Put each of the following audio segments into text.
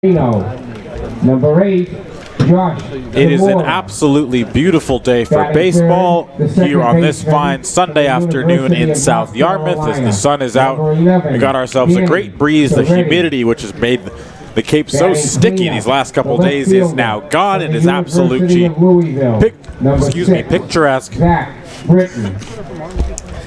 Number 8, Josh. It is an absolutely beautiful day for baseball here on this fine Sunday afternoon in South Yarmouth as the sun is out. We got ourselves a great breeze. The humidity, which has made the Cape so sticky these last couple days, is now gone. It is absolutely picturesque.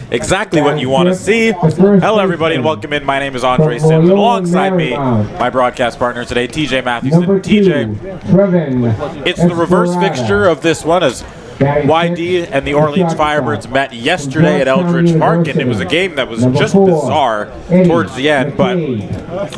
Exactly what you want to see. Hello, everybody, and welcome in. My name is Andre Sims, and alongside me, my broadcast partner today, TJ Matthewson. TJ, it's the reverse fixture of this one as YD and the Orleans Firebirds met yesterday at Eldridge Park, and it was a game that was just bizarre towards the end. But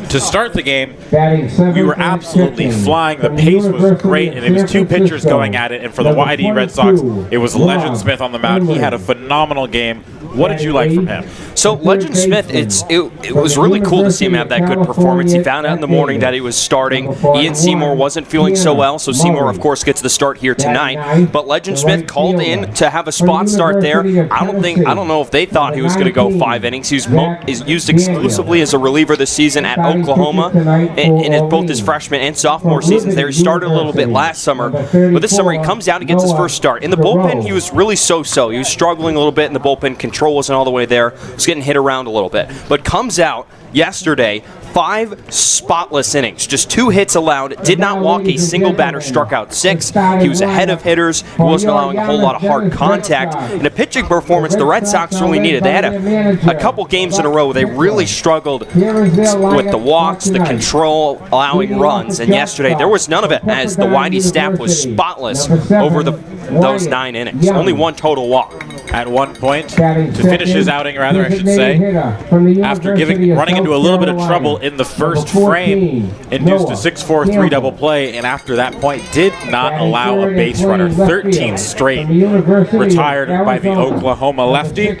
to start the game, we were absolutely flying. The pace was great, and it was two pitchers going at it. And for the YD Red Sox, it was Legend Smith on the mound. He had a phenomenal game. What did you like from him? So Legend Smith, it was really cool to see him have that good performance. He found out in the morning that he was starting. Ian Seymour wasn't feeling so well, so Seymour, of course, gets the start here tonight. But Legend Smith called in to have a spot start there. I don't know if they thought he was going to go 5 innings. He was used exclusively as a reliever this season at Oklahoma in both his freshman and sophomore seasons there. He started a little bit last summer, but this summer he comes out and gets his first start. In the bullpen, he was really so-so. He was struggling a little bit in the bullpen. Control wasn't all the way there. Was getting hit around a little bit. But comes out yesterday, 5 spotless innings, just 2 hits allowed, did not walk a single batter, struck out 6. He was ahead of hitters. He wasn't allowing a whole lot of hard contact. In a pitching performance the Red Sox really needed. They had a couple games in a row where they really struggled with the walks, the control, allowing runs. And yesterday there was none of it as the YD staff was spotless over those 9 innings. Only 1 total walk. At one point, to finish his outing, rather, I should say, after running into a little bit of trouble in the first frame, induced a 6-4-3 double play, and after that point did not allow a base runner. 13 straight retired by the Oklahoma lefty.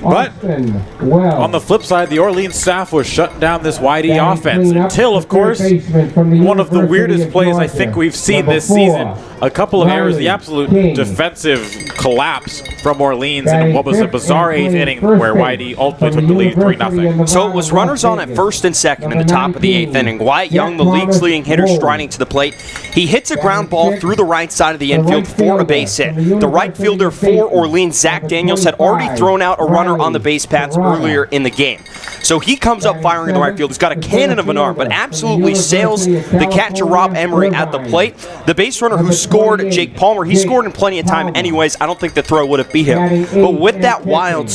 But on the flip side, the Orleans staff was shutting down this YD offense until, of course, one of the weirdest plays I think we've seen this season. A couple of errors, the absolute defensive collapse from Orleans in what was a bizarre 8th inning where YD ultimately took the lead 3-0. So it was runners on at first and second in the top of the 8th inning. Wyatt Young, the league's leading hitter, striding to the plate. He hits a ground ball through the right side of the infield for a base hit. The right fielder for Orleans, Zach Daniels, had already thrown out a runner on the base paths earlier in the game. So he comes up firing in the right field. He's got a cannon of an arm, but absolutely sails the catcher Rob Emery at the plate. The base runner who scored, Jake Palmer, he scored in plenty of time anyways. I don't think the throw would have beat him. But with that wild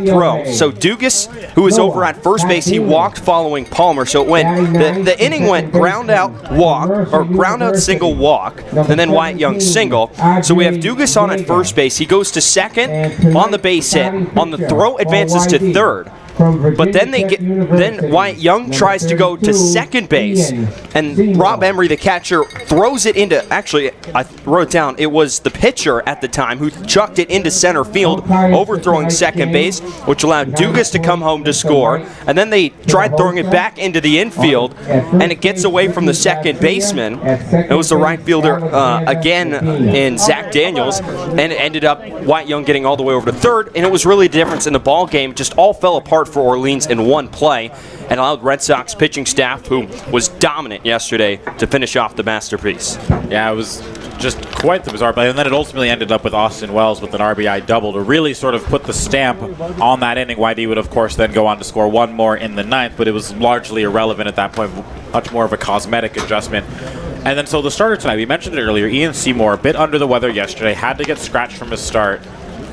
throw, so Dugas, who was over at first base, he walked following Palmer. So it went, the inning went ground out walk, or ground out single walk, and then Wyatt Young single. So we have Dugas on at first base. He goes to second on the base hit. On the throw, advances to third. But then Wyatt Young tries to go to second base, and Rob Emery, the catcher, throws it into, actually, I wrote it down, it was the pitcher at the time who chucked it into center field, overthrowing second base, which allowed Dugas to come home to score. And then they tried throwing it back into the infield, and it gets away from the second baseman. It was the right fielder again in Zach Daniels, and it ended up Wyatt Young getting all the way over to third, and it was really the difference in the ball game. Just all fell apart for Orleans in one play and allowed Red Sox pitching staff, who was dominant yesterday, to finish off the masterpiece. Yeah, it was just quite the bizarre play, and then it ultimately ended up with Austin Wells with an RBI double to really sort of put the stamp on that inning. YD would, of course, then go on to score 1 more in the 9th, but it was largely irrelevant at that point, much more of a cosmetic adjustment. And then so the starter tonight, we mentioned it earlier, Ian Seymour, a bit under the weather yesterday, had to get scratched from his start.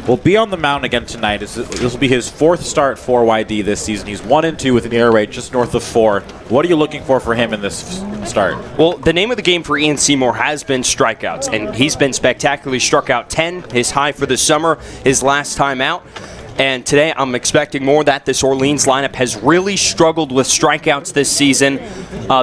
Will be on the mound again tonight. This will be his 4th start for YD this season. He's 1-2 with an ERA rate just north of 4. What are you looking for him in this start? Well, the name of the game for Ian Seymour has been strikeouts, and he's been spectacularly struck out 10, his high for the summer, his last time out. And today I'm expecting more of that. This Orleans lineup has really struggled with strikeouts this season.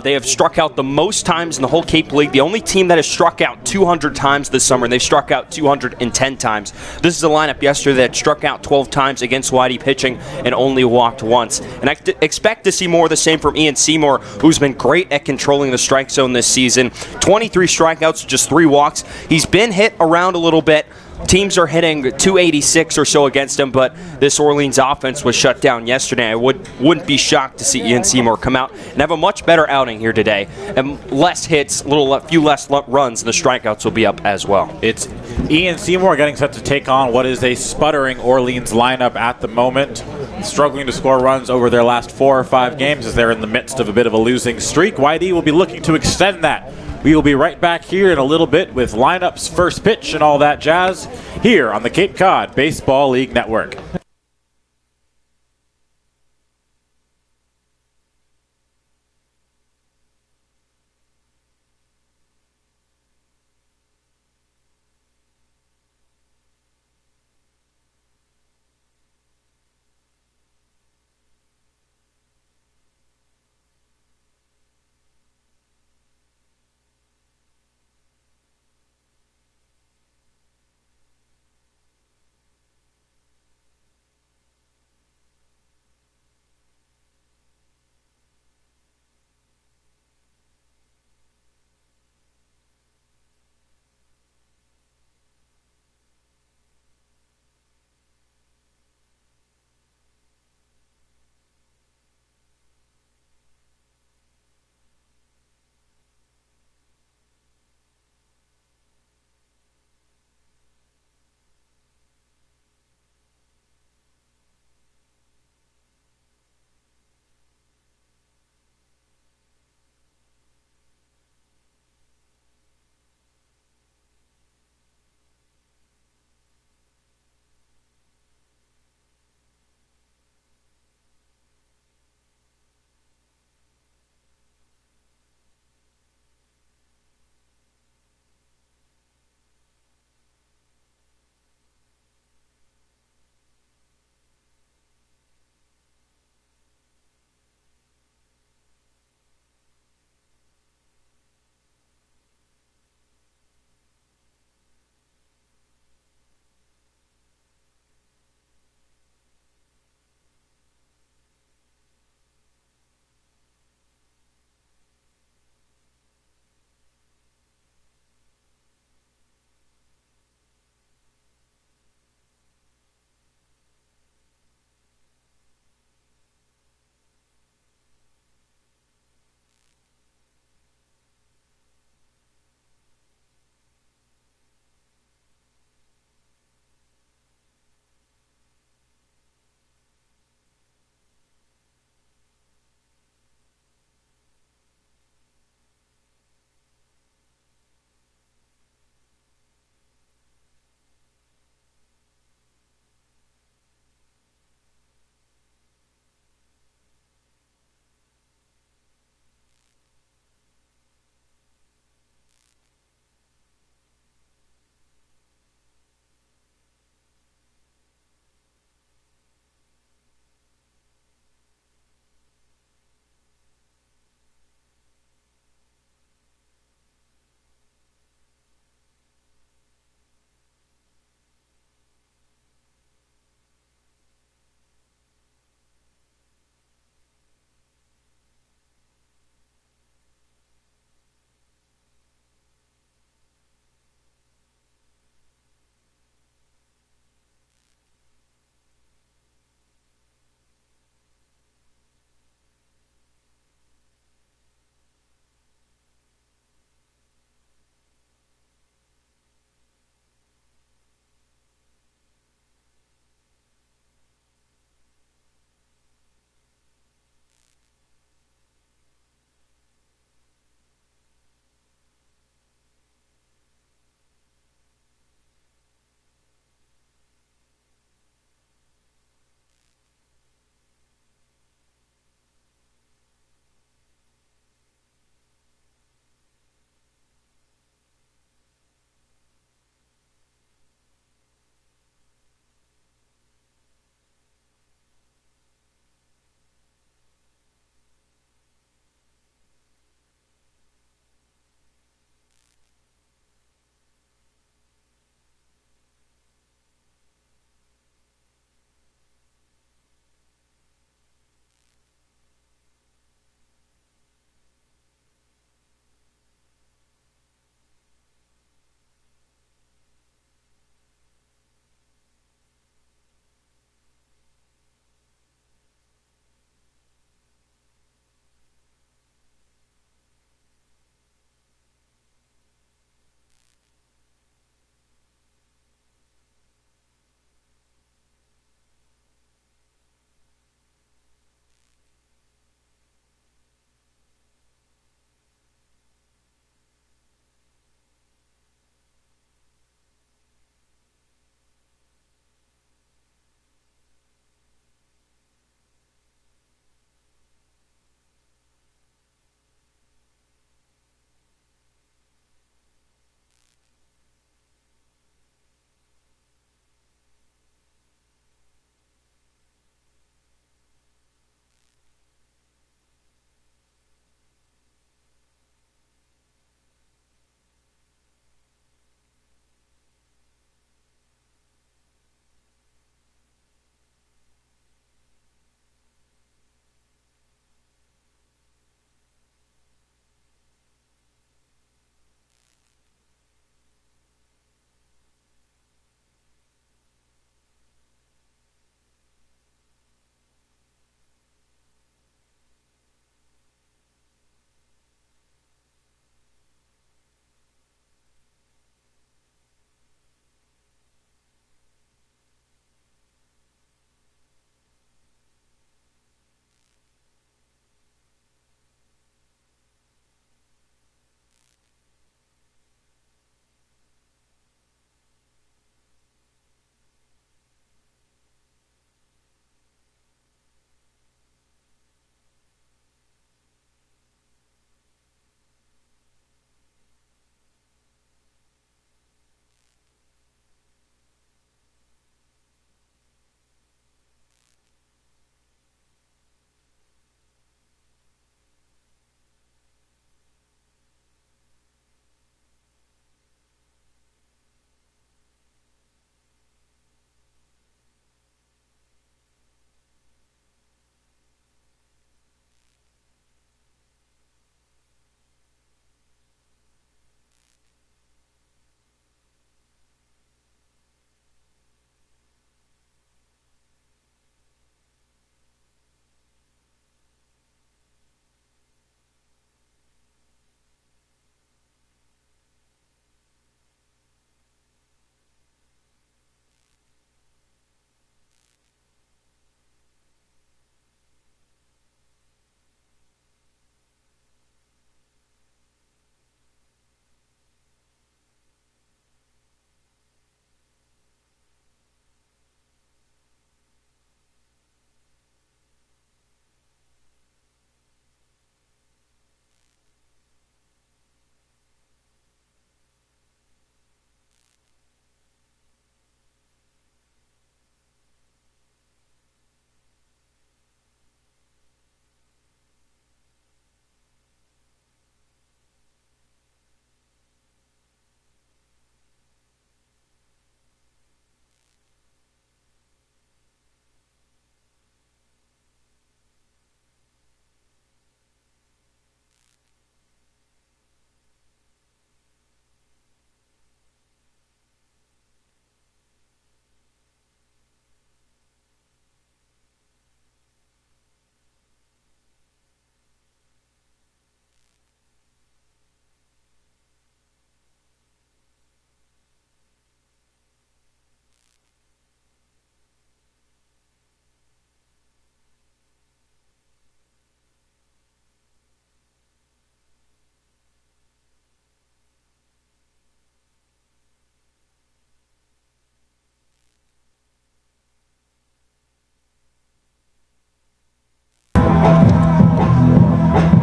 They have struck out the most times in the whole Cape League. The only team that has struck out 200 times this summer, and they've struck out 210 times. This is a lineup yesterday that struck out 12 times against YD pitching and only walked once. And I expect to see more of the same from Ian Seymour, who's been great at controlling the strike zone this season. 23 strikeouts, just 3 walks. He's been hit around a little bit. teams are hitting 286 or so against him, but this Orleans offense was shut down yesterday. I wouldn't be shocked to see Ian Seymour come out and have a much better outing here today. And less hits, few less runs, and the strikeouts will be up as well. It's Ian Seymour getting set to take on what is a sputtering Orleans lineup at the moment, struggling to score runs over their last 4 or 5 games as they're in the midst of a bit of a losing streak. YD will be looking to extend that. We will be right back here in a little bit with lineups, first pitch, and all that jazz here on the Cape Cod Baseball League Network.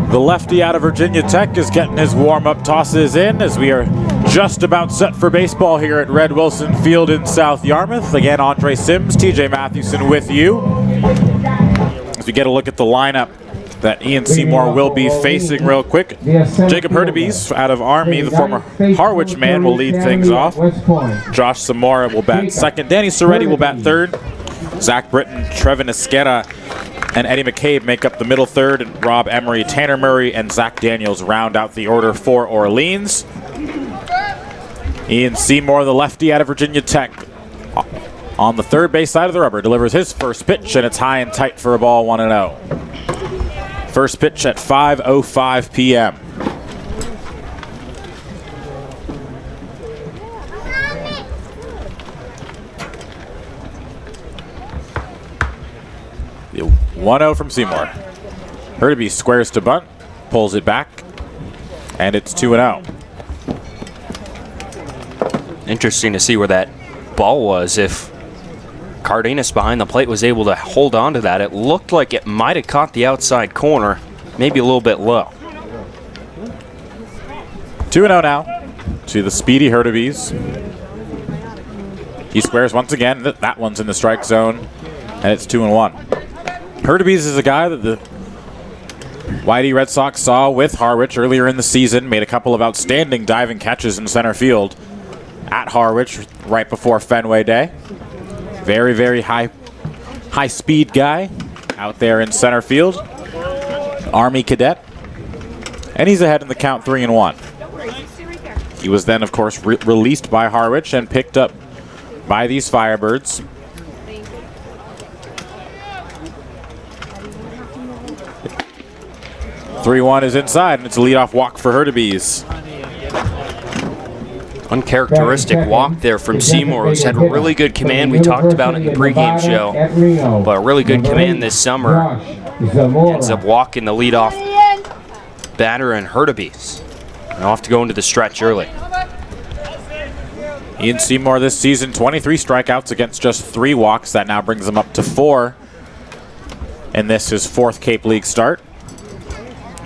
The lefty out of Virginia Tech is getting his warm-up tosses in as we are just about set for baseball here at Red Wilson Field in South Yarmouth. Again, Andre Sims, TJ Mathewson with you. As we get a look at the lineup that Ian Seymour will be facing real quick. Jacob Hurtubise out of Army, the former Harwich man, will lead things off. Josh Zamora will bat second. Danny Soretti will bat third. Zach Britton, Trevin Esquera, and Eddie McCabe make up the middle third, and Rob Emery, Tanner Murray, and Zach Daniels round out the order for Orleans. Ian Seymour, the lefty out of Virginia Tech, on the third base side of the rubber, delivers his first pitch, and it's high and tight for a ball, 1-0. First pitch at 5:05 p.m. The 1-0 from Seymour. Hurtubise squares to bunt, pulls it back, and it's 2-0. Interesting to see where that ball was. If Cardenas behind the plate was able to hold on to that, it looked like it might have caught the outside corner, maybe a little bit low. 2-0 now to the speedy Hurtubise. He squares once again. That one's in the strike zone, and it's 2-1. Hurtubise is a guy that the Whitey Red Sox saw with Harwich earlier in the season, made a couple of outstanding diving catches in center field at Harwich right before Fenway Day. Very, very high speed guy out there in center field. Army cadet. And he's ahead in the count 3-1. He was then, of course, released by Harwich and picked up by these Firebirds. Three-1 is inside, and it's a leadoff walk for Hurtubise. Uncharacteristic walk there from Seymour, who's had really good command. We talked about it in the pregame show, but a really good command this summer. Ends up walking the leadoff batter and Hurtubise. And off to go into the stretch early. Ian Seymour this season, 23 strikeouts against just 3 walks. That now brings him up to 4. And this is 4th Cape League start.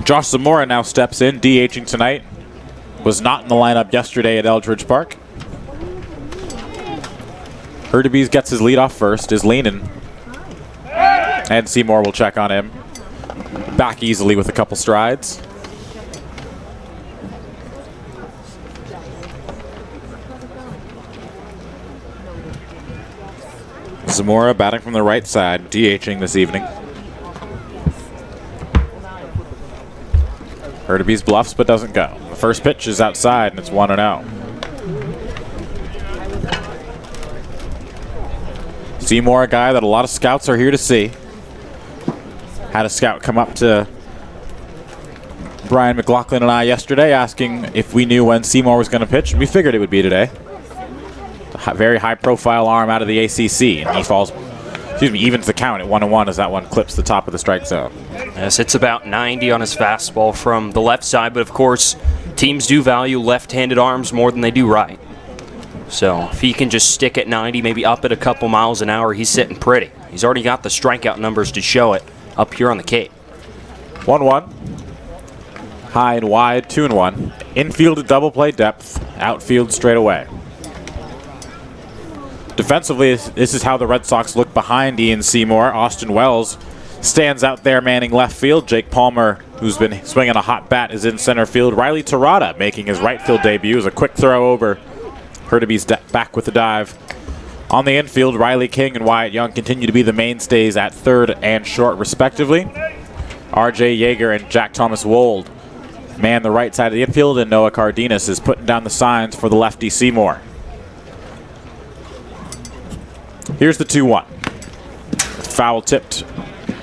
Josh Zamora now steps in, DHing tonight. Was not in the lineup yesterday at Eldridge Park. Hurtubise gets his lead off first, is leaning. And Seymour will check on him. Back easily with a couple strides. Zamora batting from the right side, DHing this evening. Hurtubise bluffs but doesn't go. The first pitch is outside and it's 1-0. Seymour, a guy that a lot of scouts are here to see. Had a scout come up to Brian McLaughlin and I yesterday asking if we knew when Seymour was going to pitch. We figured it would be today. A very high profile arm out of the ACC, and he falls, evens the count at 1-1 as that one clips the top of the strike zone. Yes, it's about 90 on his fastball from the left side, but of course, teams do value left-handed arms more than they do right. So if he can just stick at 90, maybe up at a couple miles an hour, he's sitting pretty. He's already got the strikeout numbers to show it up here on the Cape. 1-1. High and wide, 2-1. Infield to double play depth, outfield straight away. Defensively, this is how the Red Sox look behind Ian Seymour. Austin Wells stands out there manning left field. Jake Palmer, who's been swinging a hot bat, is in center field. Riley Terada making his right field debut is a quick throw over. Hurtubise back with the dive. On the infield, Riley King and Wyatt Young continue to be the mainstays at third and short, respectively. R.J. Yeager and Jack Thomas Wold man the right side of the infield, and Noah Cardenas is putting down the signs for the lefty Seymour. Here's the 2-1. Foul tipped.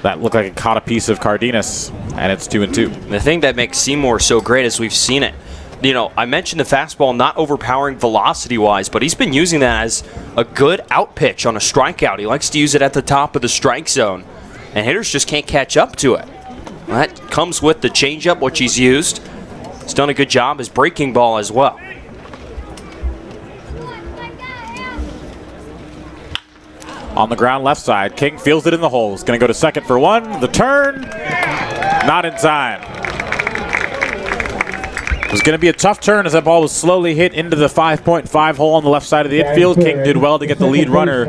That looked like it caught a piece of Cardenas, and it's 2-2. The thing that makes Seymour so great is we've seen it. You know, I mentioned the fastball not overpowering velocity-wise, but he's been using that as a good out pitch on a strikeout. He likes to use it at the top of the strike zone, and hitters just can't catch up to it. Well, that comes with the changeup, which he's used. He's done a good job his breaking ball as well. On the ground left side, King fields it in the hole. He's going to go to second for one. The turn, not in time. It was going to be a tough turn as that ball was slowly hit into the 5.5 hole on the left side of the infield. King did well to get the lead runner,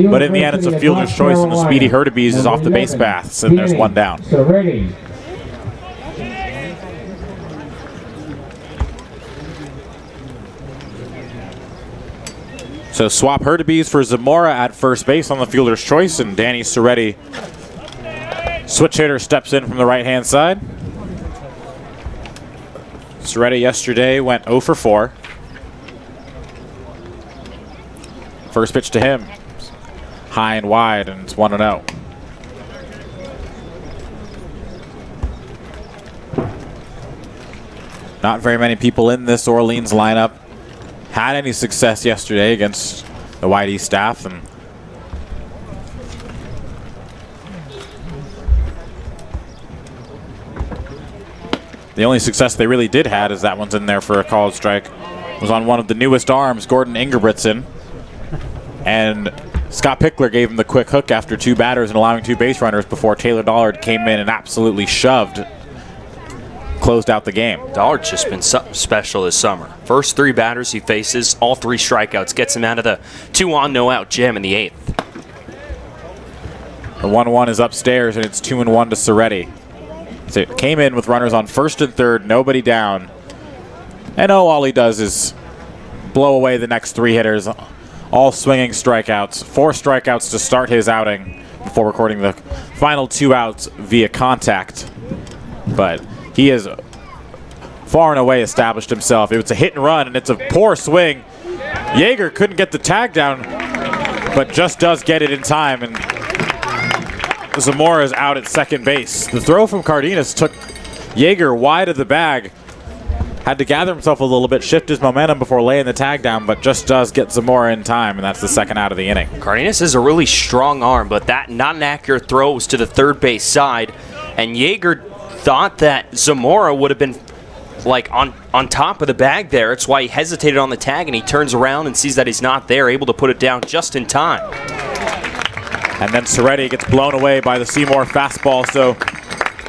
but in the end it's a fielder's choice, and the speedy Hurtubise is off the base paths, and there's one down. So swap Hurtubise for Zamora at first base on the fielder's choice, and Danny Soretti, switch hitter, steps in from the right-hand side. Soretti yesterday went 0 for 4. First pitch to him, high and wide, and it's 1-0. Not very many people in this Orleans lineup had any success yesterday against the White East staff, and the only success they really did had is that one's in there for a called strike. It was on one of the newest arms, Gordon Ingebrigtsen, and Scott Pickler gave him the quick hook after 2 batters and allowing 2 base runners before Taylor Dollard came in and absolutely closed out the game. Dollard's just been something special this summer. First 3 batters he faces, all 3 strikeouts, gets him out of the 2-on, no-out gem in the 8th. The 1-1 is upstairs, and it's 2-1 to Soretti. So it came in with runners on first and third, nobody down. And all he does is blow away the next 3 hitters, all swinging strikeouts. 4 strikeouts to start his outing before recording the final 2 outs via contact. But he has far and away established himself. It was a hit and run, and it's a poor swing. Yeager couldn't get the tag down, but just does get it in time, and Zamora is out at second base. The throw from Cardenas took Yeager wide of the bag. Had to gather himself a little bit, shift his momentum before laying the tag down, but just does get Zamora in time, and that's the second out of the inning. Cardenas is a really strong arm, but that not an accurate throw was to the third base side, and Yeager thought that Zamora would have been like on top of the bag there. It's why he hesitated on the tag, and he turns around and sees that he's not there, able to put it down just in time. And then Soretti gets blown away by the Seymour fastball. So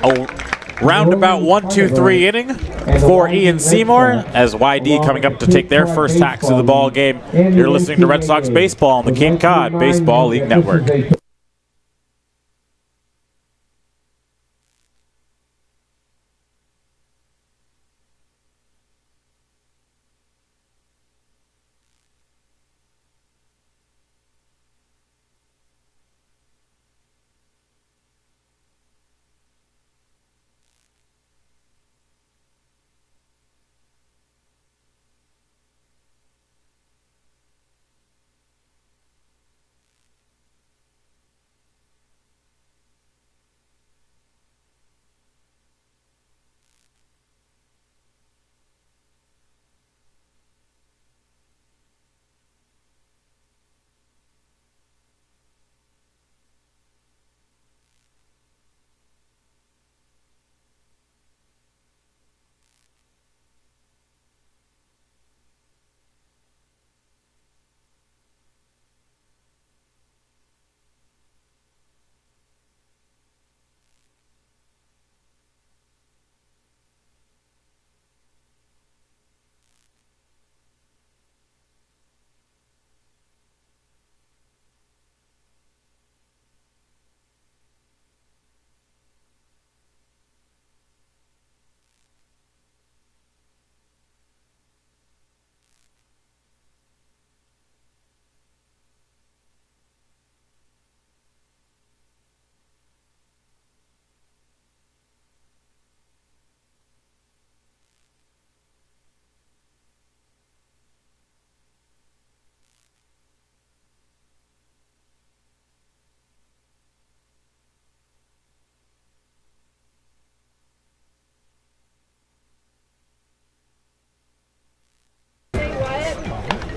a roundabout 1-2-3 inning for Ian Seymour as YD coming up to take their first hacks of the ball game. You're listening to Red Sox Baseball on the Cape Cod Baseball League Network.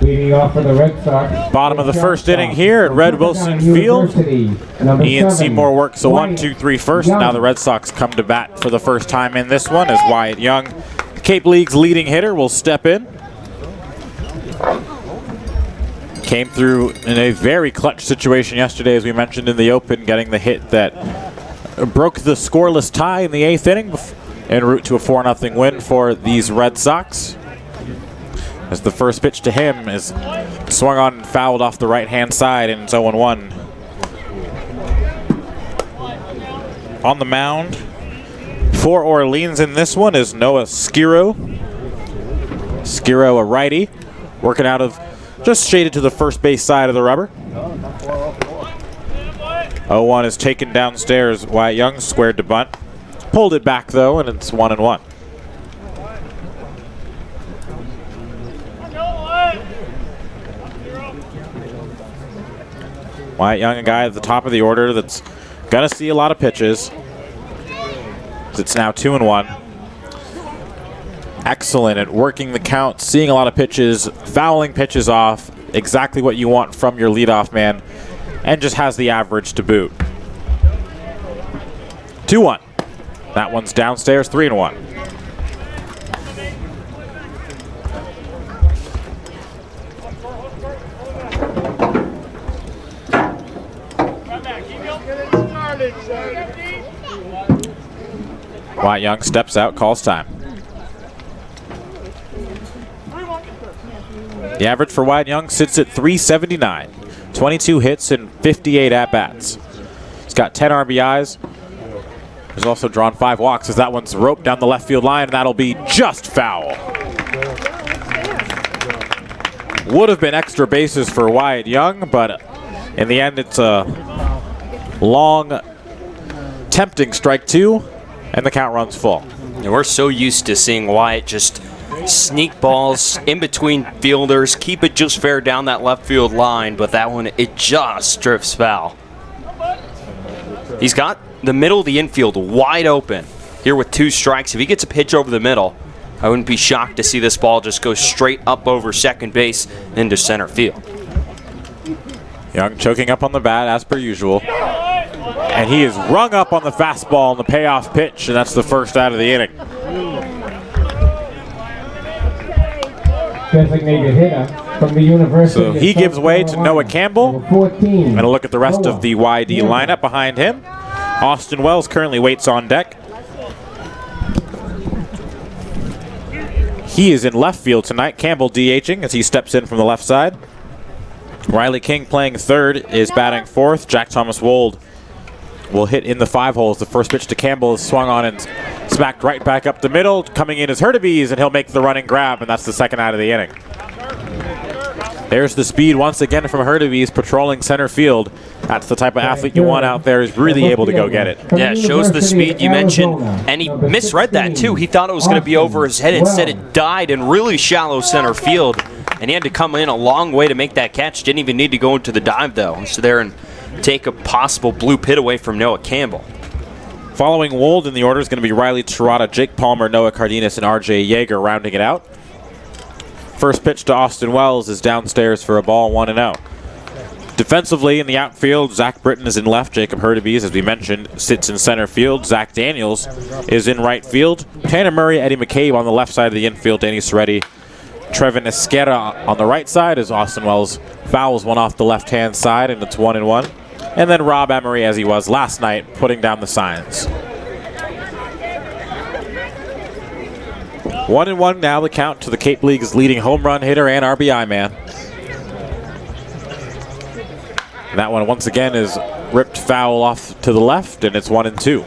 Leading off for the Red Sox. Bottom of the first inning here at Red Wilson Field. Ian Seymour works a 1-2-3 first. Now the Red Sox come to bat for the first time in this one as Wyatt Young, the Cape League's leading hitter, will step in. Came through in a very clutch situation yesterday, as we mentioned in the open, getting the hit that broke the scoreless tie in the 8th inning en route to a 4-0 win for these Red Sox. As the first pitch to him is swung on and fouled off the right-hand side, and it's 0-1. On the mound for Orleans in this one is Noah Skiro. Skiro, a righty, working out of just shaded to the first base side of the rubber. 0-1 is taken downstairs. Wyatt Young squared to bunt. Pulled it back, though, and it's 1-1. Wyatt Young, a guy at the top of the order that's going to see a lot of pitches. It's now 2-1. Excellent at working the count, seeing a lot of pitches, fouling pitches off, exactly what you want from your leadoff man, and just has the average to boot. 2-1. That one's downstairs, 3-1. Wyatt Young steps out, calls time. The average for Wyatt Young sits at 379. 22 hits and 58 at-bats. He's got 10 RBIs. He's also drawn 5 walks as that one's roped down the left field line, and that'll be just foul. Would have been extra bases for Wyatt Young, but in the end it's a long, tempting strike 2, and the count runs full. And we're so used to seeing Wyatt just sneak balls in between fielders, keep it just fair down that left field line, but that one, it just drifts foul. He's got the middle of the infield wide open here with 2 strikes. If he gets a pitch over the middle, I wouldn't be shocked to see this ball just go straight up over second base into center field. Young choking up on the bat as per usual. And he is rung up on the fastball on the payoff pitch, and that's the first out of the inning. Designated hitter from the University. So he gives way to Noah Campbell. 14. And a look at the rest of the YD lineup behind him. Austin Wells currently waits on deck. He is in left field tonight. Campbell DHing as he steps in from the left side. Riley King playing third is batting fourth. Jack Thomas Wold will hit in the 5 holes. The first pitch to Campbell is swung on and smacked right back up the middle. Coming in is Hurtubise, and he'll make the running grab, and that's the second out of the inning. There's the speed once again from Hurtubise patrolling center field. That's the type of athlete you want out there, is really able to go get it. Yeah, shows the speed you mentioned, and he misread that too. He thought it was going to be over his head. Instead, it died in really shallow center field, and he had to come in a long way to make that catch. Didn't even need to go into the dive, though. So there and take a possible blue pit away from Noah Campbell. Following Wold in the order is going to be Riley Tirada, Jake Palmer, Noah Cardenas, and RJ Yeager rounding it out. First pitch to Austin Wells is downstairs for a ball, 1-0. Defensively in the outfield, Zach Britton is in left. Jacob Hurtubise, as we mentioned, sits in center field. Zach Daniels is in right field. Tanner Murray, Eddie McCabe on the left side of the infield. Danny Soretti, Trevin Esquerra on the right side as Austin Wells fouls one off the left-hand side, and it's 1-1. And then Rob Emery, as he was last night, putting down the signs. 1-1 now, the count to the Cape League's leading home run hitter and RBI man. And that one once again is ripped foul off to the left, and it's 1-2.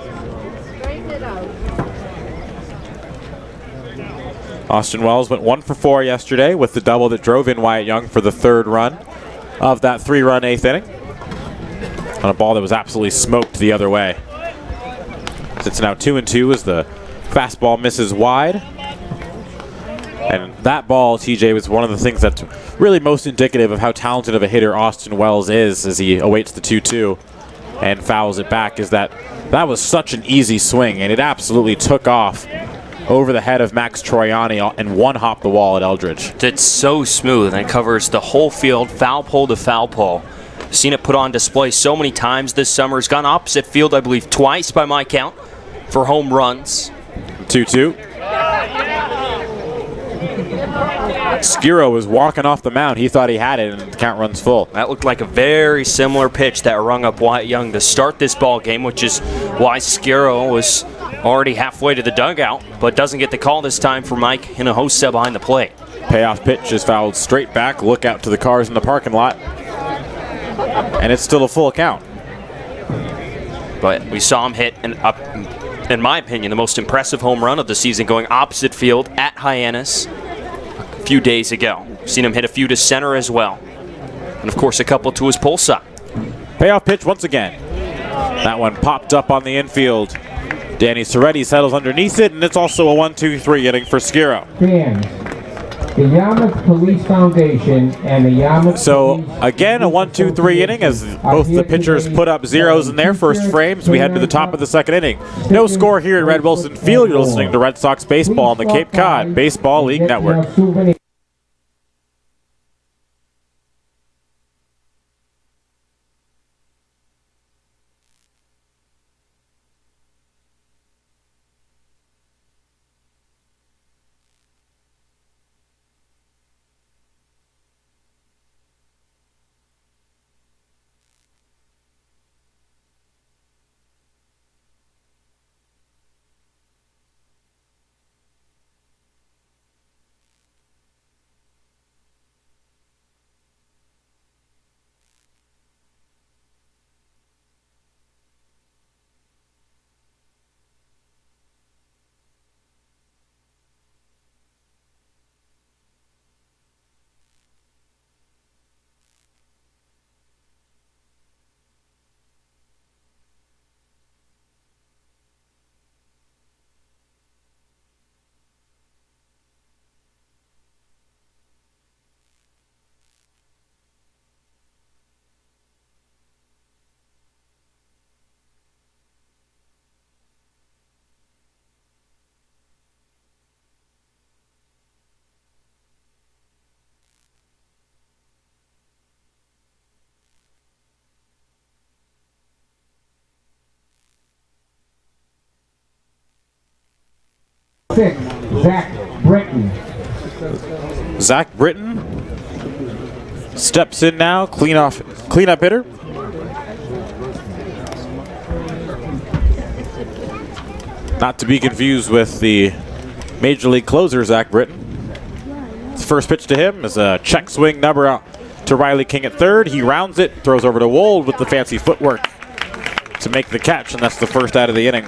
Austin Wells went 1 for 4 yesterday with the double that drove in Wyatt Young for the 3rd run of that 3-run 8th inning. On a ball that was absolutely smoked the other way. It's now 2-2 as the fastball misses wide. And that ball, TJ, was one of the things that's really most indicative of how talented of a hitter Austin Wells is as he awaits the 2-2 and fouls it back, is that was such an easy swing, and it absolutely took off over the head of Max Troiani and one-hop the wall at Eldridge. It's so smooth, and it covers the whole field, foul pole to foul pole. Seen it put on display so many times this summer. It's gone opposite field, I believe, twice by my count for home runs. 2-2. Skiro was walking off the mound. He thought he had it, and the count runs full. That looked like a very similar pitch that rung up Wyatt Young to start this ball game, which is why Skiro was already halfway to the dugout, but doesn't get the call this time for Mike Hinojosa behind the plate. Payoff pitch is fouled straight back. Look out to the cars in the parking lot. And it's still a full count. But we saw him hit in my opinion, the most impressive home run of the season, going opposite field at Hyannis a few days ago. Seen him hit a few to center as well. And of course, a couple to his pull side. Payoff pitch once again. That one popped up on the infield. Danny Soretti settles underneath it, and it's also a 1-2-3 inning for Skiro. The Yarmouth Police Foundation and the Yarmouth. So again, a 1-2-3 inning as both the pitchers put up zeros in their first frames. We head to the top of the second inning. No score here at Red Wilson Field. You're listening to Red Sox baseball on the Cape Cod Baseball League Network. Zach Britton. Zach Britton steps in now, cleanup hitter. Not to be confused with the Major League closer, Zach Britton. His first pitch to him is a check swing number out to Riley King at third. He rounds it, throws over to Wold with the fancy footwork to make the catch, and that's the first out of the inning.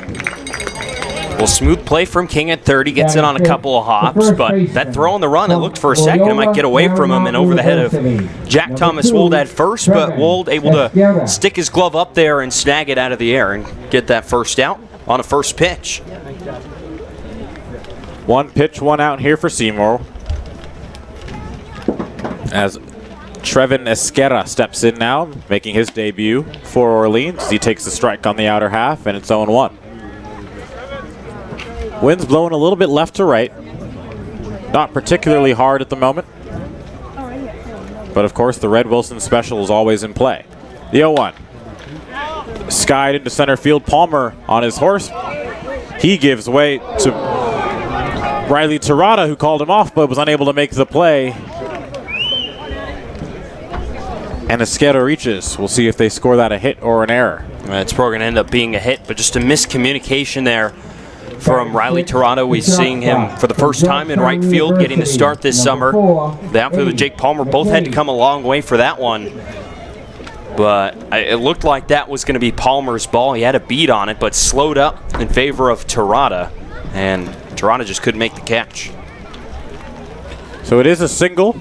Well, smooth play from King at third. He gets in on a couple of hops, but that throw on the run, it looked for a second. It might get away from him and over the head of Jack Thomas Wold at first, but Wold able to stick his glove up there and snag it out of the air and get that first out on a first pitch. One pitch, one out here for Seymour. As Trevin Esquerra steps in now, making his debut for Orleans. He takes the strike on the outer half, and it's 0-1. Wind's blowing a little bit left to right. Not particularly hard at the moment. But of course, the Red Wilson special is always in play. The 0-1. Skied into center field. Palmer on his horse. He gives way to Riley Tirada, who called him off but was unable to make the play. And Esquerra reaches. We'll see if they score that a hit or an error. It's probably going to end up being a hit, but just a miscommunication there from Riley Tirada. We're seeing him for the first time in right field, getting the start this summer. The outfielder Jake Palmer both had to come a long way for that one. But it looked like that was going to be Palmer's ball. He had a beat on it, but slowed up in favor of Tirada. And Tirada just couldn't make the catch. So it is a single.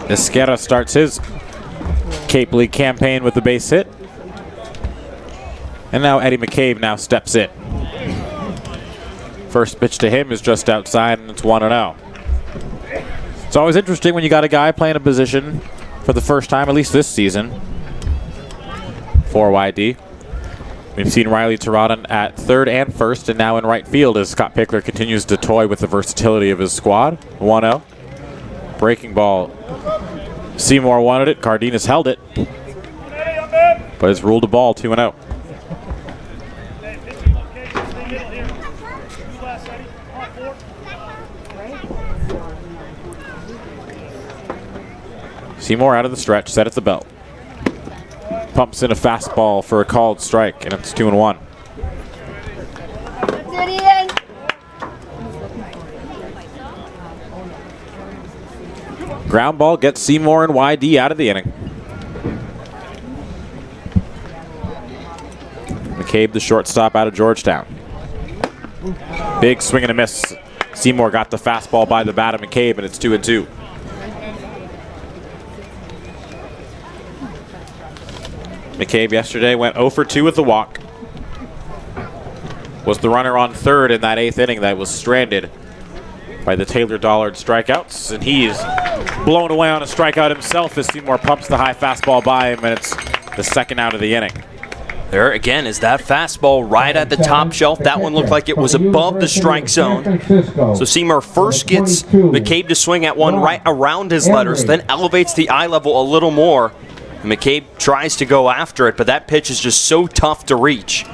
Esquerra starts his Cape League campaign with the base hit. And now Eddie McCabe now steps in. First pitch to him is just outside, and it's 1-0. It's always interesting when you got a guy playing a position for the first time, at least this season, for YD. We've seen Riley Tirada at third and first, and now in right field as Scott Pickler continues to toy with the versatility of his squad. 1-0. Breaking ball. Seymour wanted it. Cardenas held it. But it's ruled a ball, 2-0. Seymour out of the stretch, set at the belt. Pumps in a fastball for a called strike, and it's 2-1. Ground ball gets Seymour and YD out of the inning. McCabe, the shortstop out of Georgetown. Big swing and a miss. Seymour got the fastball by the bat of McCabe, and it's 2-2. McCabe yesterday went 0 for 2 with the walk. Was the runner on third in that 8th inning that was stranded by the Taylor Dollard strikeouts, and he's blown away on a strikeout himself as Seymour pumps the high fastball by him, and it's the second out of the inning. There again is that fastball right at the top shelf. That one looked like it was above the strike zone. So Seymour first gets McCabe to swing at one right around his letters, then elevates the eye level a little more. And McCabe tries to go after it, but that pitch is just so tough to reach.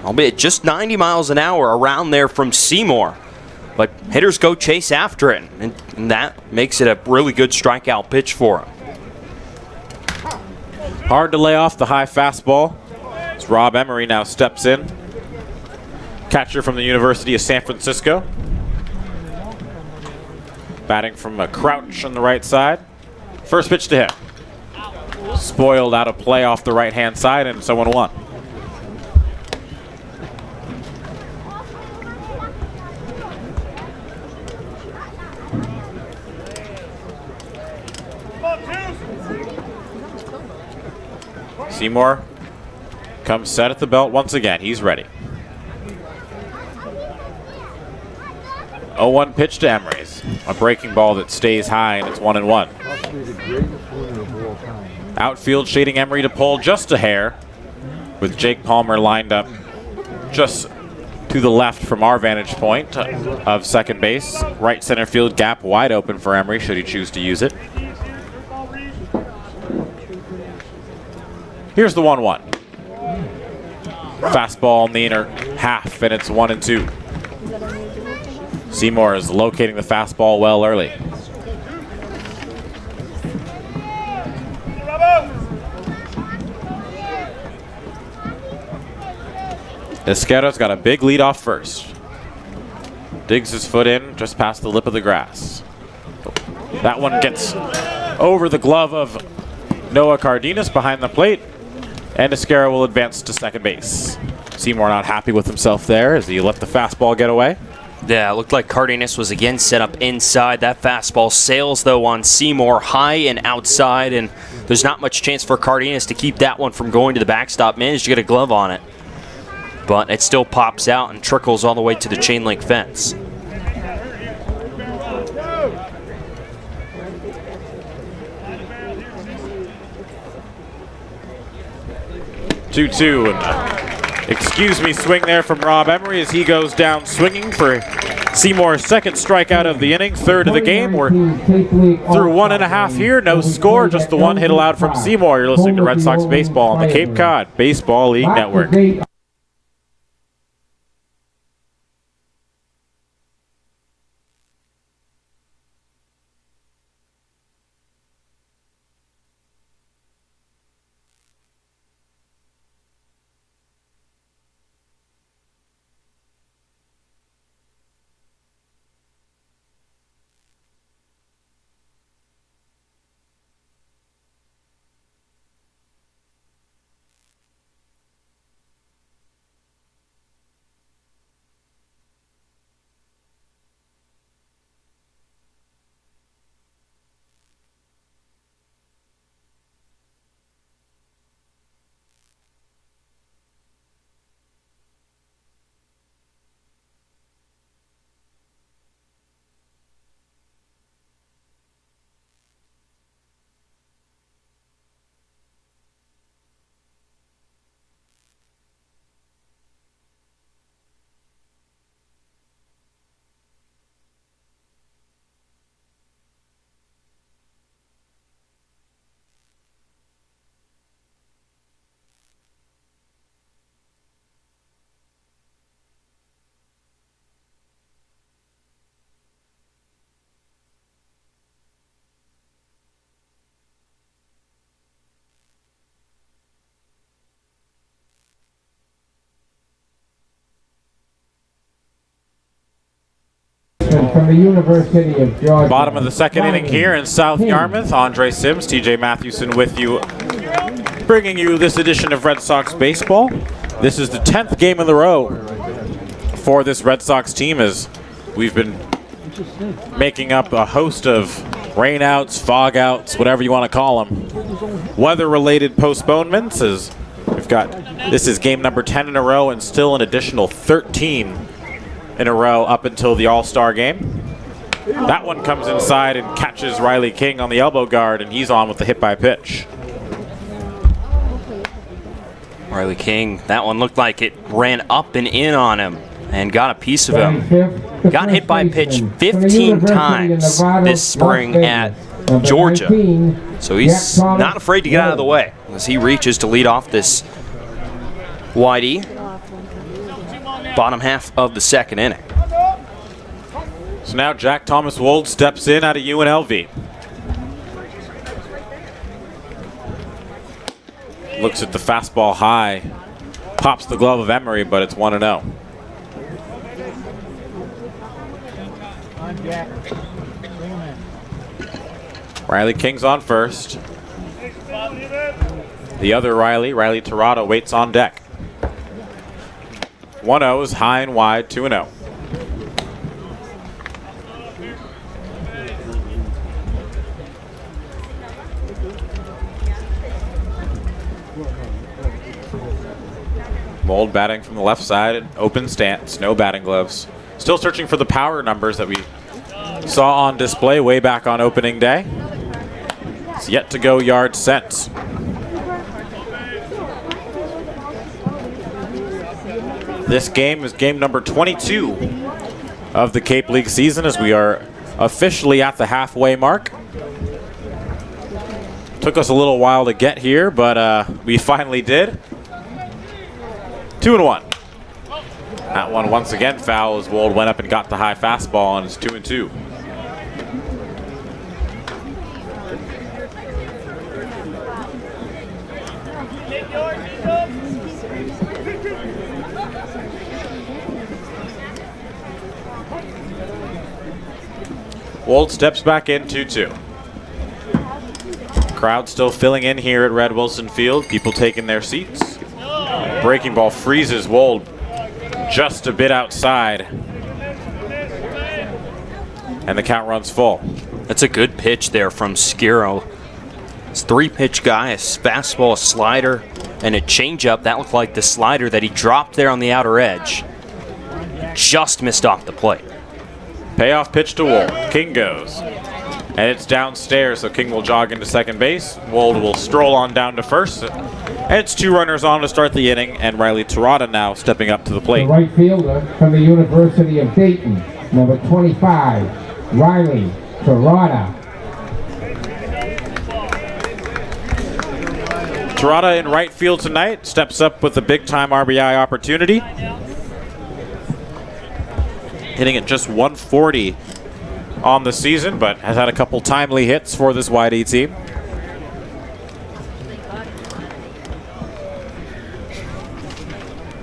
Albeit just 90 miles an hour around there from Seymour. But hitters go chase after it, and that makes it a really good strikeout pitch for him. Hard to lay off the high fastball as Rob Emery now steps in. Catcher from the University of San Francisco. Batting from a crouch on the right side. First pitch to him. Spoiled out of play off the right-hand side, and so 1-1. Seymour comes set at the belt once again. He's ready. 0-1 pitch to Emery's. A breaking ball that stays high, and it's 1-1. Outfield shading Emery to pull just a hair, with Jake Palmer lined up just to the left from our vantage point of second base. Right center field gap wide open for Emery should he choose to use it. Here's the 1-1. Fastball in the inner half, and it's 1-2. Seymour is locating the fastball well early. Esquerra's got a big lead off first. Digs his foot in just past the lip of the grass. That one gets over the glove of Noah Cardenas behind the plate, and Esquerra will advance to second base. Seymour not happy with himself there as he let the fastball get away. Yeah, it looked like Cardenas was again set up inside. That fastball sails, though, on Seymour high and outside, and there's not much chance for Cardenas to keep that one from going to the backstop. Managed to get a glove on it, but it still pops out and trickles all the way to the chain link fence. Two-two, and excuse me swing there from Rob Emery as he goes down swinging for Seymour's second strikeout of the inning, third of the game. We're through 1.5 here, no score, just the one hit allowed from Seymour. You're listening to Red Sox baseball on the Cape Cod Baseball League Network. from the University of Georgia. Bottom of the second inning here in South King. Yarmouth. Andre Sims, TJ Mathewson with you, bringing you this edition of Red Sox Baseball. This is the 10th game in a row for this Red Sox team, as we've been making up a host of rainouts, fog outs, whatever you want to call them, weather-related postponements. As we've got, this is game number 10 in a row, and still an additional 13 in a row up until the All-Star game. That one comes inside and catches Riley King on the elbow guard, and he's on with the hit by pitch. Riley King, that one looked like it ran up and in on him and got a piece of him. Got hit by pitch 15 times this spring at Georgia. So he's not afraid to get out of the way as he reaches to lead off this Whitey. Bottom half of the second inning. So now Jack Thomas Wold steps in out of UNLV. Looks at the fastball high, pops the glove of Emery, but it's 1-0. Riley King's on first. The other Riley Tirado, waits on deck. 1-0 is high and wide, 2-0. Mold batting from the left side, an open stance, no batting gloves. Still searching for the power numbers that we saw on display way back on opening day. It's yet to go yard since. This game is game number 22 of the Cape League season, as we are officially at the halfway mark. Took us a little while to get here, but we finally did. 2-1. That one once again foul as Wold went up and got the high fastball, and it's 2-2. Wold steps back in, 2-2. Crowd still filling in here at Red Wilson Field. People taking their seats. Breaking ball freezes Wold just a bit outside. And the count runs full. That's a good pitch there from Skiro. It's 3-pitch guy, a fastball, a slider, and a changeup. That looked like the slider that he dropped there on the outer edge. Just missed off the plate. Payoff pitch to Wold. King goes. And it's downstairs, so King will jog into second base. Wold will stroll on down to first. And it's 2 runners on to start the inning, and Riley Tirado now stepping up to the plate. The right fielder from the University of Dayton, number 25, Riley Tirado. Tirado in right field tonight, steps up with a big-time RBI opportunity. Hitting at just 140 on the season, but has had a couple timely hits for this Whitey team.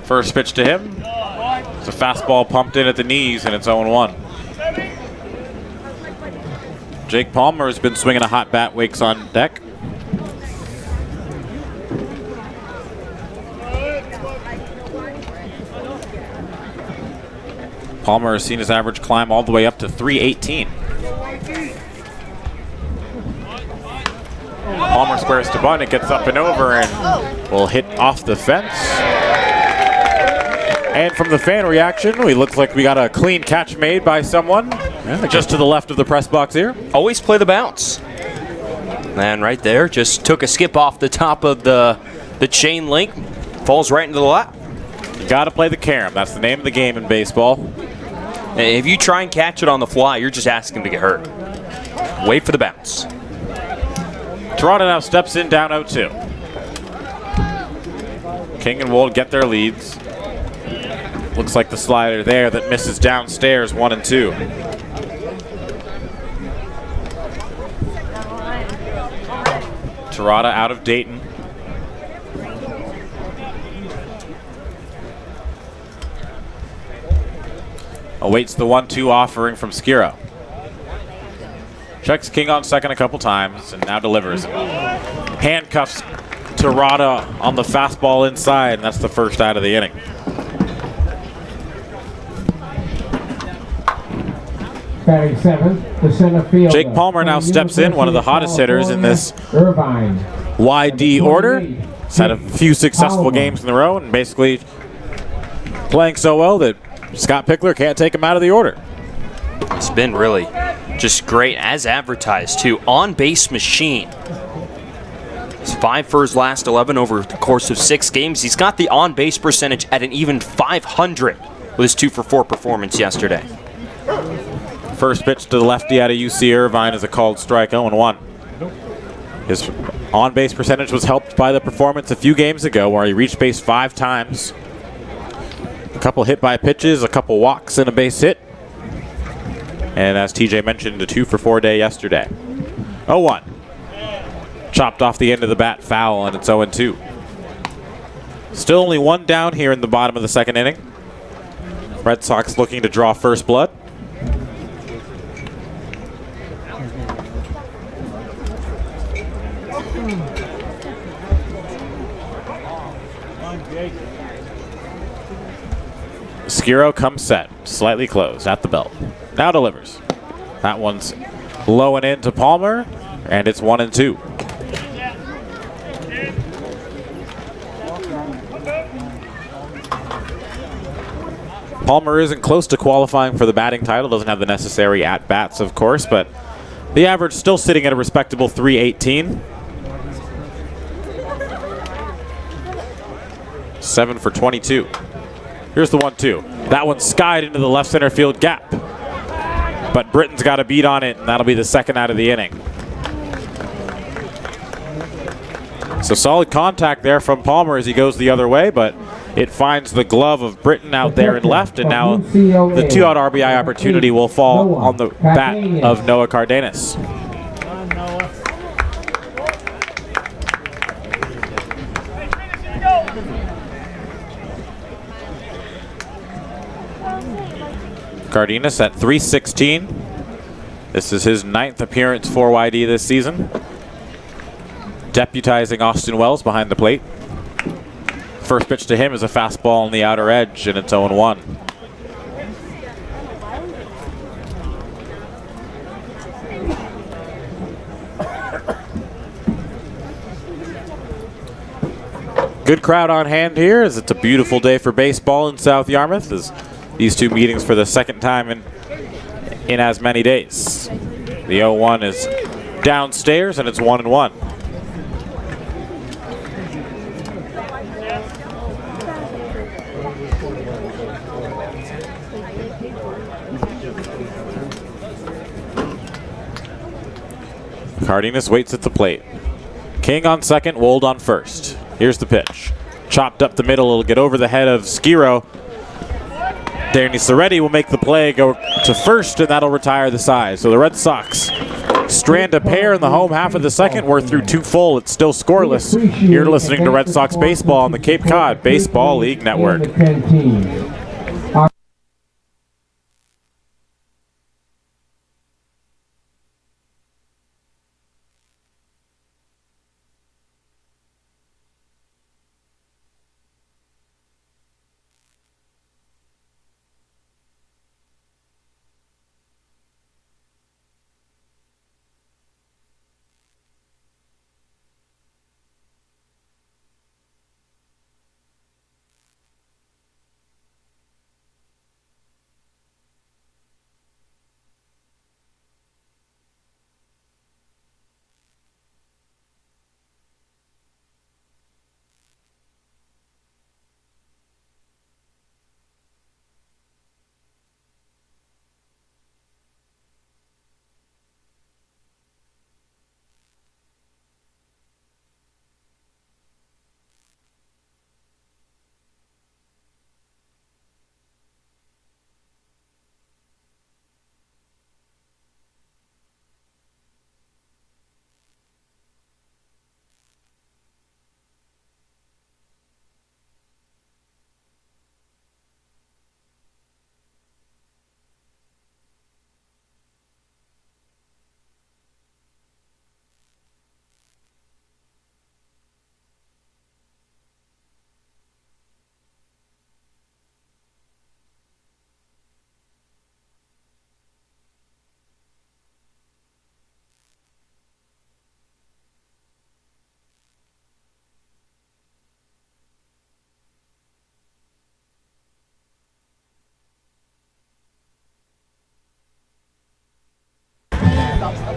First pitch to him. It's a fastball pumped in at the knees, and it's 0-1. Jake Palmer has been swinging a hot bat, wakes on deck. Palmer has seen his average climb all the way up to 318. Palmer squares to bunt. It gets up and over and will hit off the fence. And from the fan reaction, it looks like we got a clean catch made by someone just to the left of the press box here. Always play the bounce. And right there, just took a skip off the top of the chain link. Falls right into the lap. You got to play the carom. That's the name of the game in baseball. If you try and catch it on the fly, you're just asking to get hurt. Wait for the bounce. Tirado now steps in down 0-2. King and Wold get their leads. Looks like the slider there that misses downstairs, 1-2. Tirado out of Dayton. Awaits the 1-2 offering from Skiro. Checks King on second a couple times and now delivers. Handcuffs Terada on the fastball inside, and that's the first out of the inning. Batting seventh, the center fielder. Jake Palmer now steps in, one of the hottest hitters in this YD order. He's had a few successful games in a row and basically playing so well that Scott Pickler can't take him out of the order. It's been really just great as advertised too. On-base machine. It's 5 for his last 11 over the course of 6 games. He's got the on-base percentage at an even 500 with his 2 for 4 performance yesterday. First pitch to the lefty out of UC Irvine is a called strike, 0-1. His on-base percentage was helped by the performance a few games ago where he reached base 5 times. A couple hit by pitches, a couple walks, and a base hit. And as TJ mentioned, a 2 for 4 day yesterday. 0-1. Chopped off the end of the bat, foul, and it's 0-2. Still only 1 down here in the bottom of the second inning. Red Sox looking to draw first blood. Skiro comes set, slightly closed at the belt. Now delivers. That one's low and in to Palmer, and it's 1-2. Palmer isn't close to qualifying for the batting title, doesn't have the necessary at-bats, of course, but the average still sitting at a respectable .318. 7 for 22. Here's the 1-2. That one skied into the left center field gap. But Britton's got a beat on it, and that'll be the second out of the inning. So solid contact there from Palmer as he goes the other way, but it finds the glove of Britton out there in left, and now the 2-out RBI opportunity will fall on the bat of Noah Cardenas. Cardenas at .316. This is his 9th appearance for YD this season. Deputizing Austin Wells behind the plate. First pitch to him is a fastball on the outer edge, and it's 0-1. Good crowd on hand here as it's a beautiful day for baseball in South Yarmouth as these two meetings for the second time in as many days. The 0-1 is downstairs, and it's 1-1. Cardenas waits at the plate. King on second, Wold on first. Here's the pitch. Chopped up the middle, it'll get over the head of Skiro. Danny Soretti will make the play, go to first, and that'll retire the side. So the Red Sox strand a pair in the home half of the second. We're through 2 full. It's still scoreless. You're listening to Red Sox Baseball on the Cape Cod Baseball League Network.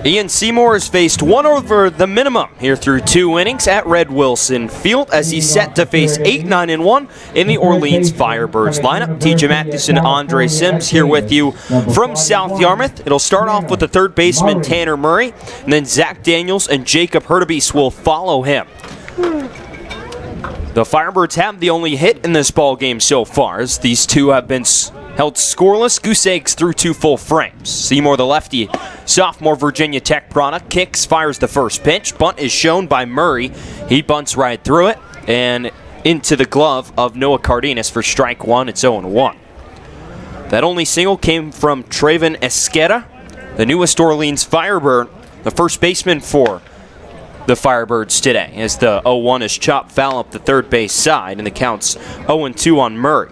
Ian Seymour has faced one over the minimum here through 2 innings at Red Wilson Field as he's set to face 8-9-1 in the Orleans Firebirds lineup. TJ Mathewson, Andre Sims here with you from South Yarmouth. It'll start off with the third baseman Tanner Murray, and then Zach Daniels and Jacob Hurtubise will follow him. The Firebirds have the only hit in this ball game so far, as these two have been held scoreless, goose eggs through 2 full frames. Seymour, the lefty, sophomore Virginia Tech product, kicks, fires the first pitch. Bunt is shown by Murray. He bunts right through it and into the glove of Noah Cardenas for strike 1. It's 0-1. That only single came from Traven Esqueda, the newest Orleans Firebird, the first baseman for the Firebirds today, as the 0-1 is chopped foul up the third base side, and the count's 0-2 on Murray.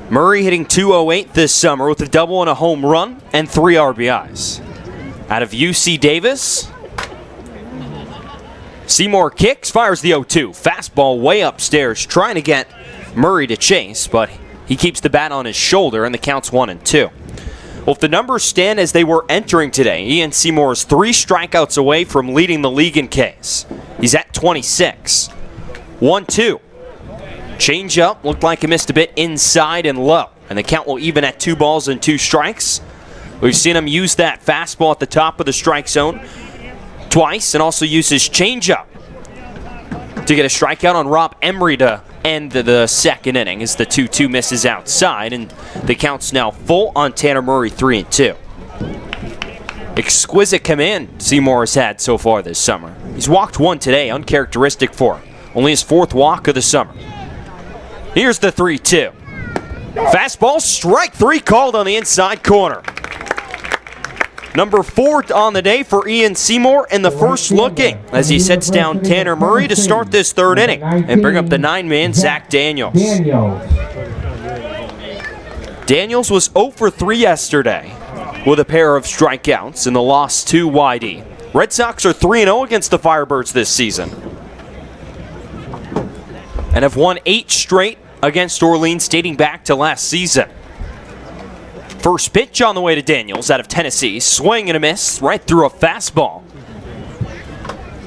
Murray hitting .208 this summer with a double and a home run and 3 RBIs. Out of UC Davis, Seymour kicks, fires the 0-2. Fastball way upstairs, trying to get Murray to chase, but he keeps the bat on his shoulder, and the count's 1-2. Well, if the numbers stand as they were entering today, Ian Seymour is 3 strikeouts away from leading the league in Ks. He's at 26. 1-2. Change up, looked like he missed a bit inside and low, and the count will even at 2 balls and 2 strikes. We've seen him use that fastball at the top of the strike zone twice, and also use his changeup to get a strikeout on Rob Emery to end the second inning as the 2-2 misses outside, and the count's now full on Tanner Murray, 3-2. Exquisite command Seymour has had so far this summer. He's walked 1 today, uncharacteristic for him. Only his 4th walk of the summer. Here's the 3-2. Fastball, strike 3 called on the inside corner. Number 4 on the day for Ian Seymour, and the first looking as he sets down Tanner Murray to start this 3rd inning and bring up the 9-man Zach Daniels. Daniels was 0 for 3 yesterday with a pair of strikeouts in the loss to YD. Red Sox are 3-0 against the Firebirds this season, and have won 8 straight against Orleans dating back to last season. First pitch on the way to Daniels out of Tennessee. Swing and a miss right through a fastball.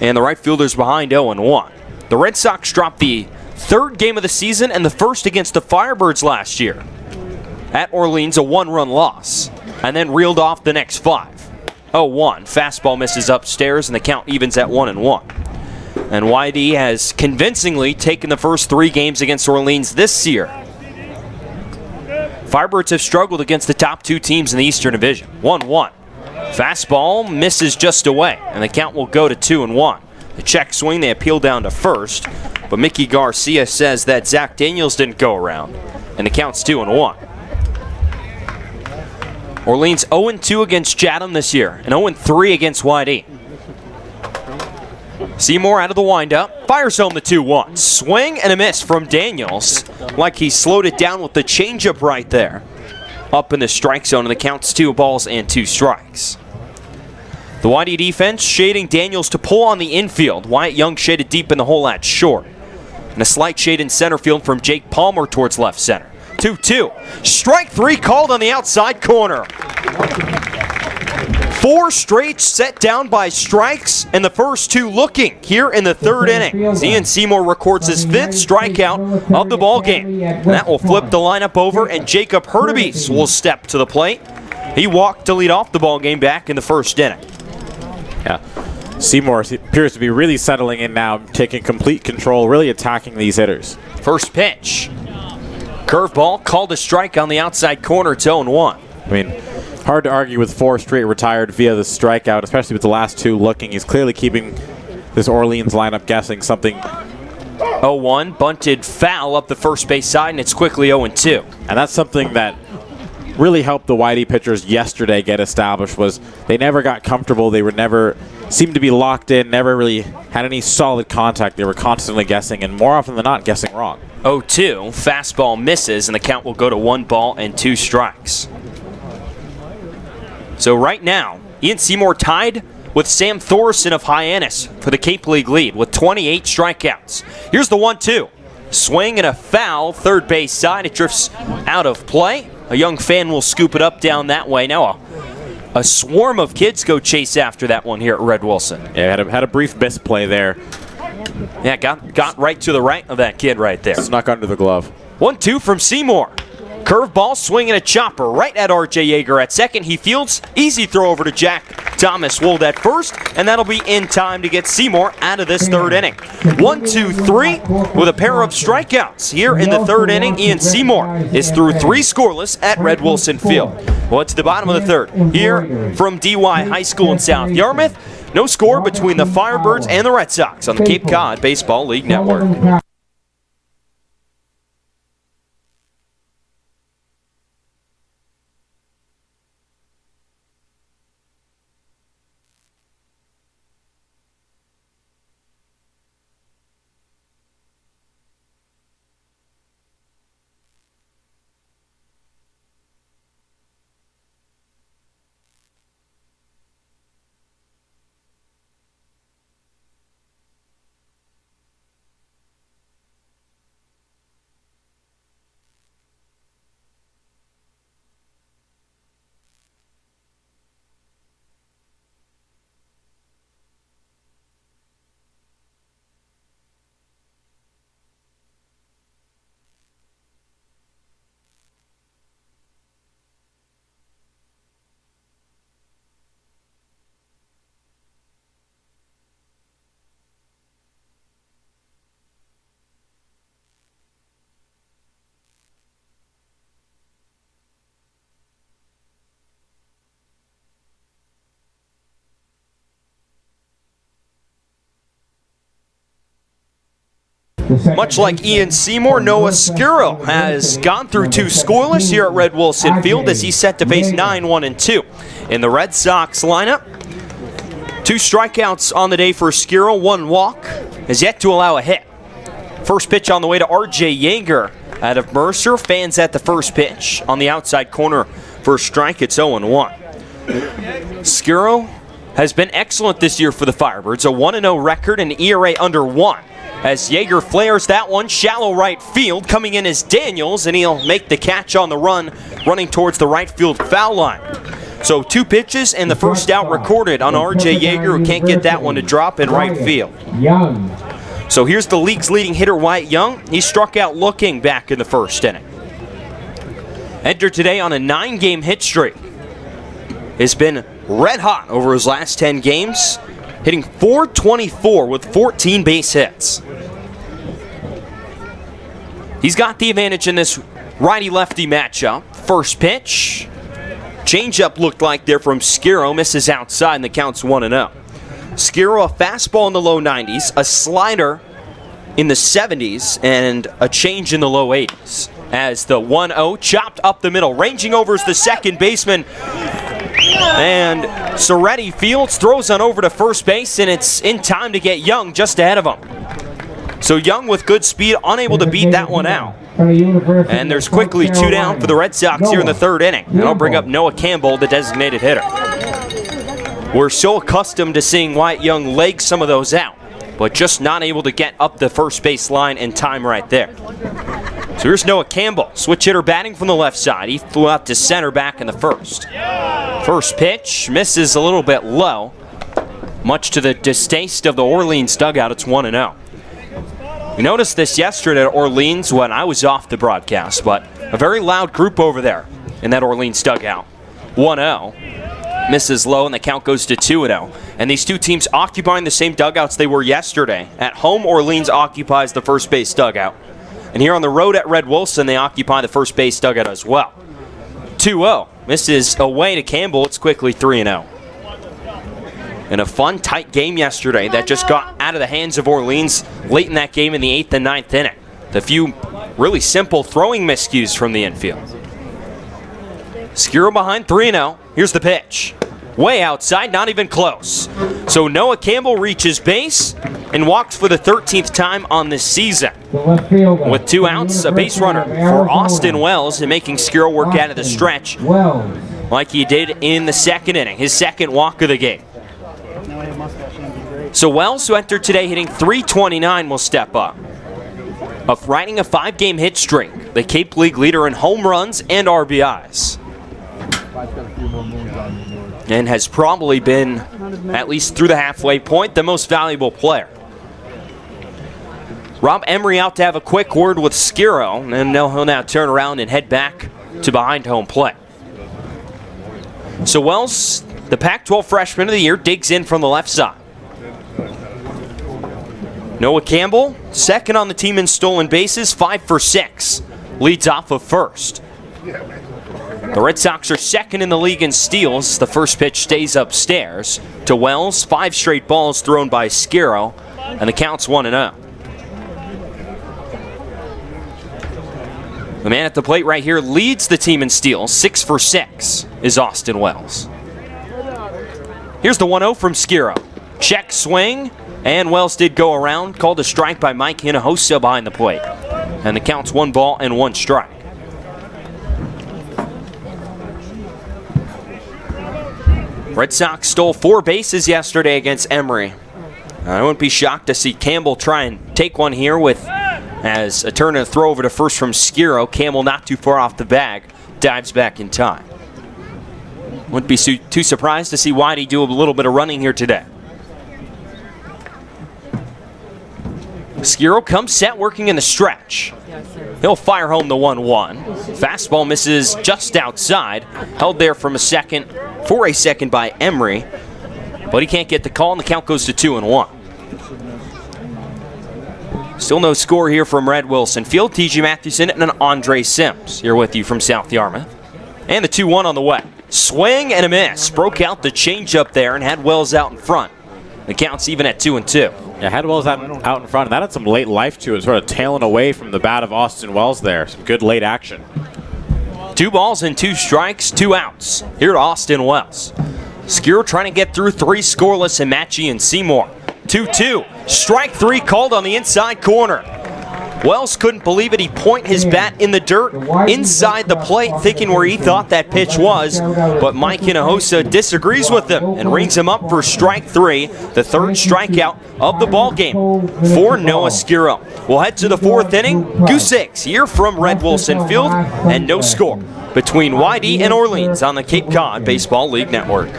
And the right fielder's behind 0-1. The Red Sox dropped the 3rd game of the season and the first against the Firebirds last year. At Orleans, a 1-run loss, and then reeled off the next 5. 0-1. Fastball misses upstairs, and the count evens at 1-1. And YD has convincingly taken the first 3 games against Orleans this year. Firebirds have struggled against the top 2 teams in the Eastern Division. 1-1. Fastball misses just away, and the count will go to 2-1. The check swing, they appeal down to first, but Mickey Garcia says that Zach Daniels didn't go around, and the count's 2-1. Orleans 0-2 against Chatham this year, and 0-3 against YD. Seymour out of the windup, fires home the 2-1. Swing and a miss from Daniels, like he slowed it down with the changeup right there. Up in the strike zone, and the count's 2 balls and 2 strikes. The YD defense shading Daniels to pull on the infield. Wyatt Young shaded deep in the hole at short. And a slight shade in center field from Jake Palmer towards left center. 2-2. Strike 3 called on the outside corner. 4 straight set down by strikes, and the first 2 looking here in the 3rd inning. Ian Seymour records his 5th strikeout of the ballgame. And that will flip the lineup over, and Jacob Hurtubise will step to the plate. He walked to lead off the ballgame back in the 1st inning. Yeah, Seymour appears to be really settling in now, taking complete control, really attacking these hitters. First pitch. Curveball called a strike on the outside corner. It's 0-1. I mean, hard to argue with 4 straight retired via the strikeout, especially with the last 2 looking. He's clearly keeping this Orleans lineup guessing something. 0-1, bunted foul up the first base side, and it's quickly 0-2. And that's something that really helped the YD pitchers yesterday get established, was they never got comfortable. They were never seemed to be locked in, never really had any solid contact. They were constantly guessing, and more often than not, guessing wrong. 0-2, fastball misses, and the count will go to 1 ball and 2 strikes. So right now, Ian Seymour tied with Sam Thorson of Hyannis for the Cape League lead with 28 strikeouts. Here's the 1-2. Swing and a foul, 3rd base side. It drifts out of play. A young fan will scoop it up down that way. Now a a swarm of kids go chase after that one here at Red Wilson. Yeah, had a brief misplay there. Yeah, got right to the right of that kid right there. Snuck under the glove. 1-2 from Seymour. Curveball, swinging a chopper right at R.J. Yeager at second. He fields, easy throw over to Jack Thomas Wold at first, and that'll be in time to get Seymour out of this third inning. 1-2-3 with a pair of strikeouts here in the third inning. Ian Seymour is through 3 scoreless at Red Wilson Field. Well, it's the bottom of the third here from DY High School in South Yarmouth. No score between the Firebirds and the Red Sox on the Cape Cod Baseball League Network. Much like Ian Seymour, Noah Skuro has gone through 2 scoreless here at Red Wilson Field as he's set to face 9-1-2. In the Red Sox lineup, 2 strikeouts on the day for Skuro, 1 walk, has yet to allow a hit. First pitch on the way to R.J. Yeager out of Mercer. Fans at the first pitch on the outside corner for a strike. It's 0-1. Skuro has been excellent this year for the Firebirds, a 1-0 record and ERA under 1. As Yeager flares that one, shallow right field. Coming in is Daniels, and he'll make the catch on the run, running towards the right field foul line. So 2 pitches and the first out recorded on R.J. Yeager, who can't get that one to drop in right field. So here's the league's leading hitter, Wyatt Young. He struck out looking back in the first inning. Entered today on a 9-game hit streak. Has been red hot over his last 10 games, hitting .424 with 14 base hits. He's got the advantage in this righty-lefty matchup. First pitch. Changeup looked like there from Skuro. Misses outside and the count's 1-0. Skuro, a fastball in the low 90s, a slider in the 70s, and a change in the low 80s. As the 1-0 chopped up the middle. Ranging over is the second baseman. And Soretti fields, throws on over to first base, and it's in time to get Young just ahead of him. So Young with good speed, unable to beat that one out. And there's quickly 2 down for the Red Sox here in the third inning. And I'll bring up Noah Campbell, the designated hitter. We're so accustomed to seeing Wyatt Young leg some of those out, but just not able to get up the first base line in time right there. So here's Noah Campbell, switch hitter batting from the left side. He flew out to center back in the first. First pitch, misses a little bit low. Much to the distaste of the Orleans dugout, it's 1-0. We noticed this yesterday at Orleans when I was off the broadcast, but a very loud group over there in that Orleans dugout. 1-0, misses low, and the count goes to 2-0. And these 2 teams occupying the same dugouts they were yesterday. At home, Orleans occupies the first base dugout. And here on the road at Red Wilson, they occupy the first base dugout as well. 2-0, misses away to Campbell, it's quickly 3-0. In a fun, tight game yesterday that just got out of the hands of Orleans late in that game in the 8th and 9th inning. A few really simple throwing miscues from the infield. Skuro behind 3-0. Here's the pitch. Way outside, not even close. So Noah Campbell reaches base and walks for the 13th time on this season. With 2 outs, a base runner for Austin Wells, and making Skuro work out of the stretch like he did in the second inning, his second walk of the game. So Wells, who entered today hitting .329, will step up. Riding a 5-game hit streak, the Cape League leader in home runs and RBIs. and has probably been, at least through the halfway point, the most valuable player. Rob Emery out to have a quick word with Skiro, and he'll now turn around and head back to behind home plate. So Wells, the Pac-12 Freshman of the Year, digs in from the left side. Noah Campbell, second on the team in stolen bases, 5 for 6. Leads off of first. The Red Sox are second in the league in steals. The first pitch stays upstairs to Wells. 5 straight balls thrown by Skiro, and the count's 1-0. The man at the plate right here leads the team in steals. 6 for 6 is Austin Wells. Here's the 1-0 from Skiro. Check swing, and Wells did go around. Called a strike by Mike Hinojosa behind the plate. And the count's 1 ball and 1 strike. Red Sox stole 4 bases yesterday against Emory. I wouldn't be shocked to see Campbell try and take one here with as a turn and a throw over to first from Skiro. Campbell not too far off the bag, dives back in time. Wouldn't be too surprised to see Whitey do a little bit of running here today. Skiro comes set, working in the stretch. He'll fire home the 1-1. Fastball misses just outside. Held there for a second by Emery. But he can't get the call, and the count goes to 2-1. Still no score here from Red Wilson Field. T.J. Mathewson and Andre Sims here with you from South Yarmouth. And the 2-1 on the way. Swing and a miss. Broke out the changeup there and had Wells out in front. The count's even at 2-2. Yeah, had Wells out in front, and that had some late life to it, sort of tailing away from the bat of Austin Wells there. Some good late action. 2 balls and 2 strikes, 2 outs. Here to Austin Wells. Skiro trying to get through 3 scoreless and Matchie and Seymour. 2-2. Strike 3 called on the inside corner. Wells couldn't believe it. He point his bat in the dirt inside the plate, thinking where he thought that pitch was. But Mike Hinojosa disagrees with him and rings him up for strike 3, the 3rd strikeout of the ball game for Noah Skiro. We'll head to the 4th inning. Goose eggs here from Red Wilson Field, and no score between Whitey and Orleans on the Cape Cod Baseball League Network.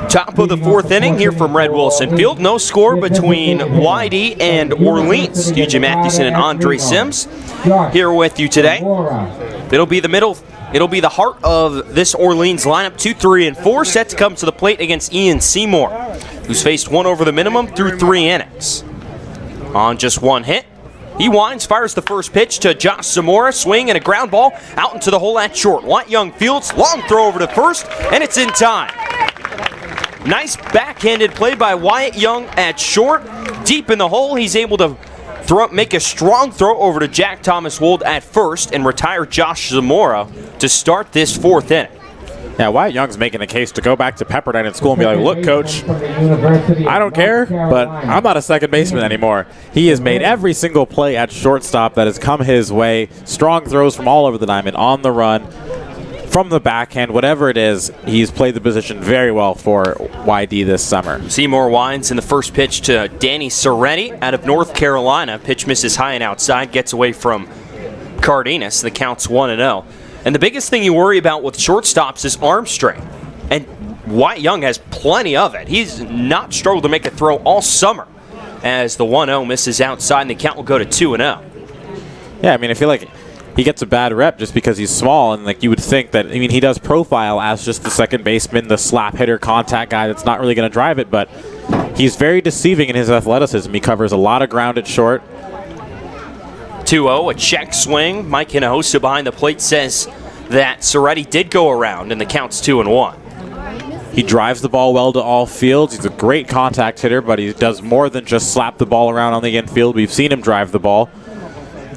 Top of the 4th inning here from Red Wilson Field. No score between Whitey and Orleans. T.J. Mathewson and Andre Sims here with you today. It'll be the heart of this Orleans lineup. 2, 3, and 4 set to come to the plate against Ian Seymour, who's faced 1 over the minimum through 3 innings. On just 1 hit, he winds, fires the first pitch to Josh Zamora. Swing and a ground ball out into the hole at short. Wyatt Young fields, long throw over to first, and it's in time. Nice backhanded play by Wyatt Young at short. Deep in the hole, he's able to make a strong throw over to Jack Thomas Wold at first and retire Josh Zamora to start this 4th inning. Yeah, Wyatt Young's making a case to go back to Pepperdine at school and be like, look, coach, I don't care, but I'm not a second baseman anymore. He has made every single play at shortstop that has come his way. Strong throws from all over the diamond on the run. from the backhand, whatever it is, he's played the position very well for YD this summer. Seymour winds in the first pitch to Danny Soretti out of North Carolina. Pitch misses high and outside, gets away from Cardenas. The count's 1-0. And the biggest thing you worry about with shortstops is arm strength. And Wyatt Young has plenty of it. He's not struggled to make a throw all summer as the 1-0 misses outside, and the count will go to 2-0. Yeah, I mean, I feel like he gets a bad rep just because he's small, and like you would think that, I mean, he does profile as just the second baseman, the slap hitter, contact guy that's not really going to drive it, but he's very deceiving in his athleticism. He covers a lot of ground at short. 2-0, a check swing. Mike Hinojosa behind the plate says that Soretti did go around, and the count's 2-1. He drives the ball well to all fields. He's a great contact hitter, but he does more than just slap the ball around on the infield. We've seen him drive the ball.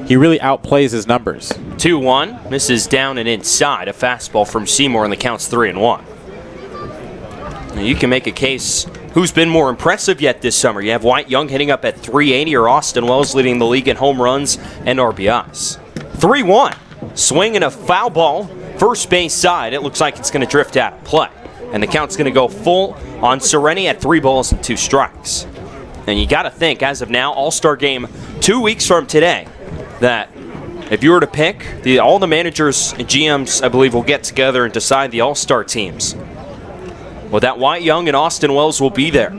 He really outplays his numbers. 2-1, misses down and inside. A fastball from Seymour, and the count's 3-1. Now you can make a case who's been more impressive yet this summer. You have Wyatt Young hitting up at 380 or Austin Wells leading the league in home runs and RBIs. 3-1, swing and a foul ball, first base side. It looks like it's going to drift out of play. And the count's going to go full on Soretti at 3 balls and 2 strikes. And you got to think, as of now, All-Star game 2 weeks from today, that if you were to pick, all the managers and GMs, I believe, will get together and decide the All-Star teams. Well, that Wyatt Young and Austin Wells will be there.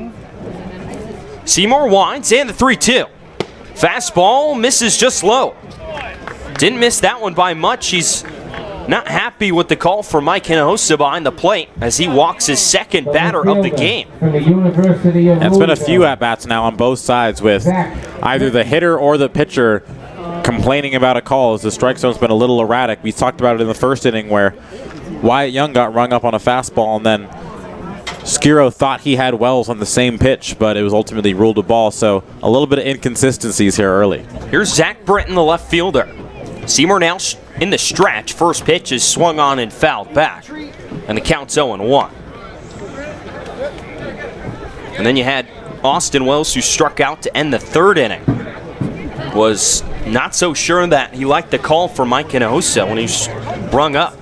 Seymour winds, and the 3-2. Fastball misses just low. Didn't miss that one by much. He's not happy with the call for Mike Hinojosa behind the plate as he walks his second batter of the game. It's been a few at-bats now on both sides with either the hitter or the pitcher complaining about a call as the strike zone's been a little erratic. We talked about it in the first inning where Wyatt Young got rung up on a fastball, and then Skiro thought he had Wells on the same pitch, but it was ultimately ruled a ball. So a little bit of inconsistencies here early. Here's Zach Britton, the left fielder. Seymour now in the stretch. First pitch is swung on and fouled back, and the count's 0-1. And then you had Austin Wells, who struck out to end the third inning. Was not so sure that he liked the call for Mike Hinojosa when he was rung up.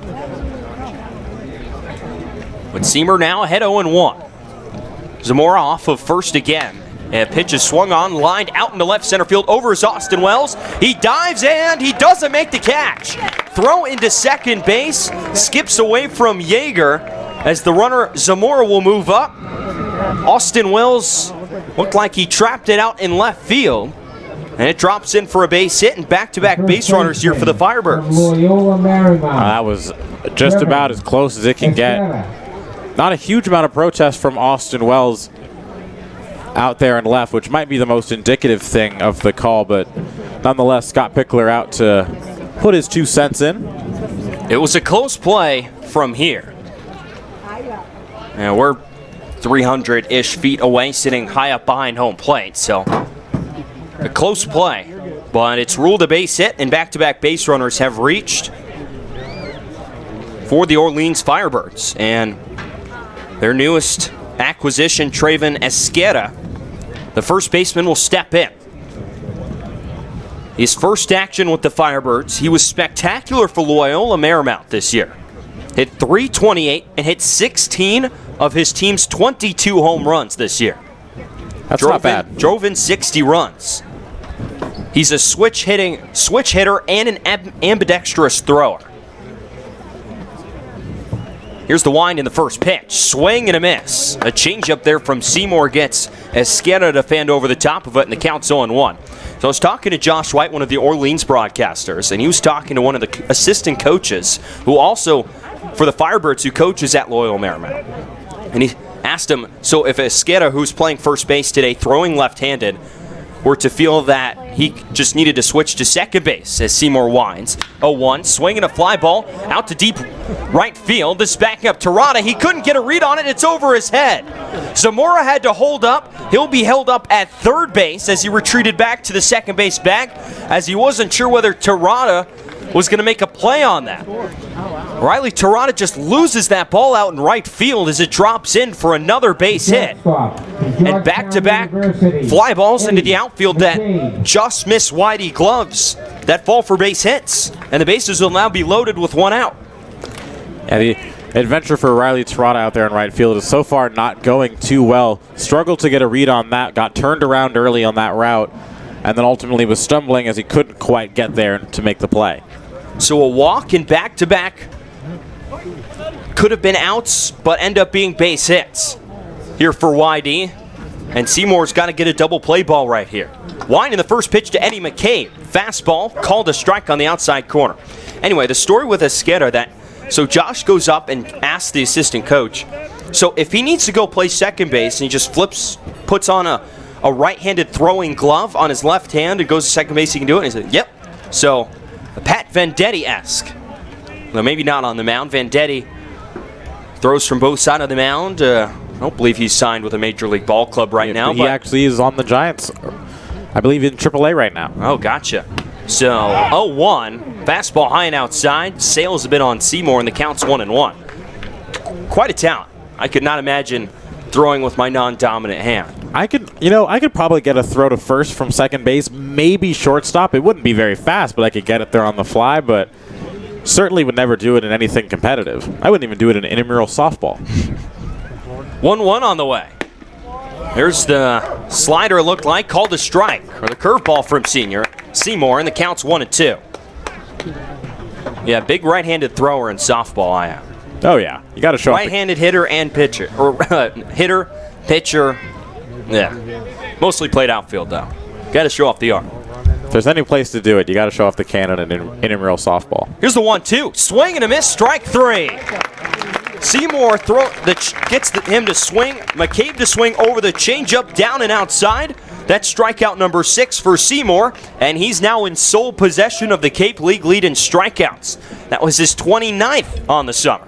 But Seymour now ahead 0-1. Zamora off of first again. And pitch is swung on, lined out into left center field. Over is Austin Wells. He dives and he doesn't make the catch. Throw into second base. Skips away from Yeager as the runner Zamora will move up. Austin Wells looked like he trapped it out in left field. And it drops in for a base hit, and back-to-back base runners here for the Firebirds. That was just about as close as it can get. Not a huge amount of protest from Austin Wells out there and left, which might be the most indicative thing of the call, but nonetheless, Scott Pickler out to put his 2 cents in. It was a close play from here. And we're 300-ish feet away, sitting high up behind home plate, so a close play, but it's ruled a base hit, and back-to-back base runners have reached for the Orleans Firebirds. And their newest acquisition, Traven Esquera, the first baseman, will step in. His first action with the Firebirds, he was spectacular for Loyola Marymount this year. Hit .328 and hit 16 of his team's 22 home runs this year. That's not bad. Drove in 60 runs. He's a switch hitter and an ambidextrous thrower. Here's the wind in the first pitch. Swing and a miss. A changeup there from Seymour gets Esquera to fend over the top of it, and the count's 0-1. So I was talking to Josh White, one of the Orleans broadcasters, and he was talking to one of the assistant coaches who also, for the Firebirds, who coaches at Loyola Marymount. And he asked him, so if Esquera, who's playing first base today, throwing left-handed, were to feel that he just needed to switch to second base as Seymour winds. 0-1, swinging a fly ball out to deep right field. This backing up Terada. He couldn't get a read on it. It's over his head. Zamora had to hold up. He'll be held up at third base as he retreated back to the second base bag, as he wasn't sure whether Terada was going to make a play on that. Riley Terada just loses that ball out in right field as it drops in for another base hit. And back-to-back fly balls into the outfield that just miss Whitey gloves that fall for base hits. And the bases will now be loaded with 1 out. Yeah, the adventure for Riley Terada out there in right field is so far not going too well. Struggled to get a read on that, got turned around early on that route, and then ultimately was stumbling as he couldn't quite get there to make the play. So a walk and back-to-back could have been outs, but end up being base hits here for YD. And Seymour's got to get a double play ball right here. Winding the first pitch to Eddie McCabe. Fastball, called a strike on the outside corner. Anyway, the story with Esquerra that, so Josh goes up and asks the assistant coach, so if he needs to go play second base and he just puts on a right-handed throwing glove on his left hand and goes to second base, he can do it? And he said, yep. So, Pat Venditti-esque. Well, maybe not on the mound. Venditti throws from both sides of the mound. I don't believe he's signed with a Major League Ball club right now. He actually is on the Giants, I believe, in AAA right now. Oh, gotcha. So, 0-1. Fastball high and outside. Sales have been on Seymour, and the count's 1-1. Quite a talent. I could not imagine throwing with my non-dominant hand. I could probably get a throw to first from second base, maybe shortstop. It wouldn't be very fast, but I could get it there on the fly, but certainly would never do it in anything competitive. I wouldn't even do it in intramural softball. 1-1 on the way. Here's the slider, it looked like, called a strike, or the curveball from Seymour, and the count's 1-2. Yeah, big right-handed thrower in softball, I am. Oh, yeah. You got to show right-handed hitter and pitcher. Or hitter, pitcher. Yeah. Mostly played outfield, though. Got to show off the arm. If there's any place to do it, you got to show off the cannon in intramural softball. Here's the 1-2. Swing and a miss, strike 3. Seymour gets him to swing, McCabe to swing over the changeup down and outside. That's strikeout number 6 for Seymour, and he's now in sole possession of the Cape League lead in strikeouts. That was his 29th on the summer.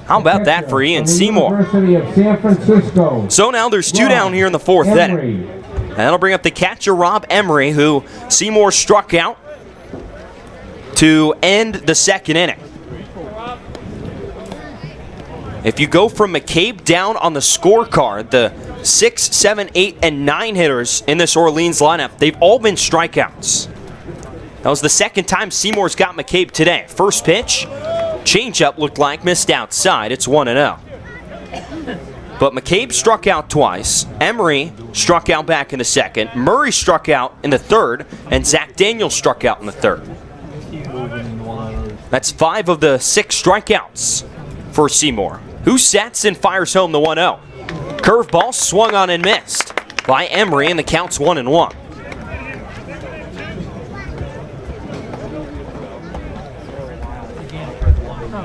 How about that for Ian Seymour? University of San Francisco. So now there's 2 down here in the 4th inning. And that'll bring up the catcher, Rob Emery, who Seymour struck out to end the 2nd inning. If you go from McCabe down on the scorecard, the 6, 7, 8, and 9 hitters in this Orleans lineup, they've all been strikeouts. That was the 2nd time Seymour's got McCabe today. First pitch, changeup looked like missed outside. It's 1-0. But McCabe struck out twice. Emery struck out back in the 2nd. Murray struck out in the 3rd. And Zach Daniels struck out in the 3rd. That's 5 of the 6 strikeouts for Seymour, who sets and fires home the 1-0. Curveball swung on and missed by Emery, and the count's 1-1.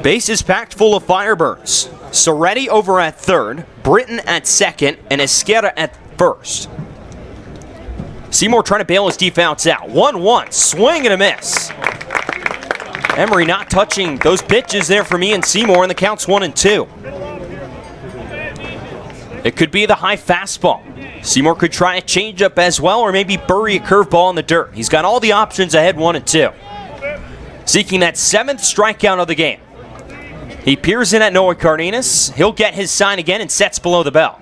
Bases packed full of Firebirds. Soretti over at 3rd, Britton at 2nd, and Esquerra at 1st. Seymour trying to bail his defense out. 1-1, swing and a miss. Emery not touching those pitches there from Ian Seymour, and the count's 1-2. It could be the high fastball. Seymour could try a changeup as well, or maybe bury a curveball in the dirt. He's got all the options ahead, 1-2. Seeking that 7th strikeout of the game. He peers in at Noah Cardenas. He'll get his sign again and sets below the bell.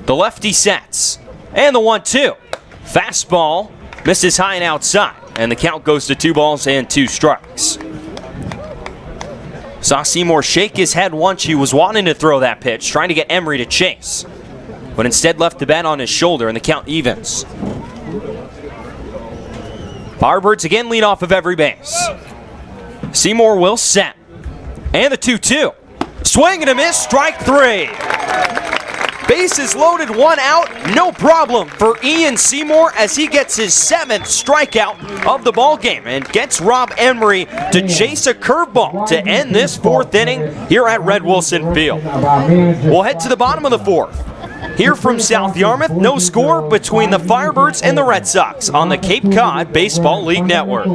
The lefty sets. And the 1-2. Fastball misses high and outside. And the count goes to 2 balls and 2 strikes. Saw Seymour shake his head once. He was wanting to throw that pitch, trying to get Emery to chase. But instead left the bat on his shoulder, and the count evens. Firebirds again lead off of every base. Seymour will set. And the 2-2. Swing and a miss, strike 3. Bases loaded, 1 out, no problem for Ian Seymour as he gets his 7th strikeout of the ballgame and gets Rob Emery to chase a curveball to end this 4th inning here at Red Wilson Field. We'll head to the bottom of the 4th. Here from South Yarmouth, no score between the Firebirds and the Red Sox on the Cape Cod Baseball League Network.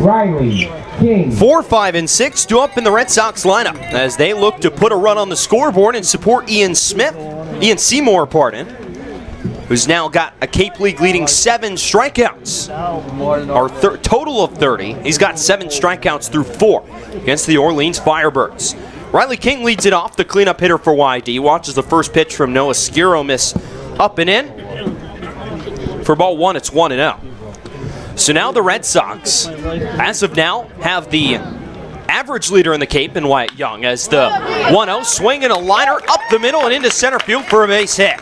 Riley, King. 4, 5, and 6 due up in the Red Sox lineup as they look to put a run on the scoreboard and support Ian Seymour, who's now got a Cape League leading 7 strikeouts. Our total of 30. He's got 7 strikeouts through 4 against the Orleans Firebirds. Riley King leads it off, the cleanup hitter for YD. Watches the first pitch from Noah Skiro miss up and in. For ball 1, it's 1-0. So now the Red Sox, as of now, have the average leader in the Cape in Wyatt Young as the 1-0 swinging a liner up the middle and into center field for a base hit.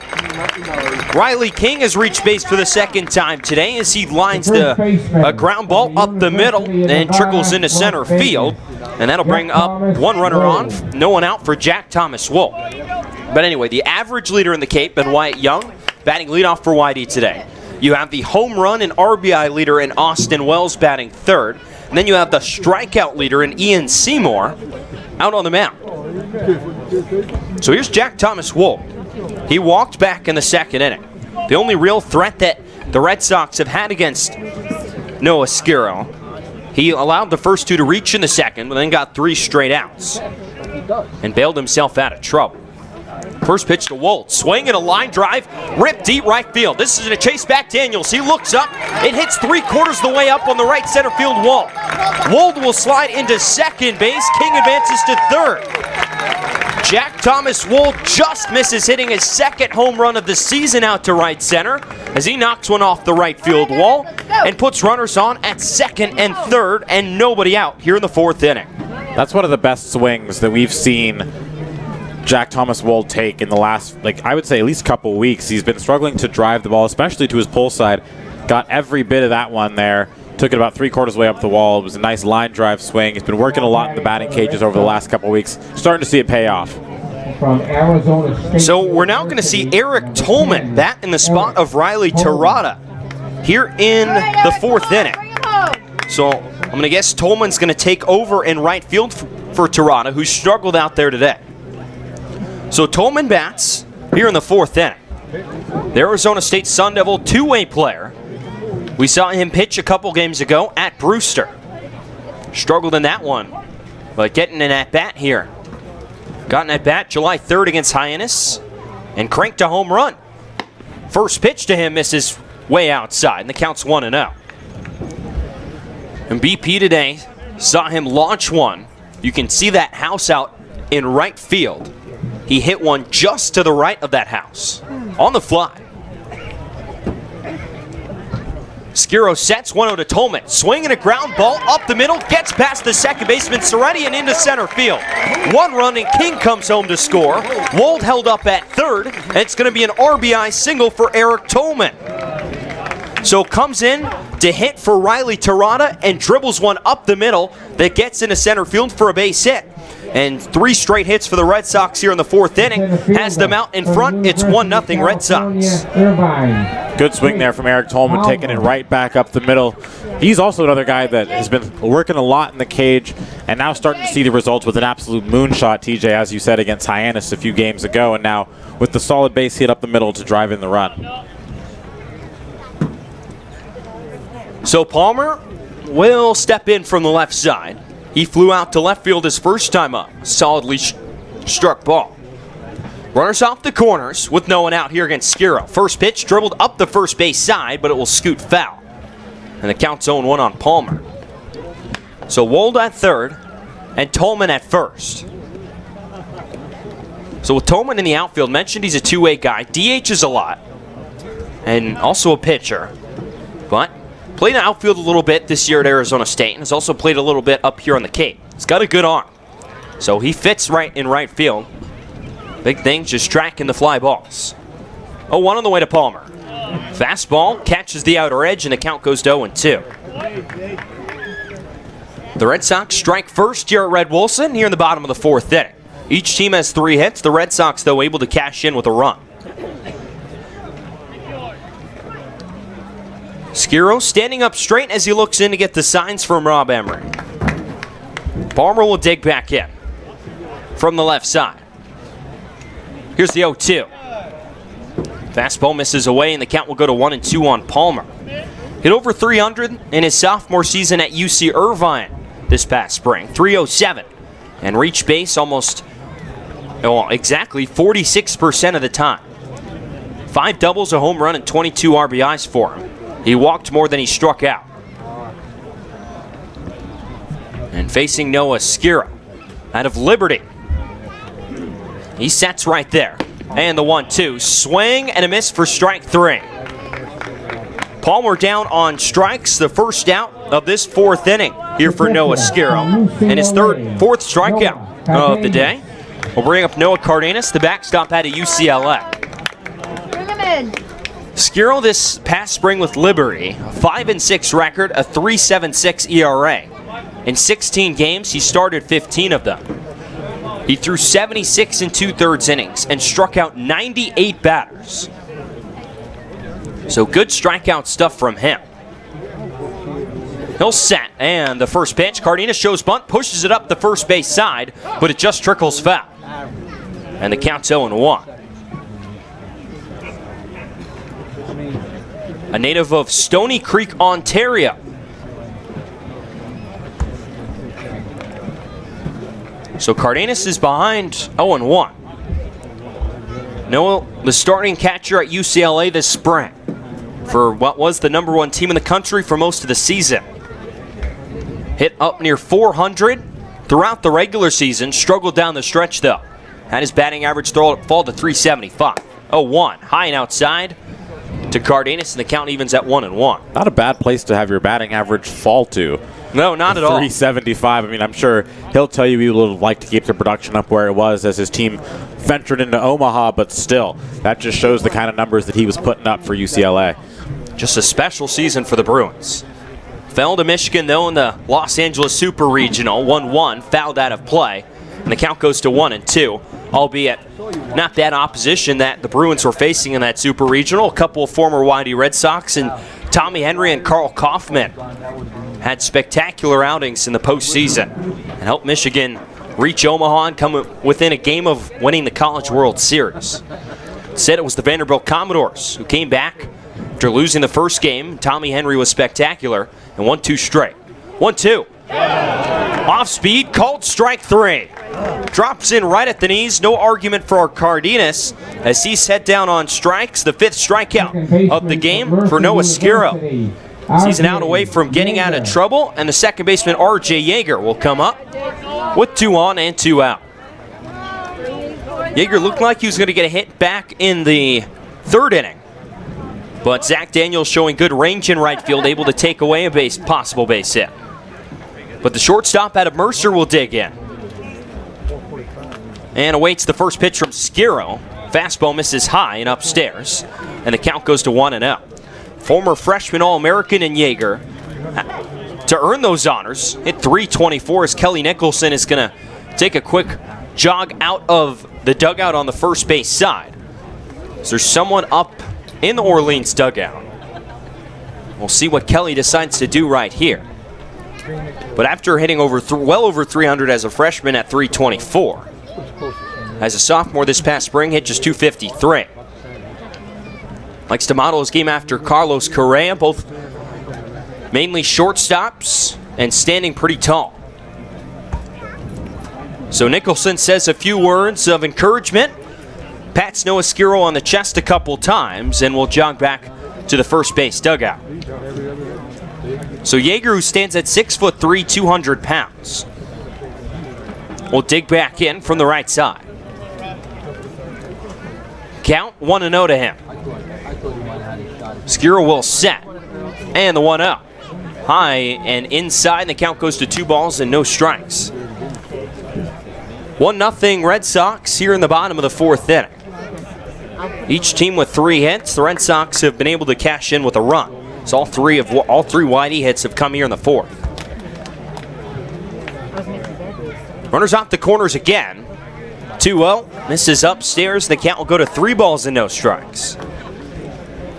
Riley King has reached base for the second time today as he lines a ground ball up the middle and trickles into center field. And that'll bring up 1 runner on, no one out for Jack Thomas Wold. But anyway, the average leader in the Cape and Wyatt Young batting leadoff for YD today. You have the home run and RBI leader in Austin Wells batting third. And then you have the strikeout leader in Ian Seymour out on the mound. So here's Jack Thomas Wold. He walked back in the second inning. The only real threat that the Red Sox have had against Noah Skiro. He allowed the first 2 to reach in the second, but then got 3 straight outs and bailed himself out of trouble. First pitch to Wold, swing and a line drive, ripped deep right field. This is a chase back Daniels. He looks up, it hits 3/4 of the way up on the right center field wall. Wold will slide into second base. King advances to third. Jack Thomas Wold just misses hitting his second home run of the season out to right center as he knocks one off the right field wall and puts runners on at second and third and nobody out here in the 4th inning. That's one of the best swings that we've seen Jack Thomas Wold take in the last, I would say at least couple weeks. He's been struggling to drive the ball, especially to his pull side. Got every bit of that one there. Took it about 3/4 way up the wall. It was a nice line drive swing. He's been working a lot in the batting cages over the last couple weeks. Starting to see it pay off. From Arizona State. So we're now going to see Eric Tolman bat in the spot of Riley Terada here in the 4th inning. So I'm going to guess Tolman's going to take over in right field for Terada, who struggled out there today. So Tolman bats here in the 4th inning. The Arizona State Sun Devil 2-way player. We saw him pitch a couple games ago at Brewster. Struggled in that one, but getting an at-bat here. Got an at-bat July 3rd against Hyannis and cranked a home run. First pitch to him misses way outside, and the count's 1-0. And BP today saw him launch one. You can see that house out in right field. He hit one just to the right of that house on the fly. Skiro sets 1-0 to Tolman. Swinging a ground ball up the middle, gets past the second baseman Soretti and into center field. 1 run and King comes home to score. Wold held up at third, and it's going to be an RBI single for Eric Tolman. So comes in to hit for Riley Terada and dribbles one up the middle that gets into center field for a base hit. And 3 straight hits for the Red Sox here in the 4th inning. Has them out in front. It's 1-0 Red Sox. Good swing there from Eric Tolman, taking it right back up the middle. He's also another guy that has been working a lot in the cage and now starting to see the results with an absolute moonshot, TJ, as you said, against Hyannis a few games ago, and now with the solid base hit up the middle to drive in the run. So Palmer will step in from the left side. He flew out to left field his first time up. Solidly struck ball. Runners off the corners with no one out here against Skiro. First pitch dribbled up the first base side, but it will scoot foul. And the count's 0-1 on Palmer. So Wold at third and Tolman at first. So with Tolman in the outfield, mentioned he's a 2-way guy. DHs a lot. And also a pitcher. But played in the outfield a little bit this year at Arizona State and has also played a little bit up here on the Cape. He's got a good arm. So he fits right in right field. Big thing, just tracking the fly balls. 0-1 on the way to Palmer. Fastball catches the outer edge and the count goes to 0-2. The Red Sox strike first here at Red Wilson here in the bottom of the 4th inning. Each team has 3 hits. The Red Sox, though, able to cash in with a run. Skiro standing up straight as he looks in to get the signs from Rob Emery. Palmer will dig back in from the left side. Here's the 0-2. Fastball misses away and the count will go to 1-2 on Palmer. Hit over 300 in his sophomore season at UC Irvine this past spring, 307, and reached base almost, well, exactly 46% of the time. 5 doubles, a home run, and 22 RBIs for him. He walked more than he struck out. And facing Noah Skira out of Liberty. He sets right there. And the 1-2. Swing and a miss for strike 3. Palmer down on strikes, the first out of this 4th inning here for Noah Skira. And his 4th strikeout of the day. We'll bring up Noah Cardenas, the backstop out of UCLA. Skira this past spring with Liberty, a 5-6 record, a 3.76 ERA. In 16 games, he started 15 of them. He threw 76 2/3 innings and struck out 98 batters. So good strikeout stuff from him. He'll set, and the first pitch, Cardenas shows bunt, pushes it up the first base side, but it just trickles foul. And the count's 0-1. A native of Stony Creek, Ontario. So Cardenas is behind 0-1. Noah, the starting catcher at UCLA this spring for what was the #1 team in the country for most of the season. Hit up near 400 throughout the regular season, struggled down the stretch though. Had his batting average fall to 375. 0-1, high and outside to Cardenas, and the count evens at 1-1. Not a bad place to have your batting average fall to. No, not at all. 375. I mean, I'm sure he'll tell you he would like to keep the production up where it was as his team ventured into Omaha, but still, that just shows the kind of numbers that he was putting up for UCLA. Just a special season for the Bruins. Fell to Michigan, though, in the Los Angeles Super Regional. 1-1, fouled out of play, and the count goes to 1-2, albeit not that opposition that the Bruins were facing in that Super Regional. A couple of former YD Red Sox and Tommy Henry and Carl Kaufman had spectacular outings in the postseason and helped Michigan reach Omaha and come within a game of winning the College World Series. Said it was the Vanderbilt Commodores who came back after losing the first game. Tommy Henry was spectacular and won 2 straight. 1-2. Off speed, called strike 3. Drops in right at the knees. No argument for our Cardenas as he's set down on strikes. The 5th strikeout of the game for Noah Skira. He's an out away from getting out of trouble, and the second baseman R.J. Yeager will come up with 2 on and 2 out. Yeager looked like he was going to get a hit back in the 3rd inning, but Zach Daniels showing good range in right field, able to take away a possible base hit. But the shortstop out of Mercer will dig in and awaits the first pitch from Skira. Fastball misses high and upstairs, and the count goes to 1-0. Former freshman All-American in Yeager to earn those honors. Hit .324 as Kelly Nicholson is going to take a quick jog out of the dugout on the first base side. So there's someone up in the Orleans dugout. We'll see what Kelly decides to do right here. But after hitting well over 300 as a freshman at .324, as a sophomore this past spring, hit just .253. Likes to model his game after Carlos Correa, both mainly shortstops and standing pretty tall. So Nicholson says a few words of encouragement, pats Noah Skira on the chest a couple times, and will jog back to the first base dugout. So Yeager, who stands at 6'3", 200 pounds, will dig back in from the right side. Count 1-0 to him. Skira will set, and the 1-0. High and inside, and the count goes to 2 balls and no strikes. 1-0 Red Sox here in the bottom of the 4th inning. Each team with 3 hits. The Red Sox have been able to cash in with a run. So all three YD hits have come here in the 4th. Runners off the corners again. 2-0, misses upstairs. The count will go to 3 balls and no strikes.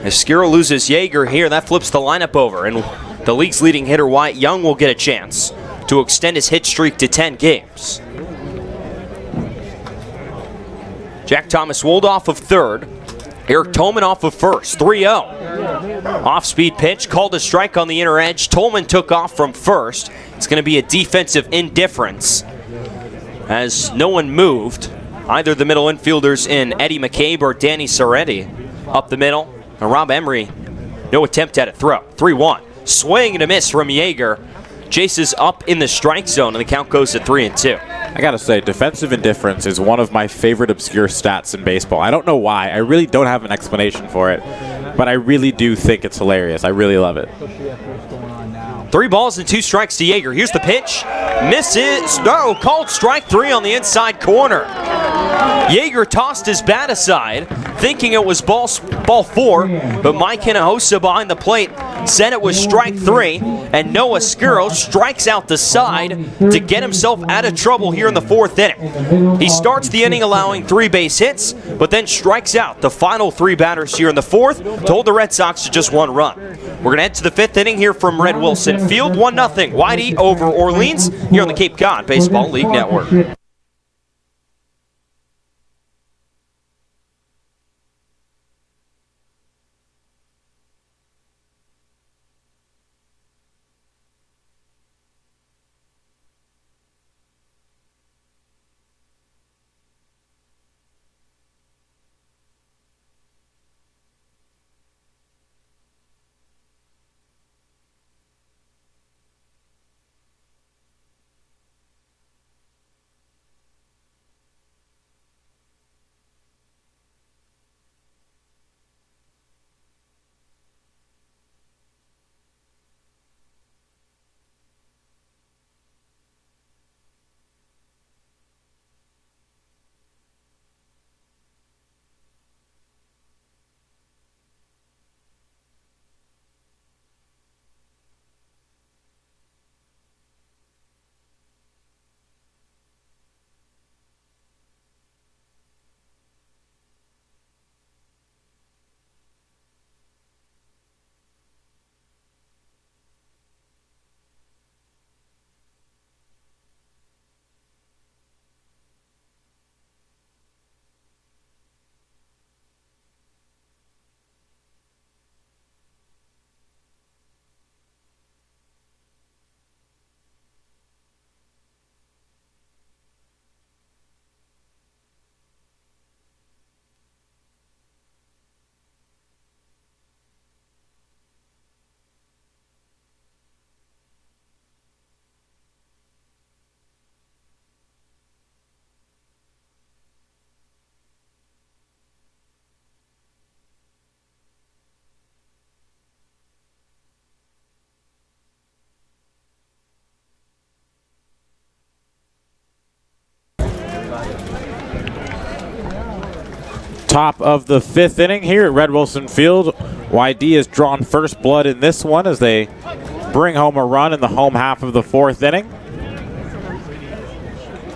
As Skira loses Yeager here, that flips the lineup over, and the league's leading hitter Wyatt Young will get a chance to extend his hit streak to 10 games. Jack Thomas Woldoff of 3rd Eric Tolman off of first, 3-0. Off-speed pitch, called a strike on the inner edge. Tolman took off from first. It's going to be a defensive indifference as no one moved. Either the middle infielders in Eddie McCabe or Danny Sorrenti up the middle. And Rob Emery, no attempt at a throw. 3-1. Swing and a miss from Yeager. Jace is up in the strike zone, and the count goes to 3-2. I gotta say, defensive indifference is one of my favorite obscure stats in baseball. I don't know why. I really don't have an explanation for it, but I really do think it's hilarious. I really love it. 3 balls and 2 strikes to Yeager. Here's the pitch. Misses. No, called strike 3 on the inside corner. Yeager tossed his bat aside, thinking it was ball 4, but Mike Hinojosa behind the plate said it was strike 3, and Noah Skuro strikes out the side to get himself out of trouble here in the 4th inning. He starts the inning allowing 3 base hits, but then strikes out the final 3 batters here in the 4th to hold the Red Sox to just 1 run. We're going to head to the 5th inning here from Red Wilson Field. 1-0 Whitey over Orleans here on the Cape Cod Baseball League Network. Top of the 5th inning here at Red Wilson Field. YD has drawn first blood in this one as they bring home a run in the home half of the 4th inning.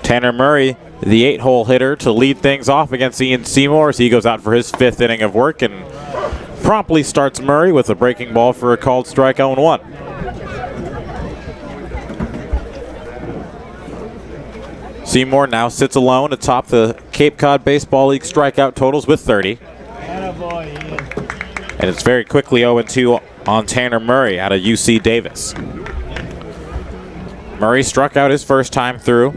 Tanner Murray, the 8-hole hitter, to lead things off against Ian Seymour as he goes out for his 5th inning of work and promptly starts Murray with a breaking ball for a called strike 0-1. Seymour now sits alone atop the Cape Cod Baseball League strikeout totals with 30. And it's very quickly 0-2 on Tanner Murray out of UC Davis. Murray struck out his first time through.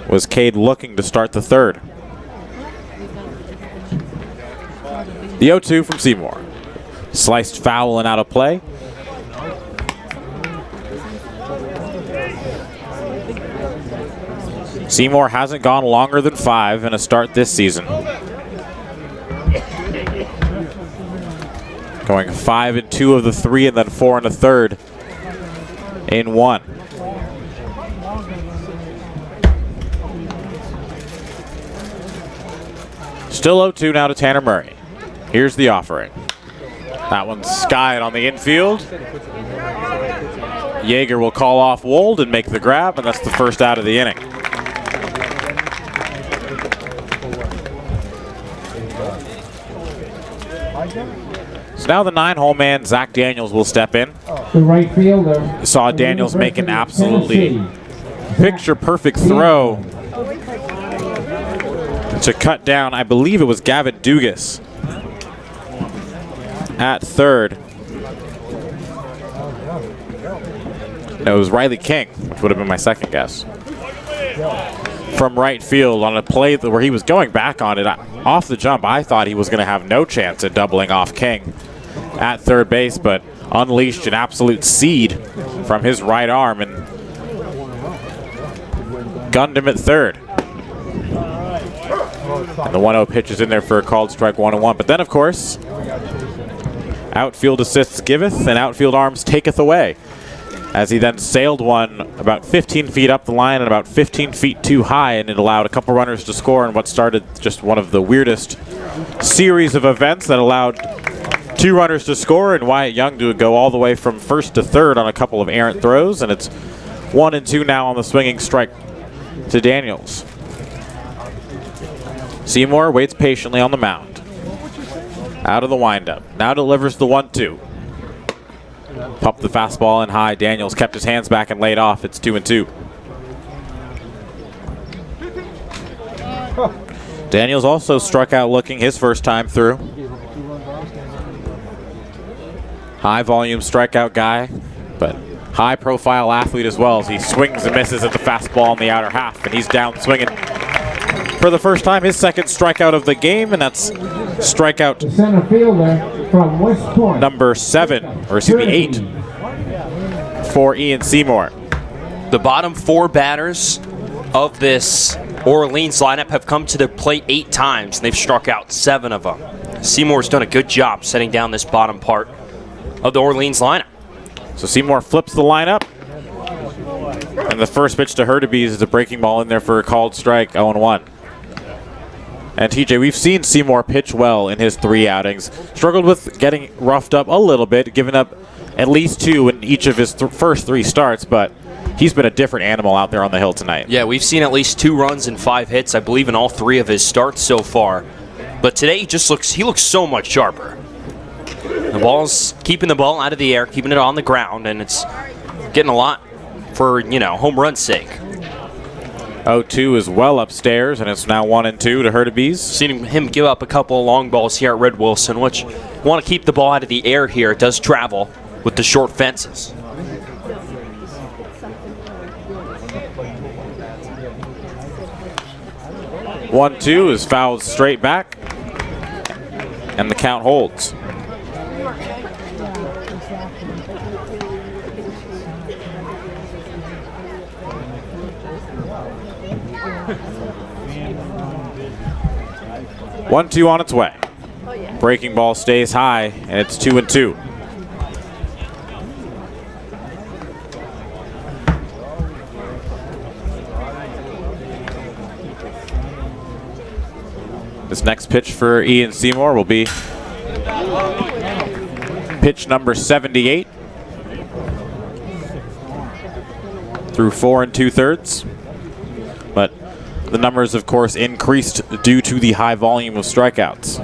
Was Cade looking to start the 3rd? The 0-2 from Seymour. Sliced foul and out of play. Seymour hasn't gone longer than 5 in a start this season. Going 5 in 2 of the 3 and then 4 in the 3rd in 1. Still 0-2 now to Tanner Murray. Here's the offering. That one's skied on the infield. Yeager will call off Wold and make the grab, and that's the first out of the inning. So now the 9-hole man, Zach Daniels, will step in. The right fielder. Saw Daniels make an absolutely picture-perfect throw to cut down, I believe it was Gavin Dugas, at third. No, it was Riley King, which would have been my second guess. From right field on a play where he was going back on it off the jump. I thought he was going to have no chance at doubling off King at third base, but unleashed an absolute seed from his right arm and gunned him at third. And the 1-0 pitch is in there for a called strike 1-1. But then, of course, outfield assists giveth and outfield arms taketh away, as he then sailed one about 15 feet up the line and about 15 feet too high, and it allowed a couple runners to score in what started just one of the weirdest series of events that allowed 2 runners to score and Wyatt Young to go all the way from first to third on a couple of errant throws, and it's 1-2 now on the swinging strike to Daniels. Seymour waits patiently on the mound. Out of the windup. Now delivers the 1-2. Pumped the fastball in high. Daniels kept his hands back and laid off. It's 2-2. Daniels also struck out looking his first time through. High volume strikeout guy, but high profile athlete as well, as he swings and misses at the fastball in the outer half, and he's down swinging for the first time, his second strikeout of the game, and that's strikeout The center fielder from West Point. number 7, or excuse me, 8 for Ian Seymour. The bottom 4 batters of this Orleans lineup have come to the plate 8 times, and they've struck out 7 of them. Seymour's done a good job setting down this bottom part of the Orleans lineup. So Seymour flips the lineup, and the first pitch to Hurtubise is a breaking ball in there for a called strike, 0-1. And TJ, we've seen Seymour pitch well in his 3 outings. Struggled with getting roughed up a little bit, giving up at least 2 in each of his first 3 starts, but he's been a different animal out there on the hill tonight. Yeah, we've seen at least 2 runs and 5 hits, I believe, in all 3 of his starts so far. But today he looks so much sharper. The ball's keeping the ball out of the air, keeping it on the ground, and it's getting a lot for, home run's sake. 0-2 is well upstairs, and it's now 1-2 to Hurtubise. Seen him give up a couple of long balls here at Red Wilson, which want to keep the ball out of the air here. It does travel with the short fences. One, 2 is fouled straight back, and the count holds. One, 2 on its way. Breaking ball stays high, and it's 2-2. This next pitch for Ian Seymour will be pitch number 78. Through 4 2/3. But the numbers, of course, increased due to the high volume of strikeouts.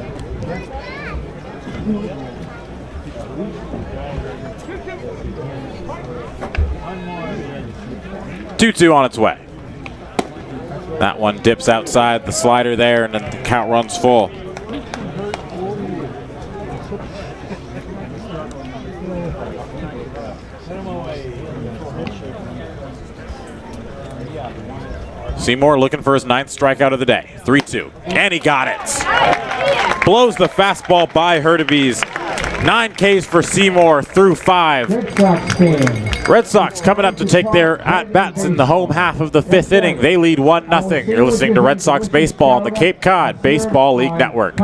Two on its way. That one dips outside the slider there, and then the count runs full. Seymour looking for his 9th strikeout of the day. 3-2. And he got it. Blows the fastball by Hurtubise. 9 Ks for Seymour through 5. Red Sox coming up to take their at-bats in the home half of the 5th inning. They lead 1-0. You're listening to Red Sox Baseball on the Cape Cod Baseball League Network.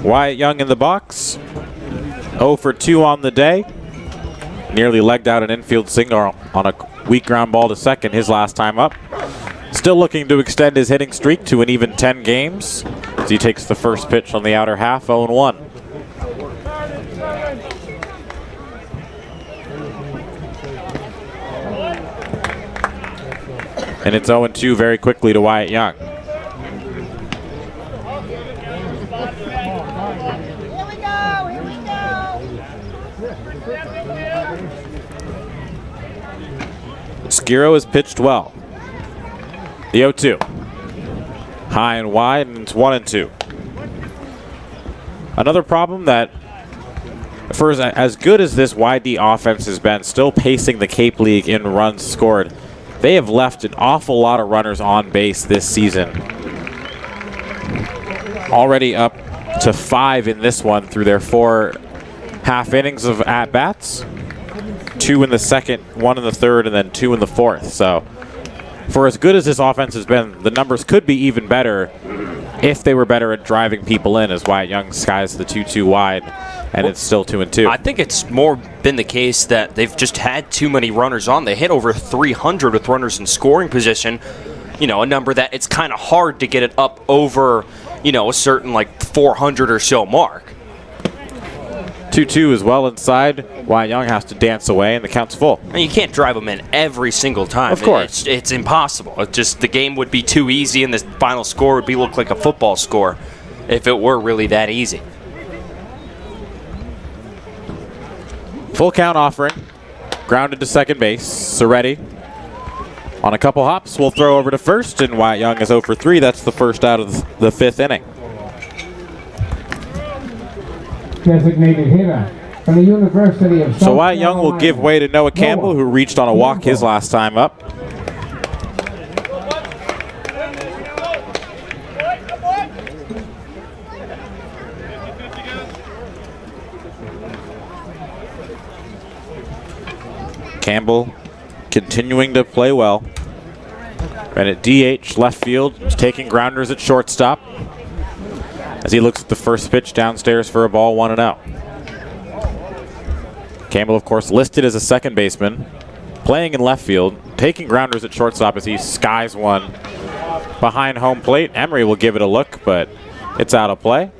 Wyatt Young in the box. 0 for 2 on the day. Nearly legged out an infield single on a weak ground ball to second his last time up. Still looking to extend his hitting streak to an even 10 games as he takes the first pitch on the outer half, 0-1. And it's 0-2 very quickly to Wyatt Young. Skiro has pitched well. The 0-2. High and wide, and it's 1-2. Another problem that, for as good as this YD offense has been, still pacing the Cape League in runs scored, they have left an awful lot of runners on base this season. Already up to 5 in this one through their 4 half innings of at-bats. 2 in the second, 1 in the third, and then 2 in the fourth. So for as good as this offense has been, the numbers could be even better if they were better at driving people in, as Wyatt Young skies the 2-2 wide, and it's still 2-2. I think it's more been the case that they've just had too many runners on. They hit over 300 with runners in scoring position, you know, a number that it's kind of hard to get it up over, you know, a certain like 400 or so mark. 2-2 is well inside. Wyatt Young has to dance away, and the count's full. And you can't drive them in every single time. Of course. It's impossible. It's just the game would be too easy, and the final score would look like a football score if it were really that easy. Full count offering. Grounded to second base. Soretti on a couple hops will throw over to first, and Wyatt Young is 0 for 3. That's the first out of the 5th inning. Designated hitter from the University of South So Wyatt Young will give way to Noah Campbell, who reached on a walk his last time up. Campbell continuing to play well. And at DH, left field, he's taking grounders at shortstop as he looks at the first pitch downstairs for a ball, 1-0. Campbell, of course, listed as a second baseman, playing in left field, taking grounders at shortstop as he skies one behind home plate. Emery will give it a look, but it's out of play.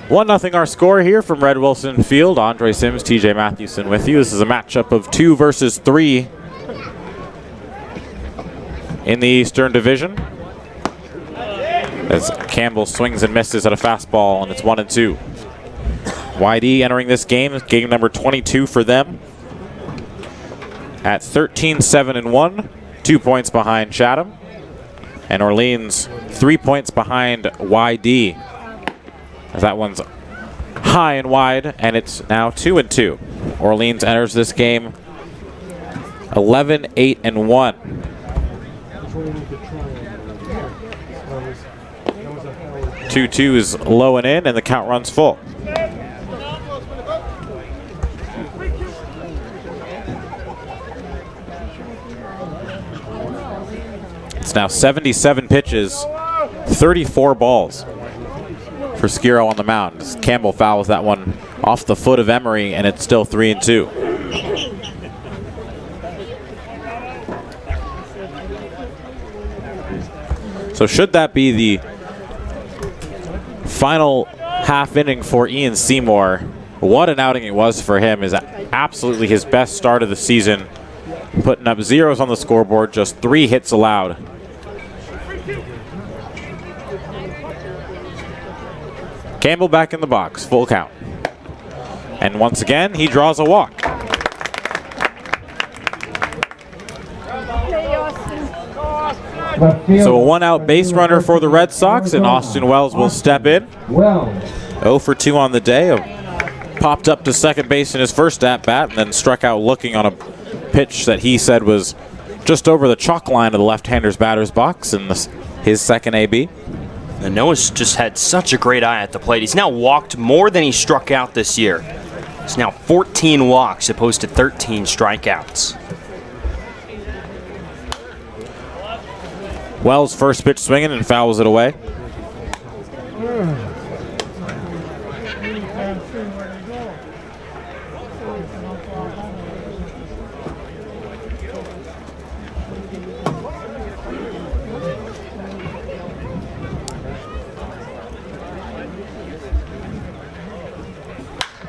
One nothing our score here from Red Wilson Field. Andre Sims, TJ Mathewson with you. This is a matchup of 2 versus 3 in the Eastern Division. As Campbell swings and misses at a fastball, and it's 1-2. YD entering this game number 22 for them at 13-7-1, 2 points behind Chatham, and Orleans 3 points behind YD. As that one's high and wide, and it's now 2-2. Orleans enters this game 11-8-1. 2-2 is low and in, and the count runs full. It's now 77 pitches, 34 balls for Skiro on the mound. Campbell fouls that one off the foot of Emery, and it's still 3-2. So should that be the final half inning for Ian Seymour, what an outing it was for him. Is absolutely his best start of the season, putting up zeros on the scoreboard, just 3 hits allowed. Campbell back in the box, full count. And once again, he draws a walk. So a 1-out base runner for the Red Sox, and Austin Wells will step in. 0 for 2 on the day. Popped up to second base in his first at-bat, and then struck out looking on a pitch that he said was just over the chalk line of the left-hander's batter's box in his second AB. And Noah's just had such a great eye at the plate. He's now walked more than he struck out this year. It's now 14 walks opposed to 13 strikeouts. Wells first pitch swinging and fouls it away.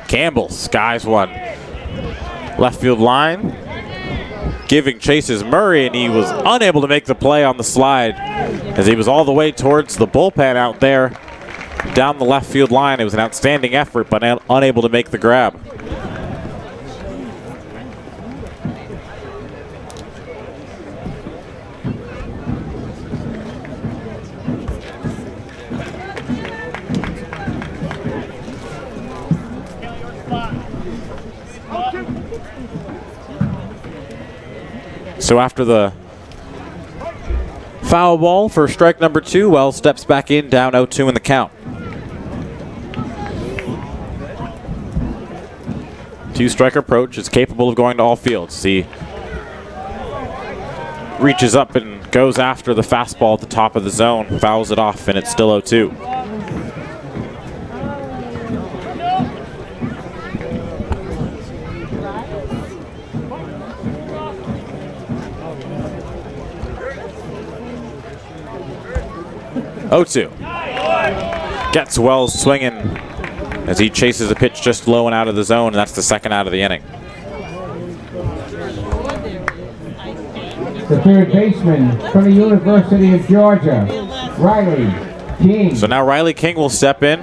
Campbell skies one. Left field line. Giving chases Murray, and he was unable to make the play on the slide as he was all the way towards the bullpen out there down the left field line. It was an outstanding effort, but unable to make the grab. So after the foul ball for strike number 2, Wells steps back in, down 0-2 in the count. Two-strike approach is capable of going to all fields. He reaches up and goes after the fastball at the top of the zone, fouls it off, and it's still 0-2. Gets Wells swinging as he chases a pitch just low and out of the zone, and that's the second out of the inning. The third baseman from the University of Georgia, Riley King. So now Riley King will step in,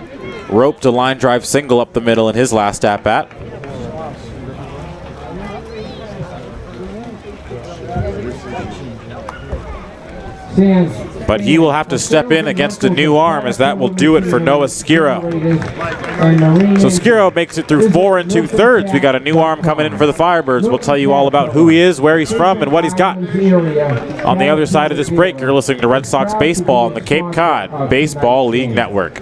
roped a line drive single up the middle in his last at-bat. But he will have to step in against a new arm, as that will do it for Noah Skiro. So Skiro makes it through 4 2/3. We got a new arm coming in for the Firebirds. We'll tell you all about who he is, where he's from, and what he's got. On the other side of this break, you're listening to Red Sox Baseball on the Cape Cod Baseball League Network.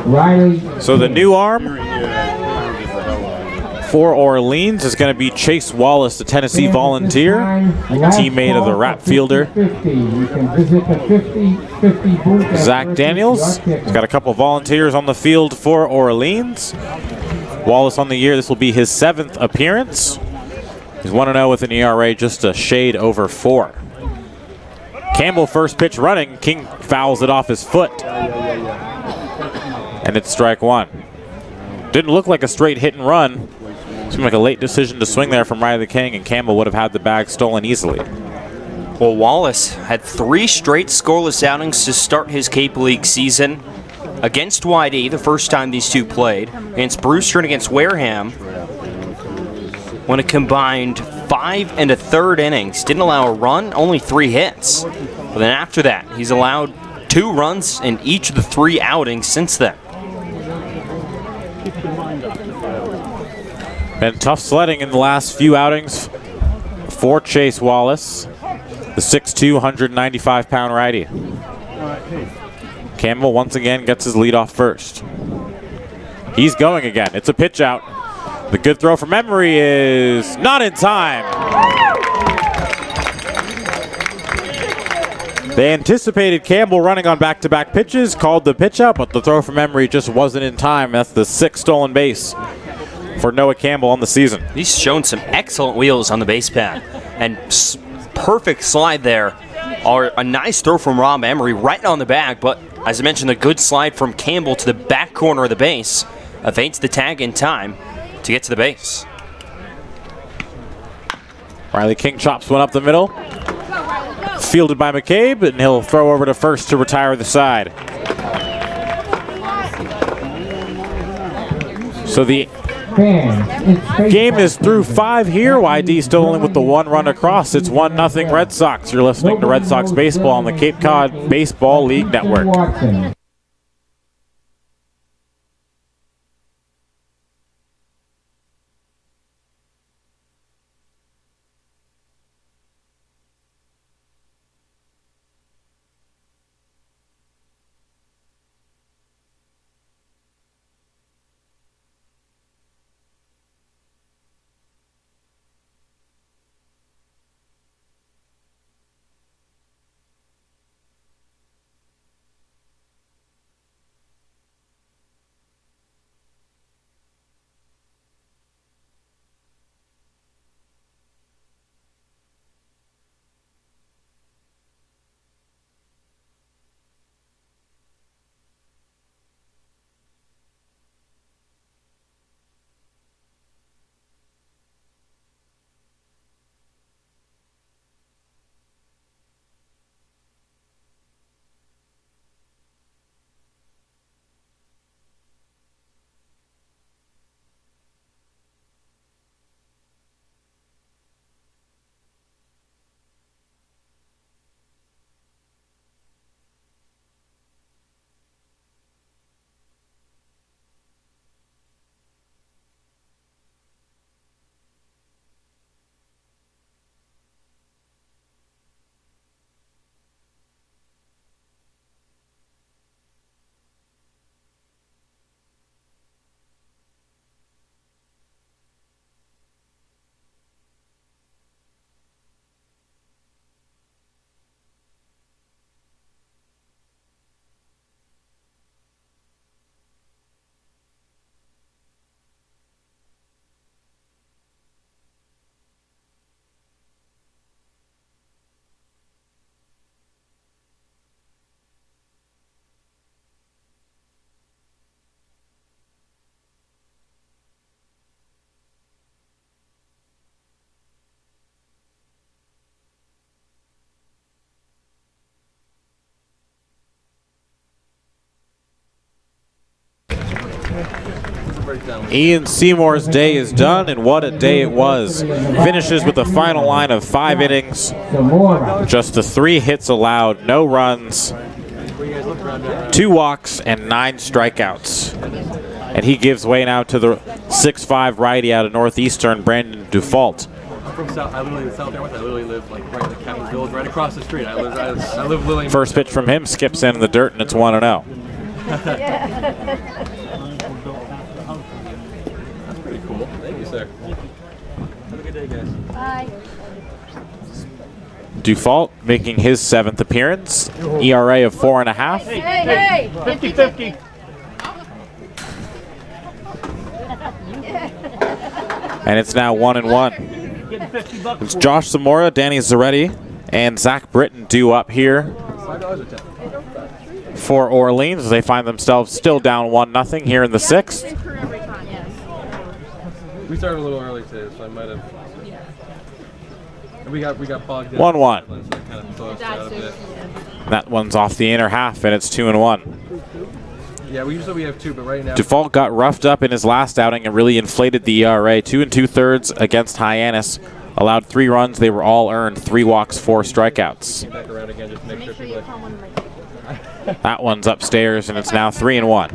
Riley. So the new arm for Orleans is going to be Chase Wallace, the Tennessee Volunteer, teammate of the Rap Fielder Zach Daniels. He's got a couple volunteers on the field for Orleans. Wallace on the year, this will be his 7th appearance. He's 1-0 with an ERA just a shade over 4. Campbell first pitch running. King fouls it off his foot. And it's strike 1. Didn't look like a straight hit and run. Seemed like a late decision to swing there from Riley King, and Campbell would have had the bag stolen easily. Well, Wallace had 3 straight scoreless outings to start his Cape League season. Against YD, the first time these two played. Against Brewster and against Wareham. Won a combined 5 1/3 innings. Didn't allow a run, only 3 hits. But then after that, he's allowed 2 runs in each of the 3 outings since then. Been tough sledding in the last few outings for Chase Wallace, the 6'2", 195-pound righty. Campbell once again gets his lead off first. He's going again. It's a pitch out. The good throw from Emery is not in time. They anticipated Campbell running on back-to-back pitches, called the pitch out, but the throw from Emery just wasn't in time. That's the 6th stolen base for Noah Campbell on the season. He's shown some excellent wheels on the base pad. And perfect slide there. Or a nice throw from Rob Emery right on the bag, but as I mentioned, a good slide from Campbell to the back corner of the base. Evades the tag in time to get to the base. Riley King chops one up the middle. Fielded by McCabe, and he'll throw over to first to retire the side. So the game is through 5 here. YD still only with the 1 run across. It's 1-0 Red Sox. You're listening to Red Sox Baseball on the Cape Cod Baseball League Network. Ian Seymour's day is done, and what a day it was. Finishes with a final line of 5 innings. Just the 3 hits allowed, no runs, 2 walks, and 9 strikeouts. And he gives way now to the 6'5" righty out of Northeastern, Brandon Dufault. From South, I literally South Airways. I literally live like right in the Captain's Village, right across the street. I live literally. First pitch from him skips in the dirt, and it's 1-0. That's pretty cool. Thank you, sir. Have a good day, guys. Bye. Dufault making his 7th appearance. ERA of 4.5. Hey! 50-50. And it's now 1-1. It's Josh Zamora, Danny Zaretti, and Zach Britton due up here for Orleans. They find themselves still down 1-0 here in the 6th. We started a little early today, so I might have. We got bogged down. 1-1. So that kind of closed out a bit. That one's off the inner half, and it's 2-1. Yeah, we usually have 2, but right now Dufault got roughed up in his last outing and really inflated the ERA. 2 2/3 against Hyannis. Allowed 3 runs. They were all earned. 3 walks, 4 strikeouts. came back around again just to make sure people That one's upstairs, and it's now 3-1.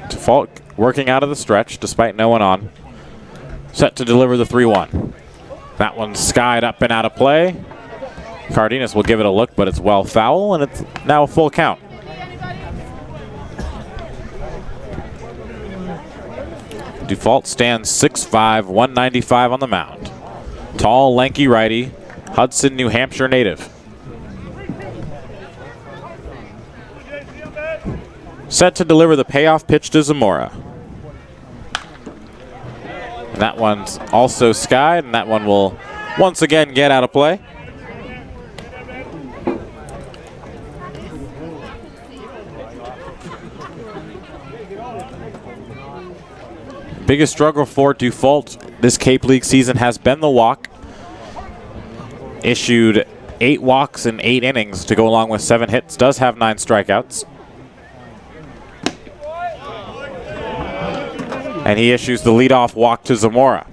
Dufault working out of the stretch despite no one on. Set to deliver the 3-1. That one's skied up and out of play. Cardenas will give it a look, but it's well foul, and it's now a full count. Dufault stands 6'5", 195 on the mound. Tall, lanky righty, Hudson, New Hampshire native. Set to deliver the payoff pitch to Zamora. And that one's also skied, and that one will once again get out of play. Biggest struggle for Dufault this Cape League season has been the walk. Issued 8 walks in 8 innings to go along with 7 hits. Does have 9 strikeouts. And he issues the leadoff walk to Zamora.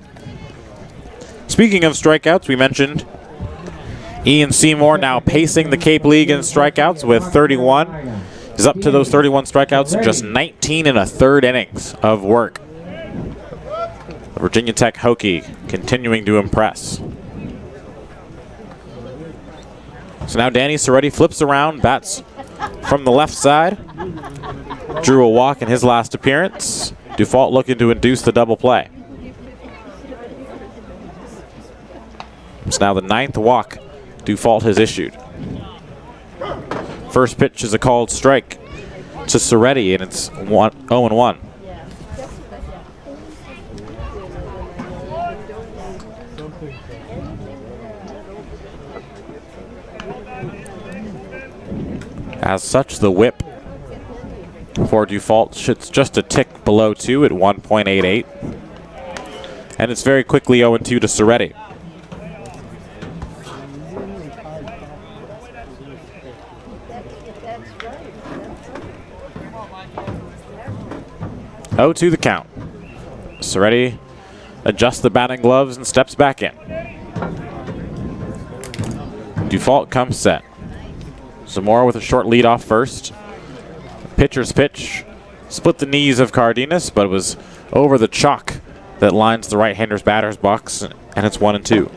Speaking of strikeouts, we mentioned Ian Seymour now pacing the Cape League in strikeouts with 31. He's up to those 31 strikeouts in just 19 1/3 innings of work. The Virginia Tech Hokie continuing to impress. So now Danny Soretti flips around, bats from the left side. Drew a walk in his last appearance. Dufault looking to induce the double play. It's now the 9th walk Dufault has issued. First pitch is a called strike to Soretti, and it's 0-1. As such, the whip for Dufault sits just a tick below 2 at 1.88. And it's very quickly 0-2 to Soretti. Oh, to the count. Soretti adjusts the batting gloves and steps back in. Dufault comes set. Zamora with a short lead off first. Pitcher's pitch split the knees of Cardenas, but it was over the chalk that lines the right-hander's batter's box, and it's 1-2.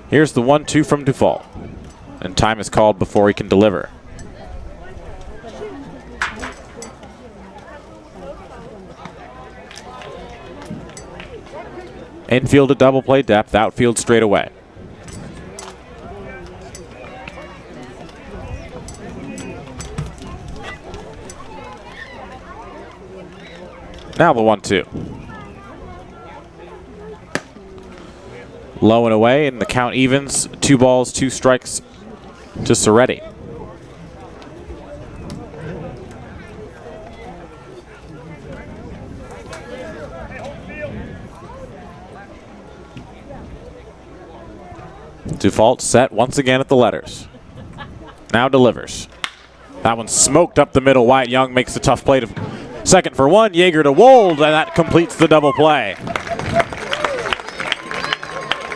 Here's the 1-2 from Dufault, and time is called before he can deliver. Infield at double play depth, outfield straight away. Now the 1-2. Low and away, and the count evens. 2 balls, 2 strikes to Soretti. Dufault set once again at the letters. Now delivers. That one smoked up the middle. Wyatt Young makes a tough play to second for 1. Yeager to Wold, and that completes the double play.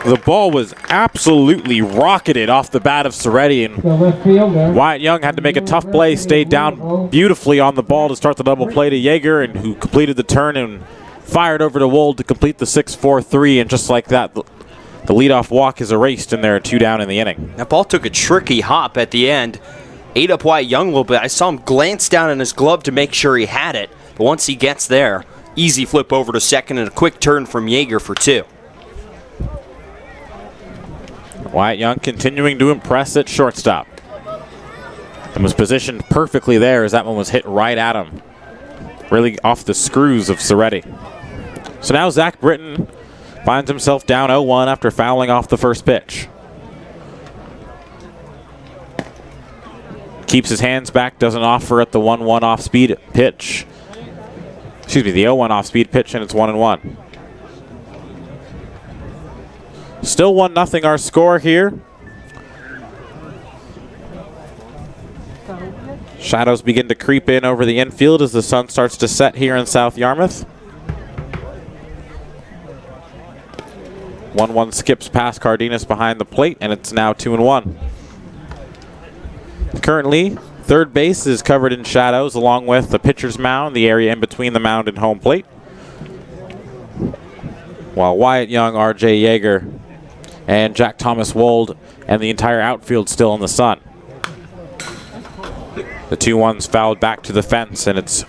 The ball was absolutely rocketed off the bat of Soretti, and Wyatt Young had to make a tough play, stayed down beautifully on the ball to start the double play to Yeager, and who completed the turn and fired over to Wold to complete the 6-4-3, and just like that, the leadoff walk is erased, and there are 2 down in the inning. That ball took a tricky hop at the end. Ate up Wyatt Young a little bit. I saw him glance down in his glove to make sure he had it. But once he gets there, easy flip over to second and a quick turn from Yeager for 2. Wyatt Young continuing to impress at shortstop. And was positioned perfectly there as that one was hit right at him really off the screws of Soretti. So now Zach Britton finds himself down 0-1 after fouling off the first pitch. Keeps his hands back, doesn't offer at the 1-1 off-speed pitch. Excuse me, the 0-1 off-speed pitch, and it's 1-1. Still 1-0 our score here. Shadows begin to creep in over the infield as the sun starts to set here in South Yarmouth. 1-1 skips past Cardenas behind the plate, and it's now 2-1. Currently, third base is covered in shadows along with the pitcher's mound, the area in between the mound and home plate. While Wyatt Young, R.J. Yeager, and Jack Thomas Wold and the entire outfield still in the sun. The 2-1's fouled back to the fence, and it's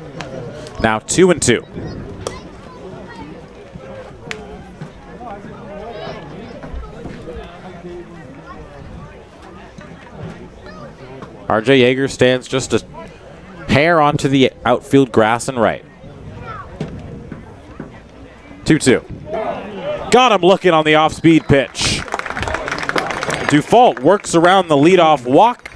now 2-2. R.J. Yeager stands just a hair onto the outfield grass and right. 2-2. Got him looking on the off-speed pitch. Dufault works around the leadoff walk,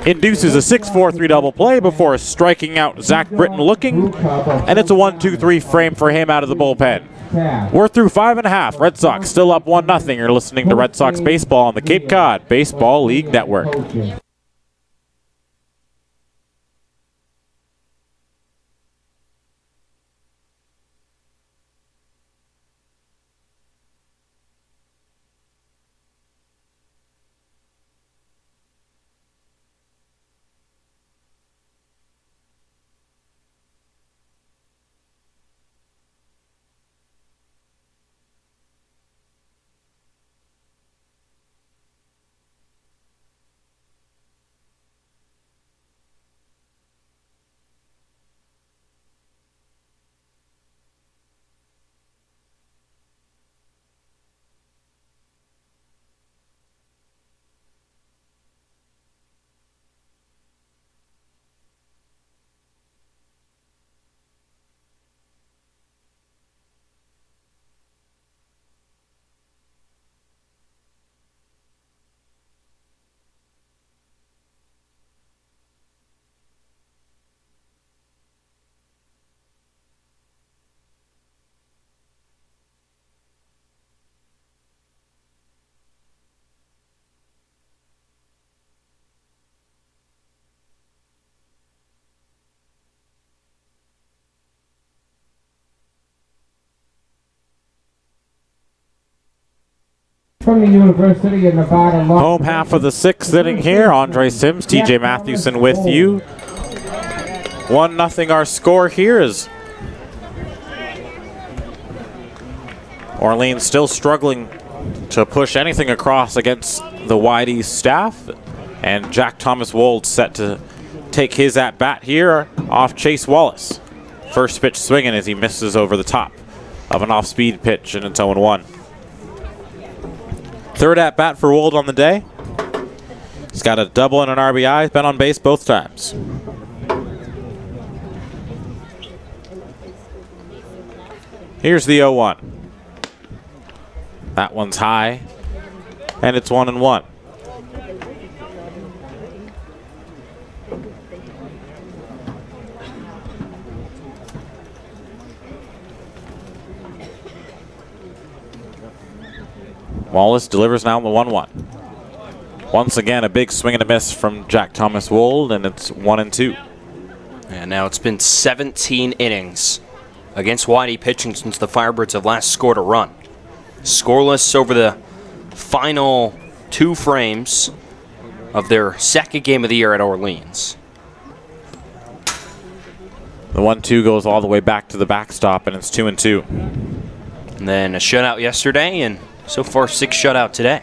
induces a 6-4-3 double play before striking out Zach Britton looking, and it's a 1-2-3 frame for him out of the bullpen. We're through 5.5. Red Sox still up 1-0. You're listening to Red Sox Baseball on the Cape Cod Baseball League Network. From the University of Nevada. Home half of the sixth inning here. Andre Sims, TJ Mathewson with you. 1-0 our score here is Orleans still struggling to push anything across against the Wide East staff. And Jack Thomas Wold set to take his at-bat here off Chase Wallace. First pitch swinging as he misses over the top of an off-speed pitch, and it's 0-1. Third at-bat for Wold on the day. He's got a double and an RBI. He's been on base both times. Here's the 0-1. That one's high, and it's 1-1. Wallace delivers now on the 1-1. Once again, a big swing and a miss from Jack Thomas Wold, and it's 1-2. And now it's been 17 innings against Whitey pitching since the Firebirds have last scored a run. Scoreless over the final 2 frames of their second game of the year at Orleans. The 1-2 goes all the way back to the backstop, and it's 2-2. And then a shutout yesterday, and so far 6 shutout today.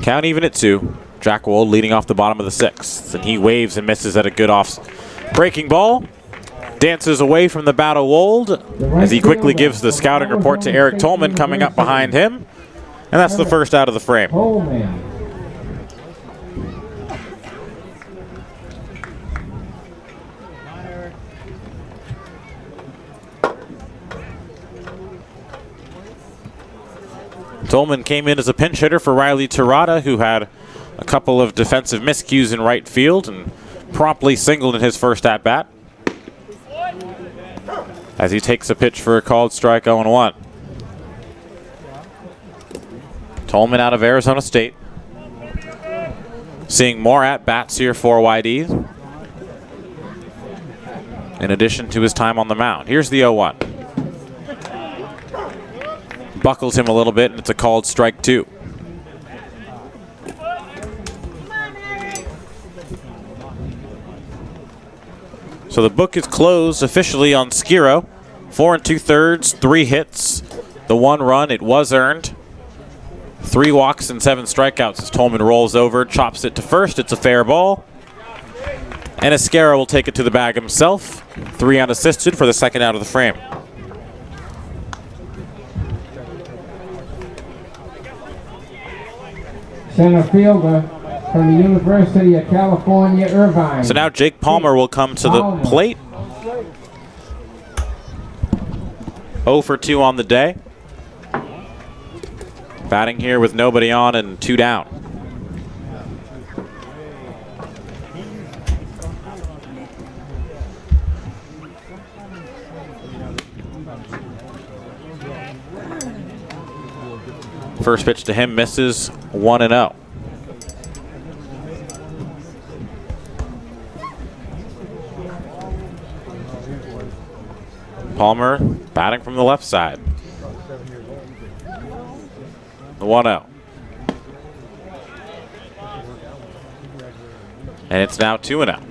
Count even at 2. Jack Wold leading off the bottom of the 6th, and he waves and misses at a good breaking ball. Dances away from the bat of Wold as he quickly gives the scouting report to Eric Tolman coming up behind him. And that's the first out of the frame. Tolman came in as a pinch hitter for Riley Terada, who had a couple of defensive miscues in right field and promptly singled in his first at-bat as he takes a pitch for a called strike 0-1. Tolman out of Arizona State. Seeing more at-bats here for YD, in addition to his time on the mound. Here's the 0-1. Buckles him a little bit, and it's a called strike 2. So the book is closed officially on Skiro. 4 2/3, 3 hits, the 1 run. It was earned. 3 walks and 7 strikeouts as Tolman rolls over, chops it to first. It's a fair ball. And Esquera will take it to the bag himself. 3 unassisted for the second out of the frame. Center fielder from the University of California, Irvine. So now Jake Palmer will come to the plate. 0 for 2 on the day. Batting here with nobody on and 2 down. First pitch to him misses, 1-0. Palmer batting from the left side. The 1-0. And it's now 2-0.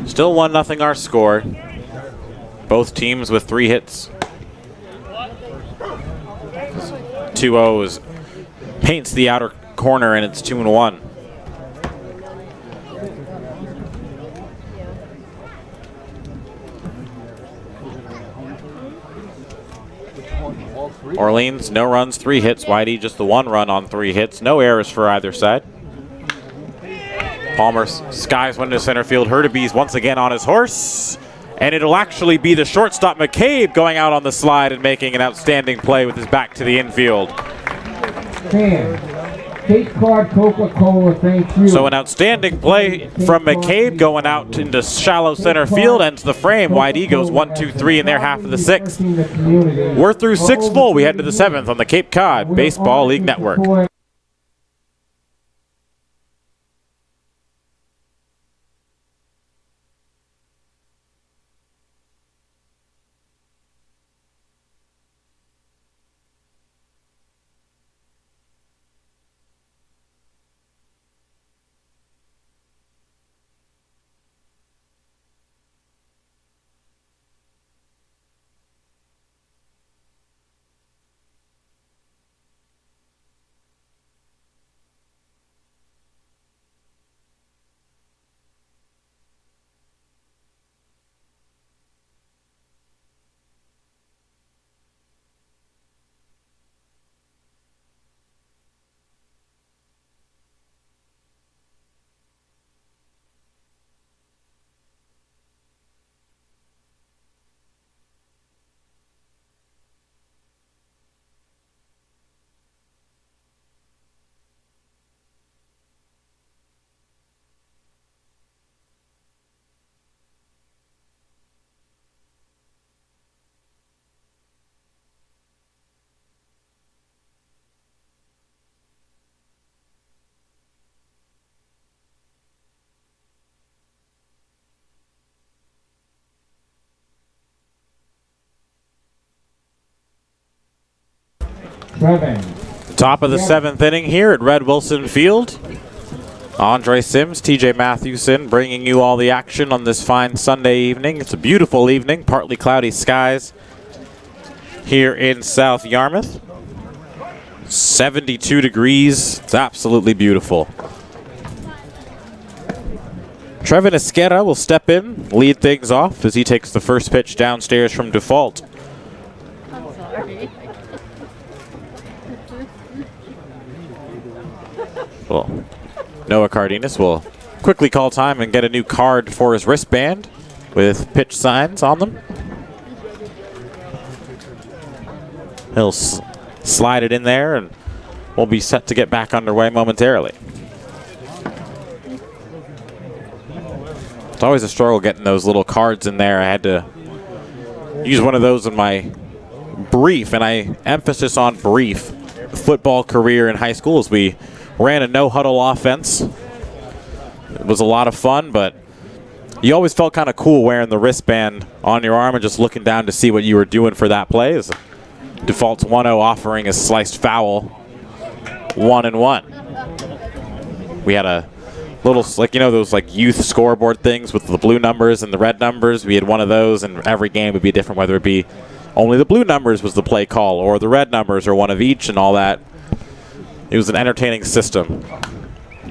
Still 1-0 our score. Both teams with 3 hits. 2-0 paints the outer corner, and it's 2-1. Orleans, no runs, 3 hits. Whitey, just the 1 run on 3 hits. No errors for either side. Palmer skies one to center field. Hurtubise once again on his horse. And it'll actually be the shortstop McCabe going out on the slide and making an outstanding play with his back to the infield. Cape Cod Coca-Cola, thank you. So an outstanding play from McCabe going out into shallow center field, ends the frame. YD goes 1, 2, 3 in their half of the 6th. We're through 6 full. We head to the 7th on the Cape Cod Baseball League Network. Top of the 7th inning here at Red Wilson Field. Andre Sims, TJ Mathewson bringing you all the action on this fine Sunday evening. It's a beautiful evening, partly cloudy skies here in South Yarmouth. 72 degrees. It's absolutely beautiful. Trevin Esquera will step in, lead things off as he takes the first pitch downstairs from default. Well, Noah Cardenas will quickly call time and get a new card for his wristband with pitch signs on them. He'll slide it in there, and we'll be set to get back underway momentarily. It's always a struggle getting those little cards in there. I had to use one of those in my brief, and I emphasis on brief, football career in high school as we ran a no-huddle offense. It was a lot of fun, but you always felt kind of cool wearing the wristband on your arm and just looking down to see what you were doing for that play. As default's 1-0 offering a sliced foul, 1-1. We had a little, like, you know, those like youth scoreboard things with the blue numbers and the red numbers. We had one of those, and every game would be different, whether it be only the blue numbers was the play call or the red numbers or one of each and all that. It was an entertaining system.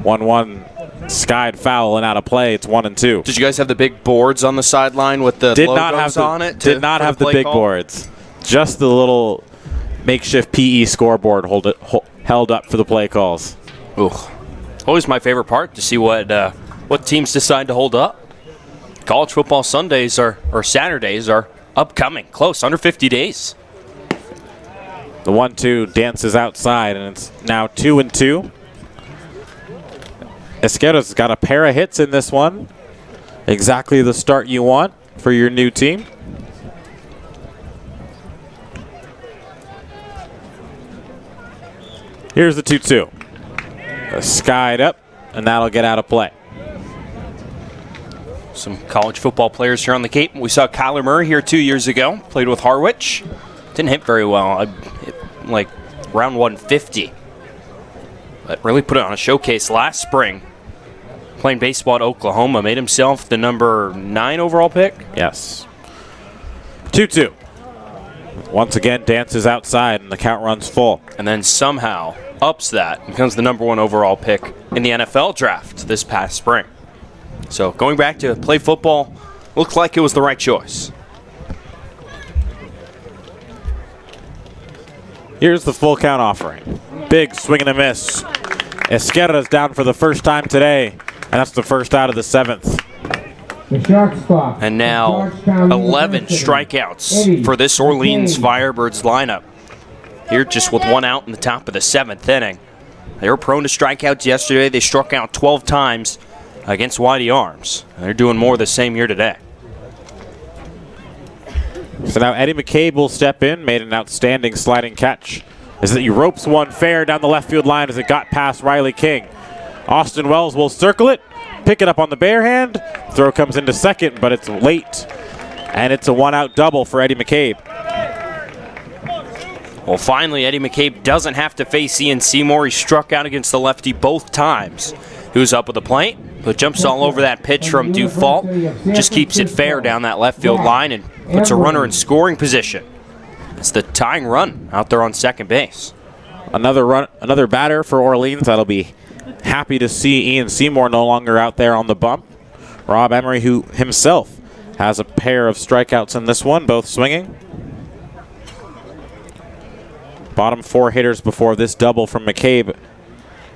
1-1. Skied foul and out of play. It's 1-2. Did you guys have the big boards on the sideline with the logos on it? Did not have the big boards. Just the little makeshift PE scoreboard held up for the play calls. Ooh, always my favorite part to see what teams decide to hold up. College football Sundays or Saturdays are upcoming, close, under 50 days. The 1-2 dances outside, and it's now 2-2. Esquerra's got a pair of hits in this one. Exactly the start you want for your new team. Here's the 2-2. Skied up, and that'll get out of play. Some college football players here on the Cape. We saw Kyler Murray here 2 years ago. Played with Harwich. Didn't hit very well. Hit like around 150. But really put it on a showcase last spring. Playing baseball at Oklahoma. Made himself the number 9 overall pick. Yes. 2-2. Once again, dances outside, and the count runs full. And then somehow ups that. Becomes the number 1 overall pick in the NFL draft this past spring. So going back to play football, looked like it was the right choice. Here's the full count offering. Big swing and a miss. Esquerra's down for the first time today, and that's the first out of the 7th. The shortstop. And now 11 strikeouts for this Orleans Firebirds lineup. Here just with 1 out in the top of the 7th inning. They were prone to strikeouts yesterday. They struck out 12 times against Whitey Arms. And they're doing more the same here today. So now Eddie McCabe will step in, made an outstanding sliding catch. As he ropes one fair down the left field line as it got past Riley King. Austin Wells will circle it, pick it up on the bare hand. Throw comes into second, but it's late. And it's a 1-out double for Eddie McCabe. Well, finally, Eddie McCabe doesn't have to face Ian Seymour. He struck out against the lefty both times. He was up with the plate, but jumps all over that pitch from Dufault. Just keeps it fair down that left field line and puts a runner in scoring position. It's the tying run out there on second base. Another batter for Orleans. That'll be happy to see Ian Seymour no longer out there on the bump. Rob Emery, who himself has a pair of strikeouts in this one, both swinging. Bottom 4 hitters before this double from McCabe.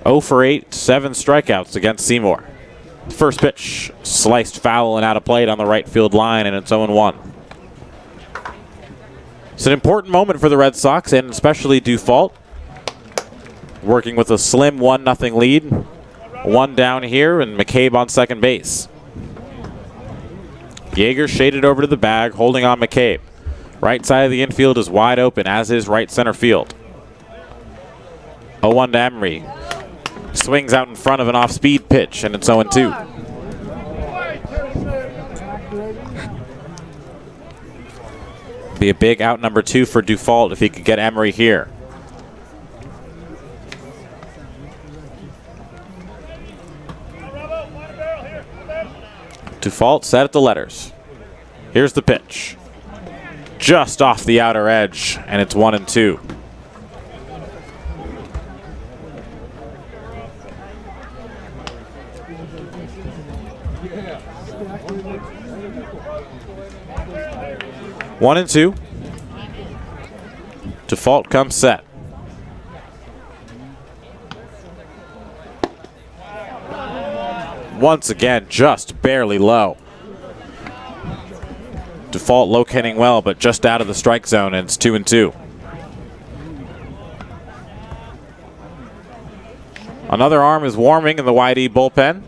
0 for 8, 7 strikeouts against Seymour. First pitch, sliced foul and out of play on the right field line, and it's 0-1. It's an important moment for the Red Sox, and especially Dufault. Working with a slim 1-0 lead. 1 down here, and McCabe on second base. Yeager shaded over to the bag, holding on McCabe. Right side of the infield is wide open, as is right center field. 0-1 to Emery. Swings out in front of an off-speed pitch, and it's 0-2. Be a big out number 2 for Dufault if he could get Emery here. Dufault set at the letters. Here's the pitch. Just off the outer edge, and it's 1-2. One and 2. Dufault comes set. once again, just barely low. Default locating well, but just out of the strike zone, and it's 2-2. Another arm is warming in the YD bullpen.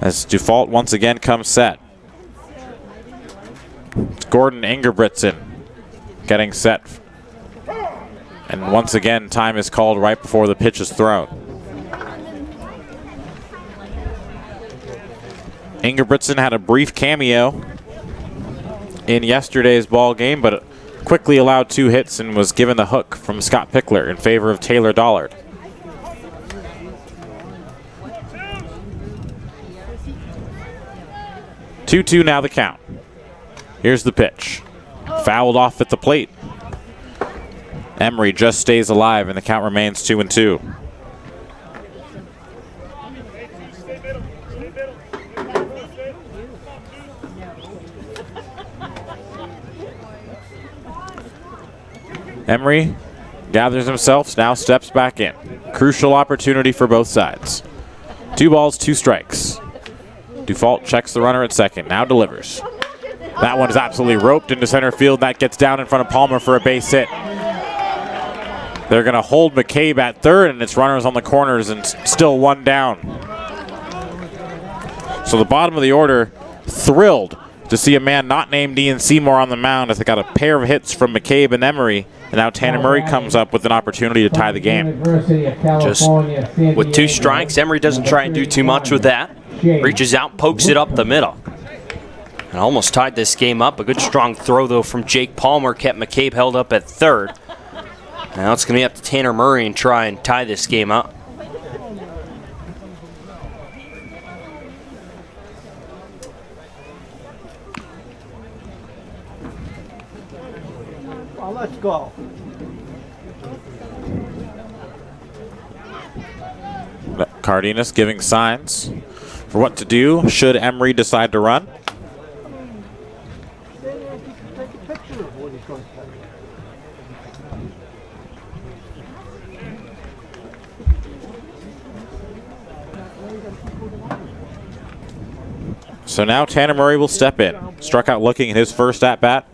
As Default once again comes set. It's Gordon Ingebrigtsen getting set. And once again, time is called right before the pitch is thrown. Ingebrigtsen had a brief cameo in yesterday's ball game, but quickly allowed 2 hits and was given the hook from Scott Pickler in favor of Taylor Dollard. Two now the count. Here's the pitch. Fouled off at the plate. Emery just stays alive and the count remains 2-2. Emery gathers himself, now steps back in. Crucial opportunity for both sides. 2 balls, 2 strikes. Default checks the runner at second, now delivers. That one is absolutely roped into center field. That gets down in front of Palmer for a base hit. They're going to hold McCabe at third, and it's runners on the corners and still 1 down. So the bottom of the order thrilled to see a man not named Ian Seymour on the mound as they got a pair of hits from McCabe and Emery. And now Tanner Murray comes up with an opportunity to tie the game. Just with 2 strikes, Emery doesn't try and do too much with that. Reaches out, pokes it up the middle. And almost tied this game up. A good strong throw, though, from Jake Palmer kept McCabe held up at third. Now it's going to be up to Tanner Murray and try and tie this game up. Well, let's go. Cardenas giving signs for what to do should Emery decide to run. So now Tanner Murray will step in. Struck out looking at his first at-bat,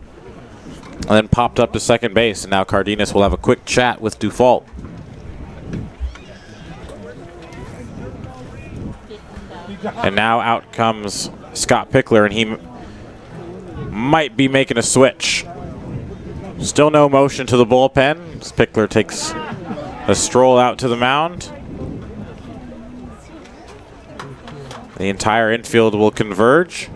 and then popped up to second base. And now Cardenas will have a quick chat with Default. And now out comes Scott Pickler, and he might be making a switch. Still no motion to the bullpen as Pickler takes a stroll out to the mound. The entire infield will converge.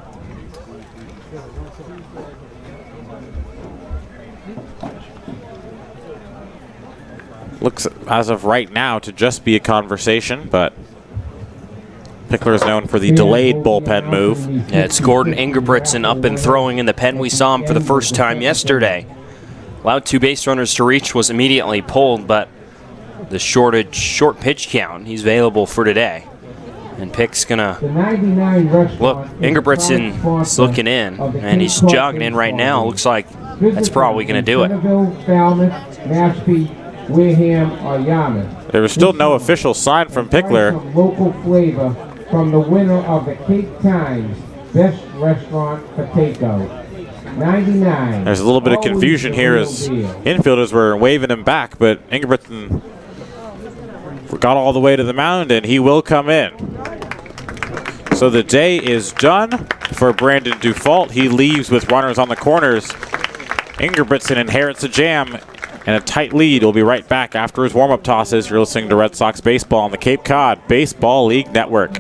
Looks, as of right now, to just be a conversation, but Pickler is known for the delayed bullpen move. Yeah, it's Gordon Ingebrigtsen up and throwing in the pen. We saw him for the first time yesterday. Allowed 2 base runners to reach, was immediately pulled, but the short pitch count, he's available for today. And Pick's gonna look. Ingebrigtsen's looking in, and he's jogging in right now. Looks like that's probably gonna do it. There was still no official sign from Pickler. Local flavor from the winner of the Cape Times Best Restaurant for Takeout. 99. There's a little bit of confusion here as infielders were waving him back, but Ingebrigtsen got all the way to the mound, and he will come in. So the day is done for Brandon Default. He leaves with runners on the corners. Ingebrigtsen inherits a jam and a tight lead. We'll be right back after his warm-up tosses. You're listening to Red Sox Baseball on the Cape Cod Baseball League Network.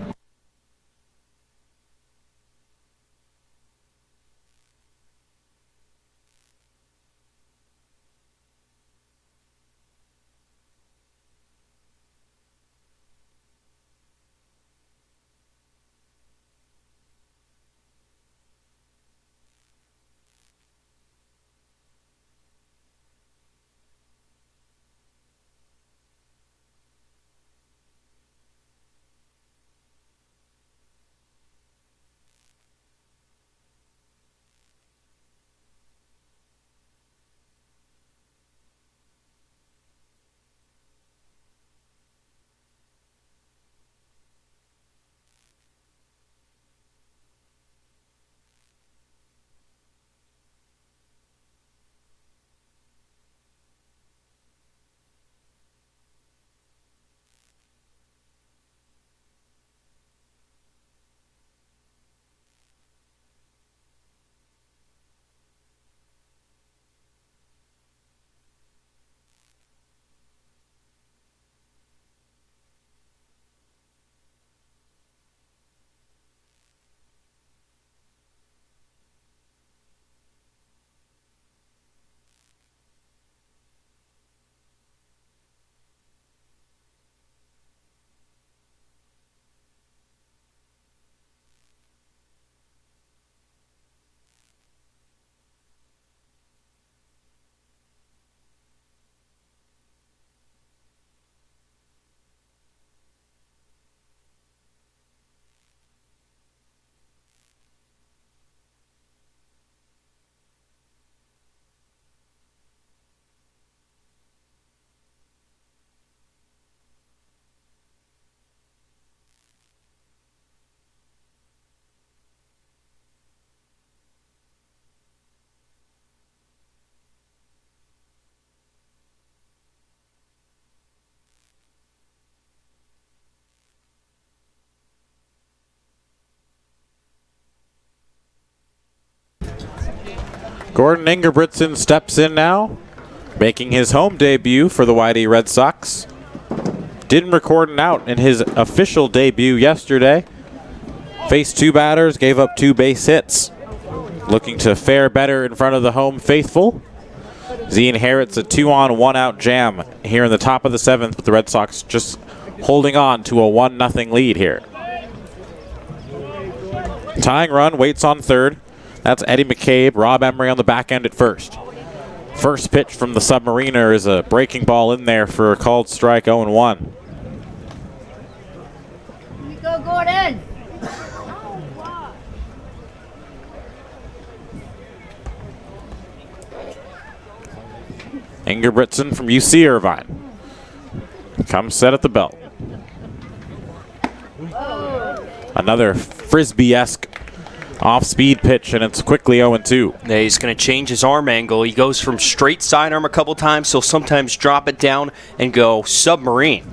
Gordon Ingebrigtsen steps in now, making his home debut for the YD Red Sox. Didn't record an out in his official debut yesterday. Faced 2 batters, gave up 2 base hits. Looking to fare better in front of the home faithful. Z inherits a 2-on-1-out jam here in the top of the 7th, but the Red Sox just holding on to a 1-0 lead here. Tying run waits on third. That's Eddie McCabe, Rob Emery on the back end at first. First pitch from the Submariner is a breaking ball in there for a called strike, 0-1. Here you go, Gordon. Ingebrigtsen from UC Irvine comes set at the belt. Another Frisbee-esque off-speed pitch, and it's quickly 0-2. Yeah, he's going to change his arm angle. He goes from straight sidearm a couple times. He'll sometimes drop it down and go submarine.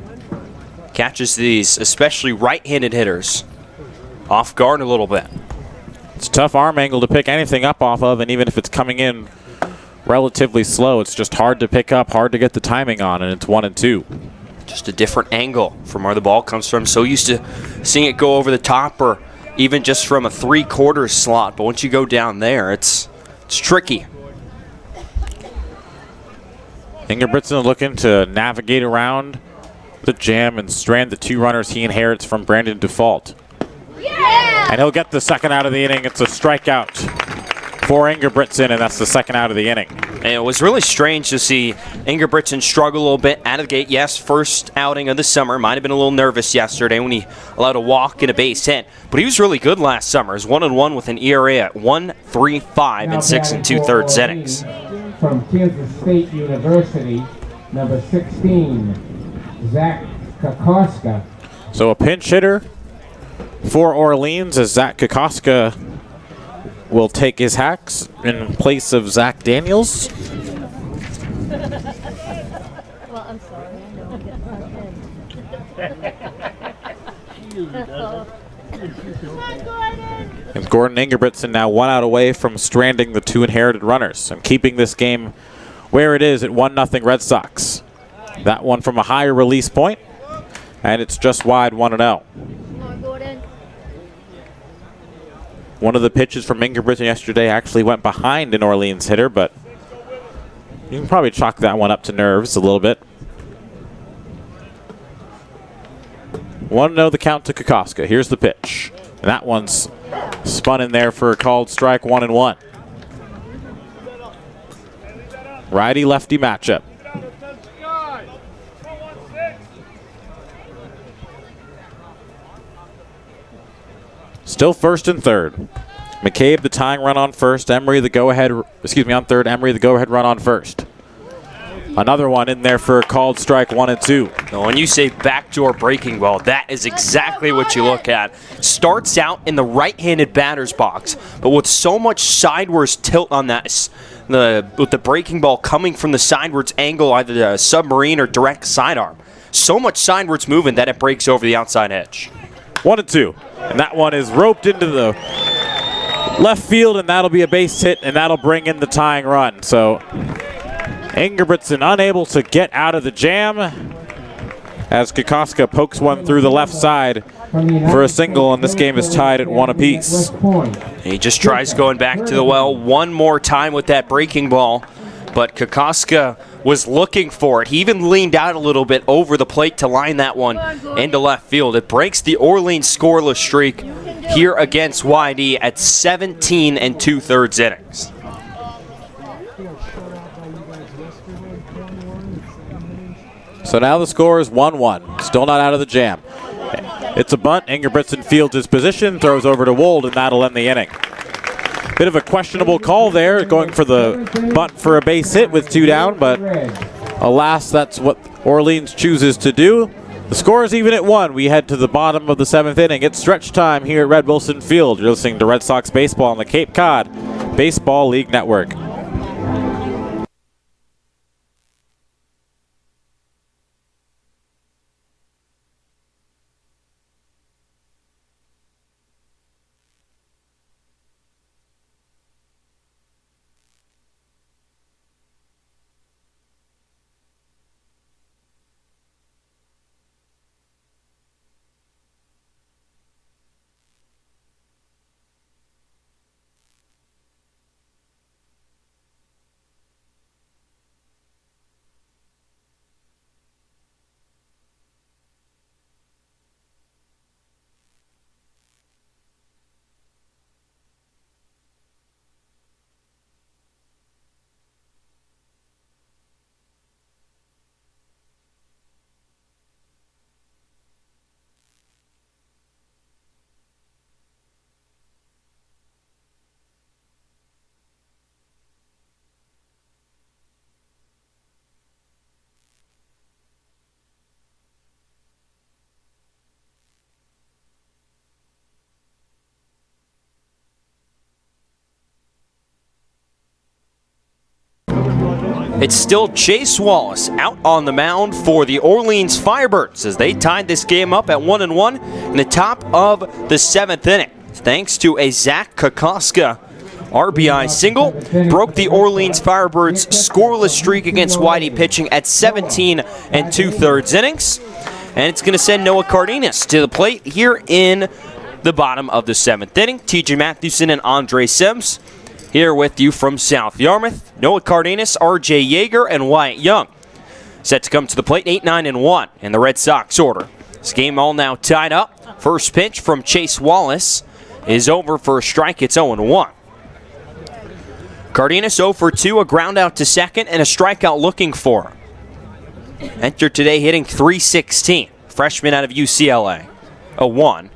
Catches these, especially right-handed hitters, off guard a little bit. It's a tough arm angle to pick anything up off of, and even if it's coming in relatively slow, it's just hard to pick up, hard to get the timing on, and it's 1-2. Just a different angle from where the ball comes from. So used to seeing it go over the top or even just from a 3/4 slot, but once you go down there, it's tricky. Ingebrigtsen looking to navigate around the jam and strand the 2 runners he inherits from Brandon Default. Yeah! And he'll get the second out of the inning. It's a strikeout for Ingebrigtsen, and that's the second out of the inning. And it was really strange to see Ingebrigtsen struggle a little bit out of the gate. Yes, first outing of the summer. Might have been a little nervous yesterday when he allowed a walk and a base hit. But he was really good last summer. He's 1-1 with an ERA at 1.35 in 6 2/3 innings. From Kansas State University, number 16, Zach Kokoska. So a pinch hitter for Orleans as Zach Kokoska will take his hacks in place of Zach Daniels. Well, I'm sorry. I know I'm getting And Gordon Ingebrigtsen now 1 out away from stranding the 2 inherited runners and keeping this game where it is at 1-0 Red Sox. That one from a higher release point, and it's just wide 1-0. Come on, Gordon. One of the pitches from Ingebrigtsen yesterday actually went behind an Orleans hitter, but you can probably chalk that one up to nerves a little bit. 1-0 the count to Kokoska. Here's the pitch. And that one's spun in there for a called strike, 1-1. Righty-lefty matchup. Still first and third. McCabe the tying run on first. Emery the go-ahead, on third. Emery the go-ahead run on first. Another one in there for a called strike, 1-2. Now, when you say backdoor breaking ball, that is exactly what you look at. Starts out in the right-handed batter's box, but with so much sideways tilt on that, with the breaking ball coming from the sideways angle, either the submarine or direct sidearm. So much sideways movement that it breaks over the outside edge. 1-2. And that one is roped into the left field, and that'll be a base hit, and that'll bring in the tying run. So Ingebrigtsen unable to get out of the jam as Kokoska pokes one through the left side for a single, and this game is tied at 1 apiece. He just tries going back to the well one more time with that breaking ball, but Kokoska was looking for it. He even leaned out a little bit over the plate to line that one into left field. It breaks the Orleans scoreless streak here against YD at 17 2/3 innings. So now the score is 1-1. Still not out of the jam. It's a bunt. Ingebrigtsen fields his position, throws over to Wold, and that'll end the inning. Bit of a questionable call there, going for the bunt for a base hit with 2 down, but alas, that's what Orleans chooses to do. The score is even at 1. We head to the bottom of the 7th inning. It's stretch time here at Red Wilson Field. You're listening to Red Sox Baseball on the Cape Cod Baseball League Network. It's still Chase Wallace out on the mound for the Orleans Firebirds as they tied this game up at 1-1 in the top of the 7th inning. Thanks to a Zach Kokoska RBI single, broke the Orleans Firebirds' scoreless streak against Whitey pitching at 17 2/3 innings. And it's going to send Noah Cardenas to the plate here in the bottom of the 7th inning. TJ Mathewson and Andre Sims here with you from South Yarmouth. Noah Cardenas, RJ Yeager, and Wyatt Young set to come to the plate 8-9-1 in the Red Sox order. This game all now tied up. First pitch from Chase Wallace is over for a strike. It's 0-1. Cardenas 0 for 2, a ground out to second, and a strikeout looking for him. Entered today hitting .316. Freshman out of UCLA. 0-1.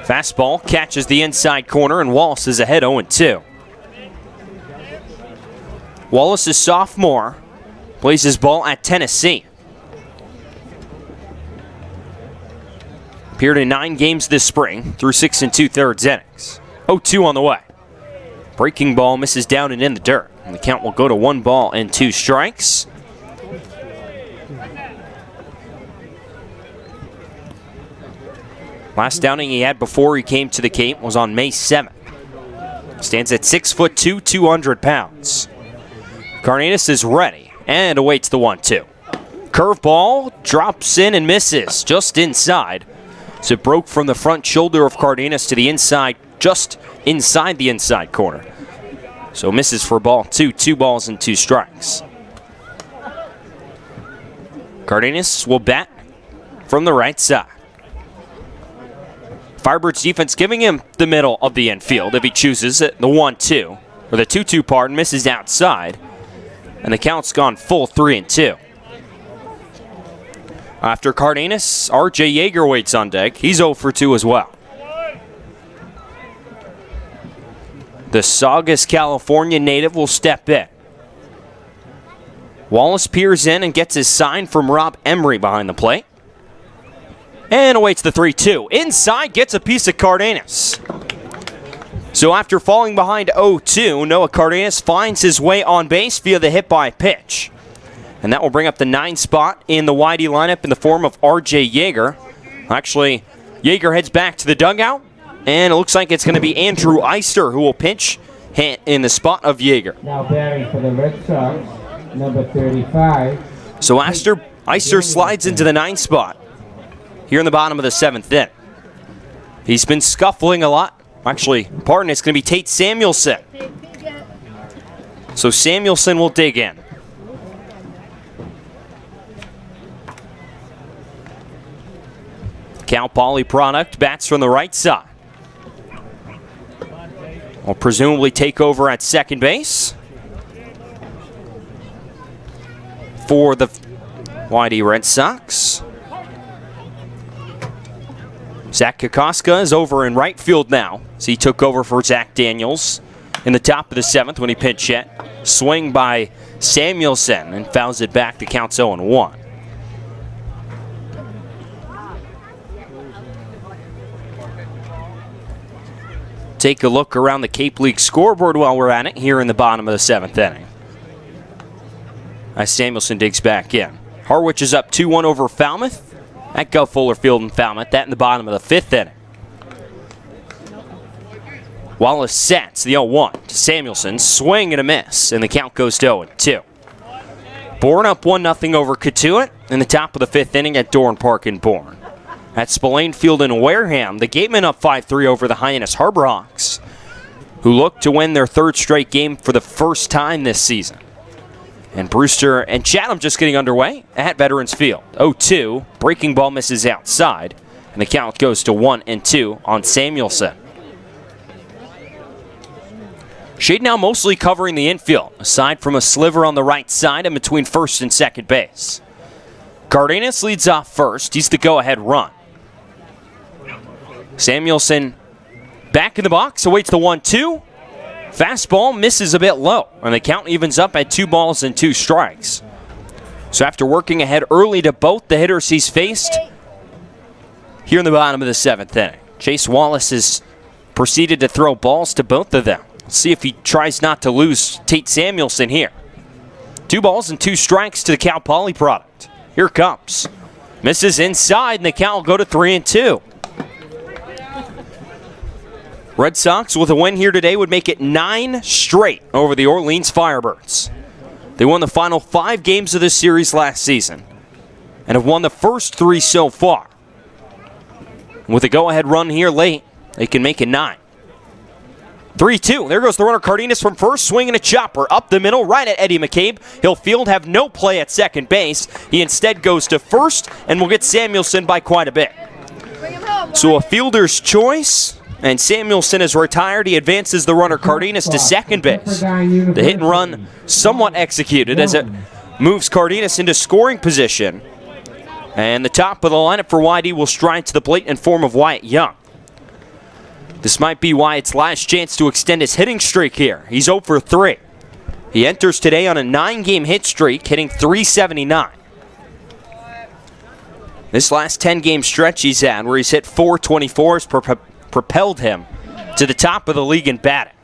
Fastball catches the inside corner, and Wallace is ahead 0-2. Wallace is sophomore. Plays his ball at Tennessee. Appeared in 9 games this spring through 6 2/3 innings. 0-2 on the way. Breaking ball misses down and in the dirt. And the count will go to 1 ball and 2 strikes. Last outing he had before he came to the Cape was on May 7th. Stands at 6'2", 200 pounds. Cardenas is ready and awaits the 1-2. Curveball drops in and misses just inside. So it broke from the front shoulder of Cardenas to the inside, just inside the inside corner. So misses for ball 2, 2 balls and 2 strikes. Cardenas will bat from the right side. Firebirds defense giving him the middle of the infield if he chooses it. The 1-2, or the 2-2 pardon, misses outside. And the count's gone full 3-2. After Cardenas, RJ Yeager waits on deck. He's 0 for 2 as well. The Saugus, California native will step in. Wallace peers in and gets his sign from Rob Emery behind the plate. And awaits the 3-2. Inside, gets a piece of Cardenas. So after falling behind 0-2, Noah Cardenas finds his way on base via the hit by pitch. And that will bring up the 9 spot in the Whitey lineup in the form of RJ Yeager. Actually, Yeager heads back to the dugout, and it looks like it's going to be Andrew Eister who will pinch in the spot of Yeager. Now batting for the Red Sox, number 35. So Eister slides into the 9 spot here in the bottom of the 7th inning. He's been scuffling a lot. Actually, pardon, it's going to be Tate Samuelson. So Samuelson will dig in. Cal Poly product bats from the right side. Will presumably take over at second base for the Whitey Red Sox. Zach Kokoska is over in right field now, so he took over for Zach Daniels in the top of the 7th when he pinch hit. Swing by Samuelson and fouls it back. The count's 0-1. Take a look around the Cape League scoreboard while we're at it here in the bottom of the 7th inning. As Samuelson digs back in. Harwich is up 2-1 over Falmouth at Gov Fuller Field in Falmouth. That in the bottom of the 5th inning. Wallace sets the 0-1 to Samuelson. Swing and a miss, and the count goes to 0-2. Bourne up 1-0 over Cotuit in the top of the 5th inning at Dorn Park in Bourne. At Spillane Field in Wareham, the Gatemen up 5-3 over the Hyannis Harbor Hawks, who look to win their 3rd straight game for the first time this season. And Brewster and Chatham just getting underway at Veterans Field. 0-2, breaking ball misses outside, and the count goes to 1-2 on Samuelson. Shade now mostly covering the infield, aside from a sliver on the right side and between first and second base. Cardenas leads off first. He's the go-ahead run. Samuelson back in the box, awaits the 1-2. Fastball misses a bit low, and the count evens up at 2 balls and 2 strikes. So after working ahead early to both the hitters he's faced, here in the bottom of the 7th inning, Chase Wallace has proceeded to throw balls to both of them. Let's see if he tries not to lose Tate Samuelson here. 2 balls and 2 strikes to the Cal Poly product. Here it comes. Misses inside, and the count will go to 3-2. Red Sox with a win here today would make it 9 straight over the Orleans Firebirds. They won the final 5 games of this series last season and have won the first 3 so far. With a go-ahead run here late, they can make it 9. 3-2. There goes the runner Cardenas from first, swinging a chopper up the middle, right at Eddie McCabe. He'll field, have no play at second base. He instead goes to first and will get Samuelson by quite a bit. So a fielder's choice, and Samuelson is retired. He advances the runner Cardenas to second base. The hit and run somewhat executed as it moves Cardenas into scoring position. And the top of the lineup for YD will stride to the plate in form of Wyatt Young. This might be Wyatt's last chance to extend his hitting streak here. He's 0 for 3. He enters today on a 9-game hit streak, hitting .379. This last 10-game stretch he's had, where he's hit .424, has propelled him to the top of the league in batting.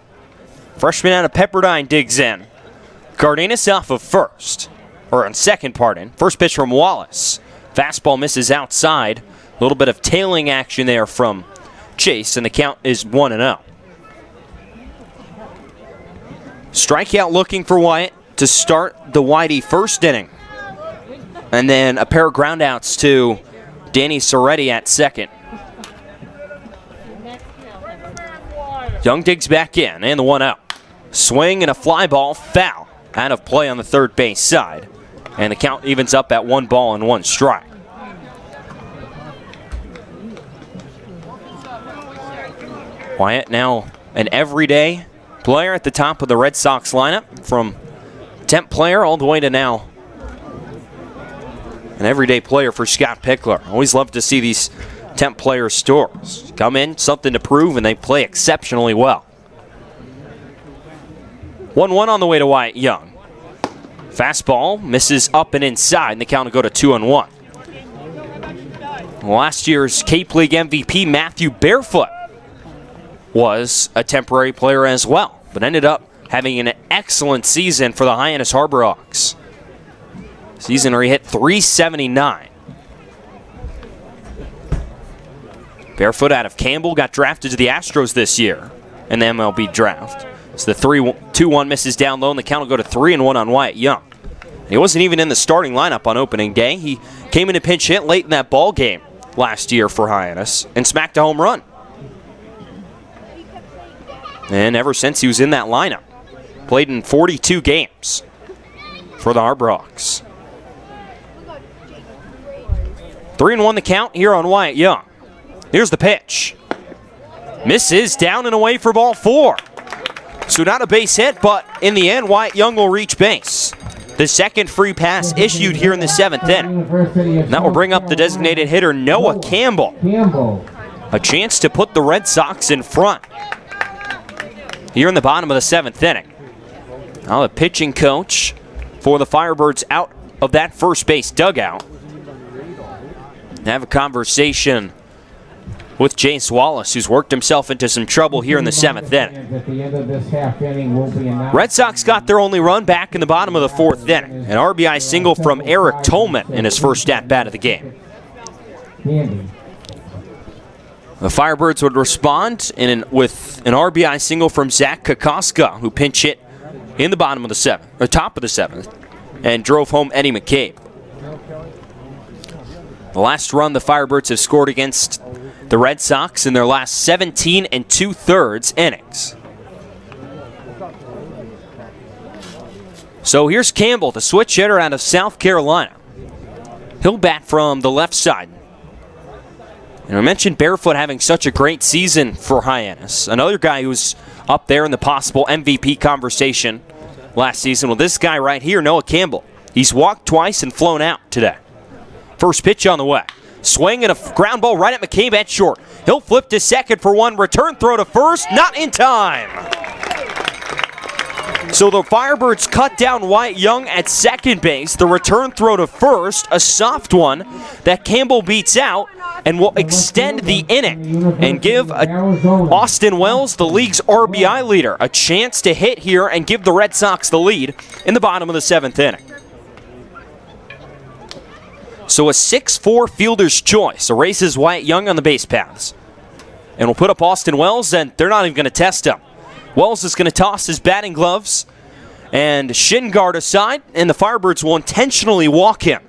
Freshman out of Pepperdine digs in. Cardenas off of first, or on second, pardon. First pitch from Wallace. Fastball misses outside. A little bit of tailing action there from Chase, and the count is 1-0. Strikeout looking for Wyatt to start the Whitey first inning. And then a pair of groundouts to Danny Soretti at second. Young digs back in, and the 1-0. Swing and a fly ball, foul. Out of play on the third base side. And the count evens up at 1 ball and 1 strike. Wyatt now an everyday player at the top of the Red Sox lineup, from temp player all the way to now an everyday player for Scott Pickler. Always love to see these temp player stories. Come in, something to prove, and they play exceptionally well. 1-1 on the way to Wyatt Young. Fastball misses up and inside, and the count will go to 2-1. Last year's Cape League MVP Matthew Barefoot was a temporary player as well, but ended up having an excellent season for the Hyannis Harbor Hawks. Season where he hit .379. Barefoot out of Campbell, got drafted to the Astros this year in the MLB draft. So the 3-2-1 misses down low, and the count will go to 3-1 on Wyatt Young. He wasn't even in the starting lineup on opening day. He came in a pinch hit late in that ball game last year for Hyannis and smacked a home run. And ever since he was in that lineup, played in 42 games for the Harbor Hawks. 3-1 the count here on Wyatt Young. Here's the pitch. Misses, down and away for ball 4. So not a base hit, but in the end, Wyatt Young will reach base. The second free pass issued here in the 7th inning. And that will bring up the designated hitter, Noah Campbell. A chance to put the Red Sox in front here in the bottom of the 7th inning. Now the pitching coach for the Firebirds out of that first base dugout. Have a conversation with Jace Wallace, who's worked himself into some trouble here in the 7th inning. Red Sox got their only run back in the bottom of the 4th inning. An RBI single from Eric Tolman in his first at-bat of the game. The Firebirds would respond with an RBI single from Zach Kokoska, who pinch hit in the bottom of the 7th, or top of the 7th, and drove home Eddie McCabe. The last run the Firebirds have scored against the Red Sox in their last 17 2/3 innings. So here's Campbell, the switch hitter out of South Carolina. He'll bat from the left side. And I mentioned Barefoot having such a great season for Hyannis. Another guy who's up there in the possible MVP conversation last season. Well, this guy right here, Noah Campbell. He's walked twice and flown out today. First pitch on the way. Swing and a ground ball right at McCabe at short. He'll flip to second for 1. Return throw to first. Not in time. So the Firebirds cut down Wyatt Young at second base. The return throw to first, a soft one that Campbell beats out and will extend the inning and give Austin Wells, the league's RBI leader, a chance to hit here and give the Red Sox the lead in the bottom of the 7th inning. So a 6-4 fielder's choice erases Wyatt Young on the base paths. And we'll put up Austin Wells, and they're not even going to test him. Wells is going to toss his batting gloves and shin guard aside, and the Firebirds will intentionally walk him.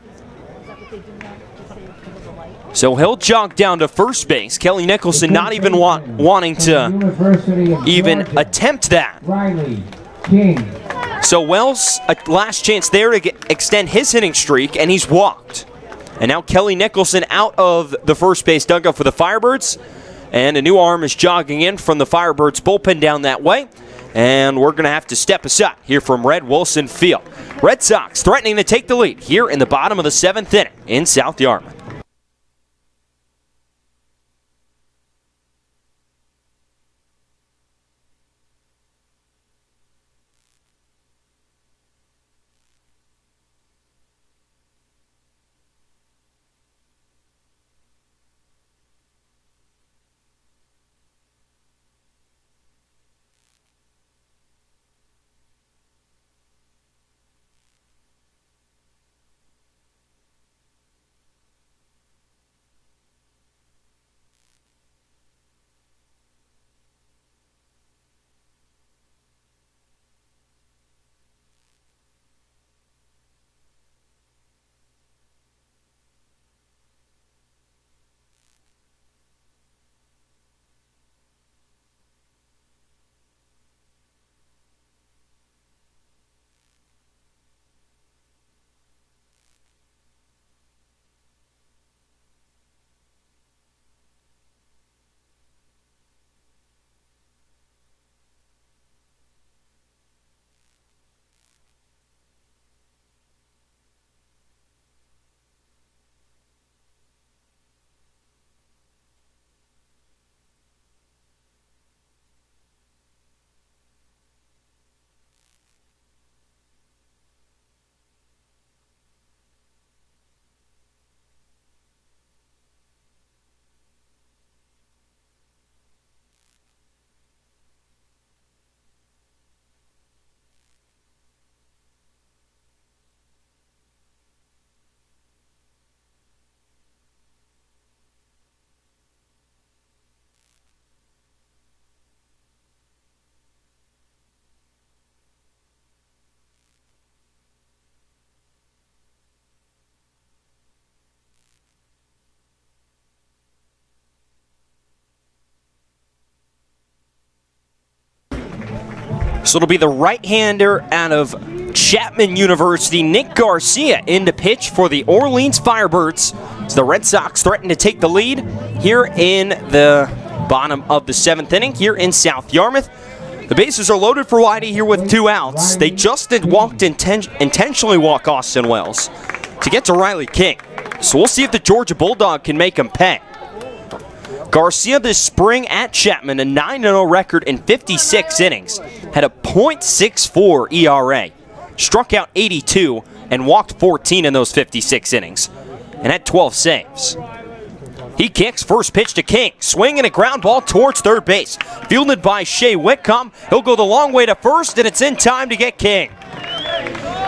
So he'll jog down to first base. Kelly Nicholson not even wanting to even attempt that. So Wells, a last chance there to extend his hitting streak, and he's walked. And now Kelly Nicholson out of the first base dugout for the Firebirds. And a new arm is jogging in from the Firebirds bullpen down that way. And we're going to have to step aside here from Red Wilson Field. Red Sox threatening to take the lead here in the bottom of the 7th inning in South Yarmouth. So it'll be the right-hander out of Chapman University, Nick Garcia, in to pitch for the Orleans Firebirds. So the Red Sox threaten to take the lead here in the bottom of the 7th inning here in South Yarmouth. The bases are loaded for Whitey here with 2 outs. They just intentionally walk Austin Wells to get to Riley King. So we'll see if the Georgia Bulldog can make him pay. Garcia this spring at Chapman, a 9-0 record in 56 innings, had a .64 ERA, struck out 82, and walked 14 in those 56 innings, and had 12 saves. He kicks, first pitch to King, swinging a ground ball towards third base. Fielded by Shea Whitcomb, he'll go the long way to first, and it's in time to get King.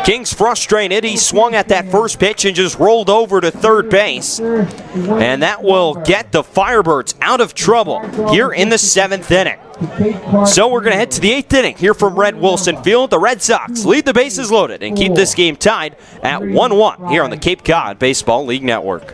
King's frustrated. He swung at that first pitch and just rolled over to third base. And that will get the Firebirds out of trouble here in the 7th inning. So we're going to head to the 8th inning here from Red Wilson Field. The Red Sox lead the bases loaded and keep this game tied at 1-1 here on the Cape Cod Baseball League Network.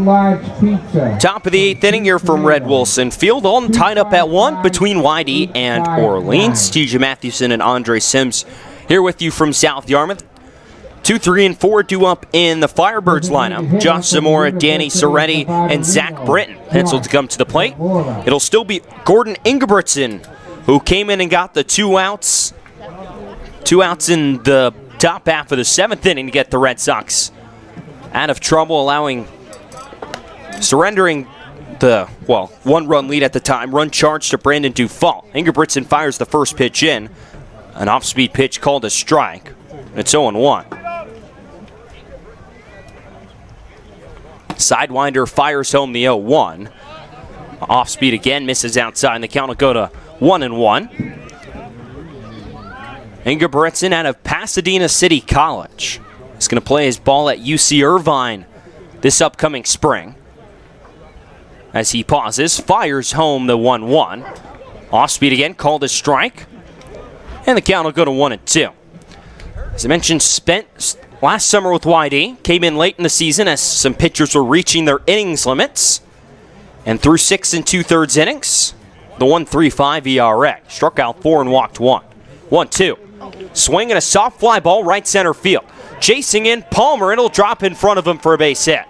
one large pizza. Top of the 8th inning here from Red Wilson Field. All tied up at 1 between YD and Orleans. TJ Mathewson and Andre Sims here with you from South Yarmouth. 2, 3, and 4 due up in the Firebirds lineup. Josh Zamora, Danny Soretti, and Zach Britton penciled to come to the plate. It'll still be Gordon Ingebrigtsen who came in and got the 2 outs. 2 outs in the top half of the 7th inning to get the Red Sox out of trouble, surrendering the, 1-run lead at the time. Run charge to Brandon Dufault. Ingebrigtsen fires the first pitch in. An off-speed pitch called a strike. It's 0-1. Sidewinder fires home the 0-1. Off-speed again, misses outside, and the count will go to 1-1. Ingebrigtsen out of Pasadena City College. He's going to play his ball at UC Irvine this upcoming spring. As he pauses, fires home the 1-1. Off-speed again, called a strike. And the count will go to 1-2. As I mentioned, spent last summer with YD. Came in late in the season as some pitchers were reaching their innings limits. And through 6 2/3 innings, the 1.35 ERA. Struck out 4 and walked 1. 1-2. Swing and a soft fly ball right center field. Chasing in Palmer. It'll drop in front of him for a base hit.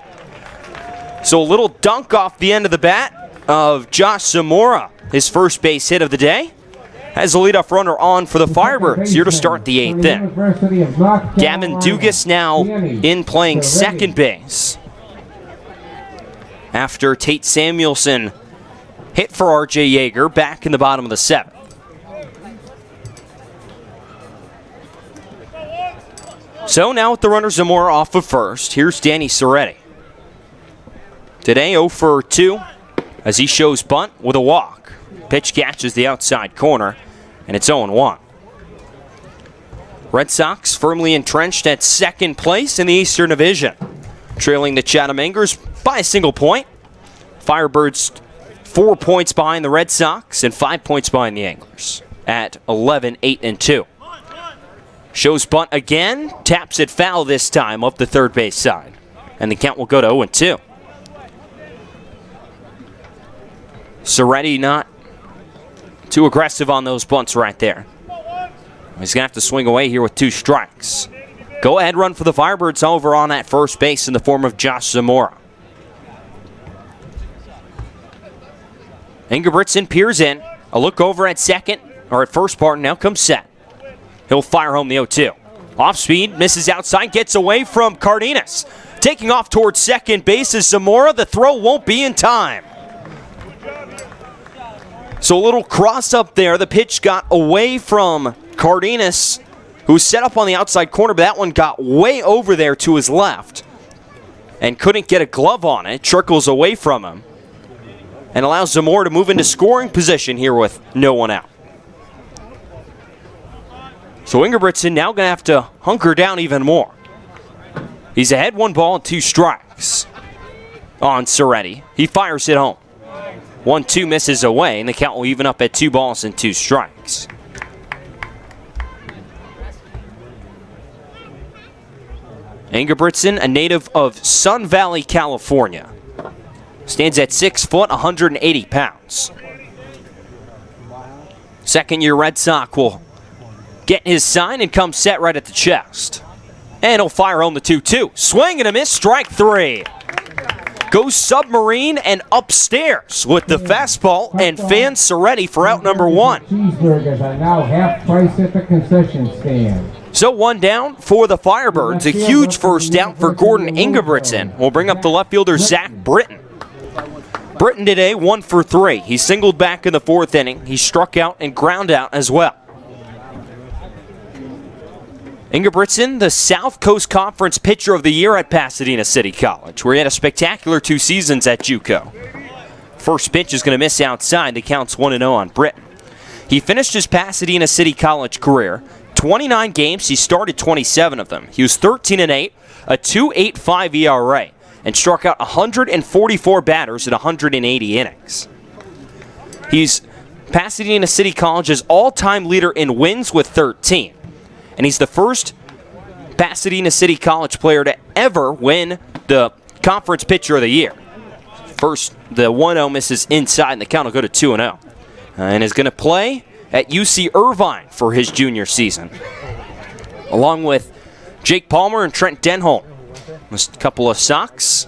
So a little dunk off the end of the bat of Josh Zamora. His first base hit of the day. Has the leadoff runner on for the Firebirds here to start the 8th inning. Gavin Dugas now in playing second base. After Tate Samuelson hit for R.J. Yeager back in the bottom of the 7th. So now with the runner Zamora off of first, here's Danny Soretti. Today 0 for 2 as he shows bunt with a walk. Pitch catches the outside corner, and it's 0-1. Red Sox firmly entrenched at second place in the Eastern Division, trailing the Chatham Anglers by a single point. Firebirds 4 points behind the Red Sox and 5 points behind the Anglers at 11, 8, and 2. Shows bunt again, taps it foul this time up the third base side, and the count will go to 0-2. Soretti not too aggressive on those bunts right there. He's going to have to swing away here with 2 strikes. Go ahead run for the Firebirds over on that first base in the form of Josh Zamora. Ingebrigtsen peers in. A look over at second, or at first part, now comes set. He'll fire home the 0-2. Off speed, misses outside, gets away from Cardenas. Taking off towards second base is Zamora. The throw won't be in time. So a little cross up there. The pitch got away from Cardenas, who was set up on the outside corner, but that one got way over there to his left and couldn't get a glove on it. Trickles away from him and allows Zamora to move into scoring position here with no one out. So Ingebrigtsen now going to have to hunker down even more. He's ahead 1 ball and 2 strikes on Soretti. He fires it home. 1-2 misses away, and the count will even up at 2 balls and 2 strikes. Ingebrigtsen, a native of Sun Valley, California. Stands at 6 foot, 180 pounds. Second-year Red Sox will get his sign and come set right at the chest. And he'll fire home the 2-2. Swing and a miss, strike 3. Goes submarine and upstairs with the fastball and fans Soretti for out number 1. Cheeseburgers are now half price at the concession stand. So 1 down for the Firebirds. A huge first out for Gordon Ingebrigtsen. We'll bring up the left fielder Zach Britton. Britton today 1 for 3. He singled back in the 4th inning. He struck out and ground out as well. Ingebrigtsen, the South Coast Conference Pitcher of the Year at Pasadena City College, where he had a spectacular 2 seasons at JUCO. First pitch is going to miss outside. The count's 1-0 on Britton. He finished his Pasadena City College career 29 games. He started 27 of them. He was 13-8, a 2.85 ERA, and struck out 144 batters in 180 innings. He's Pasadena City College's all-time leader in wins with 13. And he's the first Pasadena City College player to ever win the Conference Pitcher of the Year. The 1-0 misses inside, and the count will go to 2-0. And is going to play at UC Irvine for his junior season, along with Jake Palmer and Trent Denholm. Just a couple of socks.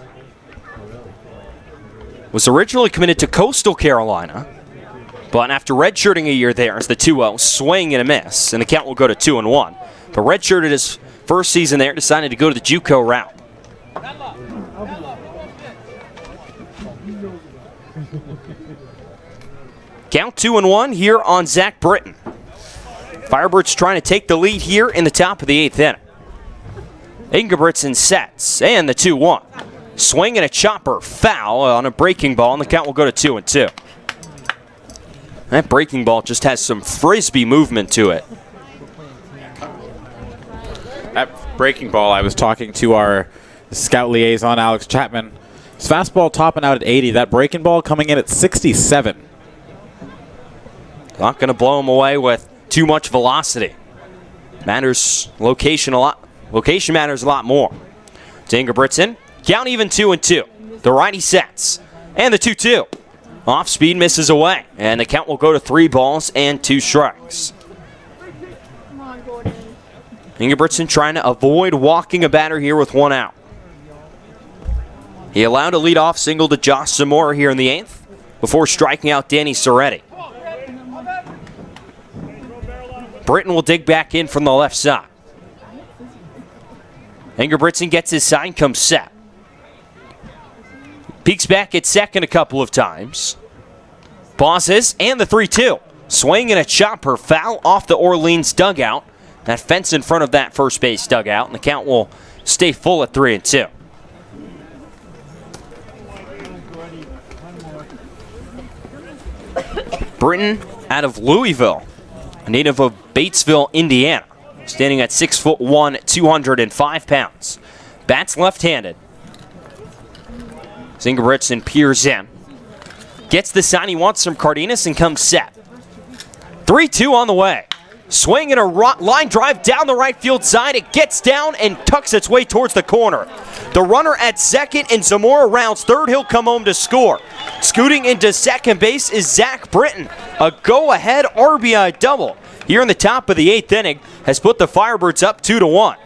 Was originally committed to Coastal Carolina, but after redshirting a year there, it's the 2-0, swing and a miss, and the count will go to 2-1. But redshirted his first season there, decided to go to the JUCO route. Count 2-1 here on Zach Britton. Firebirds trying to take the lead here in the top of the 8th inning. Ingebrigtsen sets, and the 2-1. Swing and a chopper, foul on a breaking ball, and the count will go to 2-2. That breaking ball just has some frisbee movement to it. That breaking ball, I was talking to our scout liaison, Alex Chapman. His fastball topping out at 80. That breaking ball coming in at 67. Not going to blow him away with too much velocity. Matters location a lot. Location matters a lot more. To Ingebrigtsen. Count even 2-2. The righty sets. And the 2-2. Off speed misses away. And the count will go to 3 balls and 2 strikes. Come on, Gordon. Ingebrigtsen trying to avoid walking a batter here with 1 out. He allowed a leadoff single to Josh Zamora here in the 8th before striking out Danny Soretti. Britton will dig back in from the left side. Ingebrigtsen gets his sign, comes set. Peeks back at second a couple of times. Pauses, and the 3-2. Swing and a chopper, foul off the Orleans dugout. That fence in front of that first base dugout, and the count will stay full at 3-2. Britton out of Louisville, a native of Batesville, Indiana, standing at 6'1", 205 pounds. Bats left-handed. Ingebrigtsen peers in. Gets the sign he wants from Cardenas and comes set. 3-2 on the way. Swing and a line drive down the right field side. It gets down and tucks its way towards the corner. The runner at second and Zamora rounds third. He'll come home to score. Scooting into second base is Zach Britton. A go-ahead RBI double here in the top of the 8th inning has put the Firebirds up 2-1.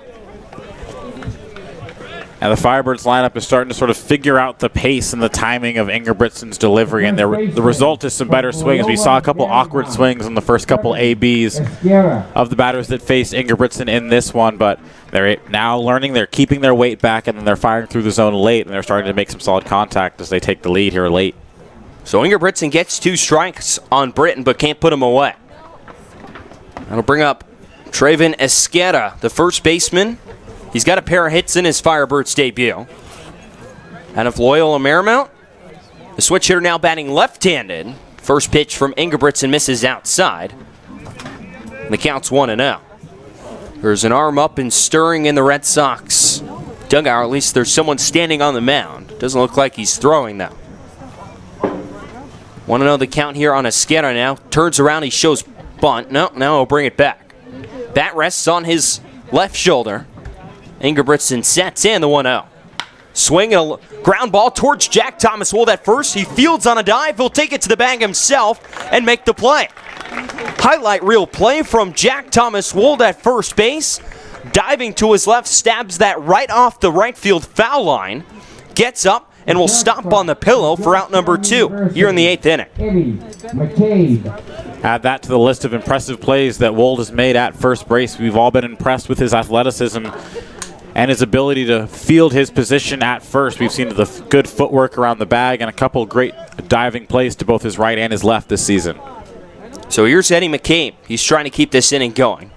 And the Firebirds lineup is starting to sort of figure out the pace and the timing of Ingebrigtsen's delivery, and the result is some better swings. We saw a couple awkward swings in the first couple ABs of the batters that faced Ingebrigtsen in this one, but they're now learning, they're keeping their weight back, and then they're firing through the zone late, and they're starting to make some solid contact as they take the lead here late. So Ingebrigtsen gets 2 strikes on Britton, but can't put him away. That'll bring up Traven Esqueda, the first baseman. He's got a pair of hits in his Firebirds debut. Out of Loyola Marymount, the switch hitter now batting left-handed. First pitch from Ingebrigtsen misses outside. And the count's 1-0. There's an arm up and stirring in the Red Sox dugout, or at least there's someone standing on the mound. Doesn't look like he's throwing though. 1-0 the count here on Esqueda now. Turns around, he shows bunt. No, now he'll bring it back. Bat rests on his left shoulder. Ingebrigtsen sets in the 1-0. Swing and a ground ball towards Jack Thomas Wold at first. He fields on a dive. He'll take it to the bag himself and make the play. Highlight reel play from Jack Thomas Wold at first base. Diving to his left, stabs that right off the right field foul line. Gets up and will stop on the pillow for out number 2 here in the 8th inning. Add that to the list of impressive plays that Wold has made at first base. We've all been impressed with his athleticism and his ability to field his position at first. We've seen the good footwork around the bag and a couple great diving plays to both his right and his left this season. So here's Eddie McCabe. He's trying to keep this inning going.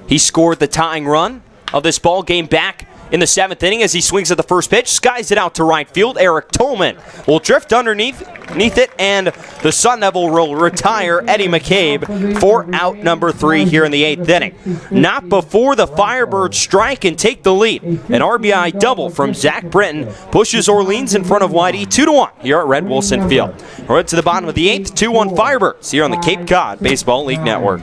He scored the tying run of this ball game back in the 7th inning as he swings at the first pitch, skies it out to right field. Eric Tolman will drift underneath it, and the Sun Devil will retire Eddie McCabe for out number 3 here in the 8th inning. Not before the Firebirds strike and take the lead. An RBI double from Zach Britton pushes Orleans in front of Whitey 2-1 here at Red Wilson Field. We're to the bottom of the 8th, 2-1 Firebirds here on the Cape Cod Baseball League Network.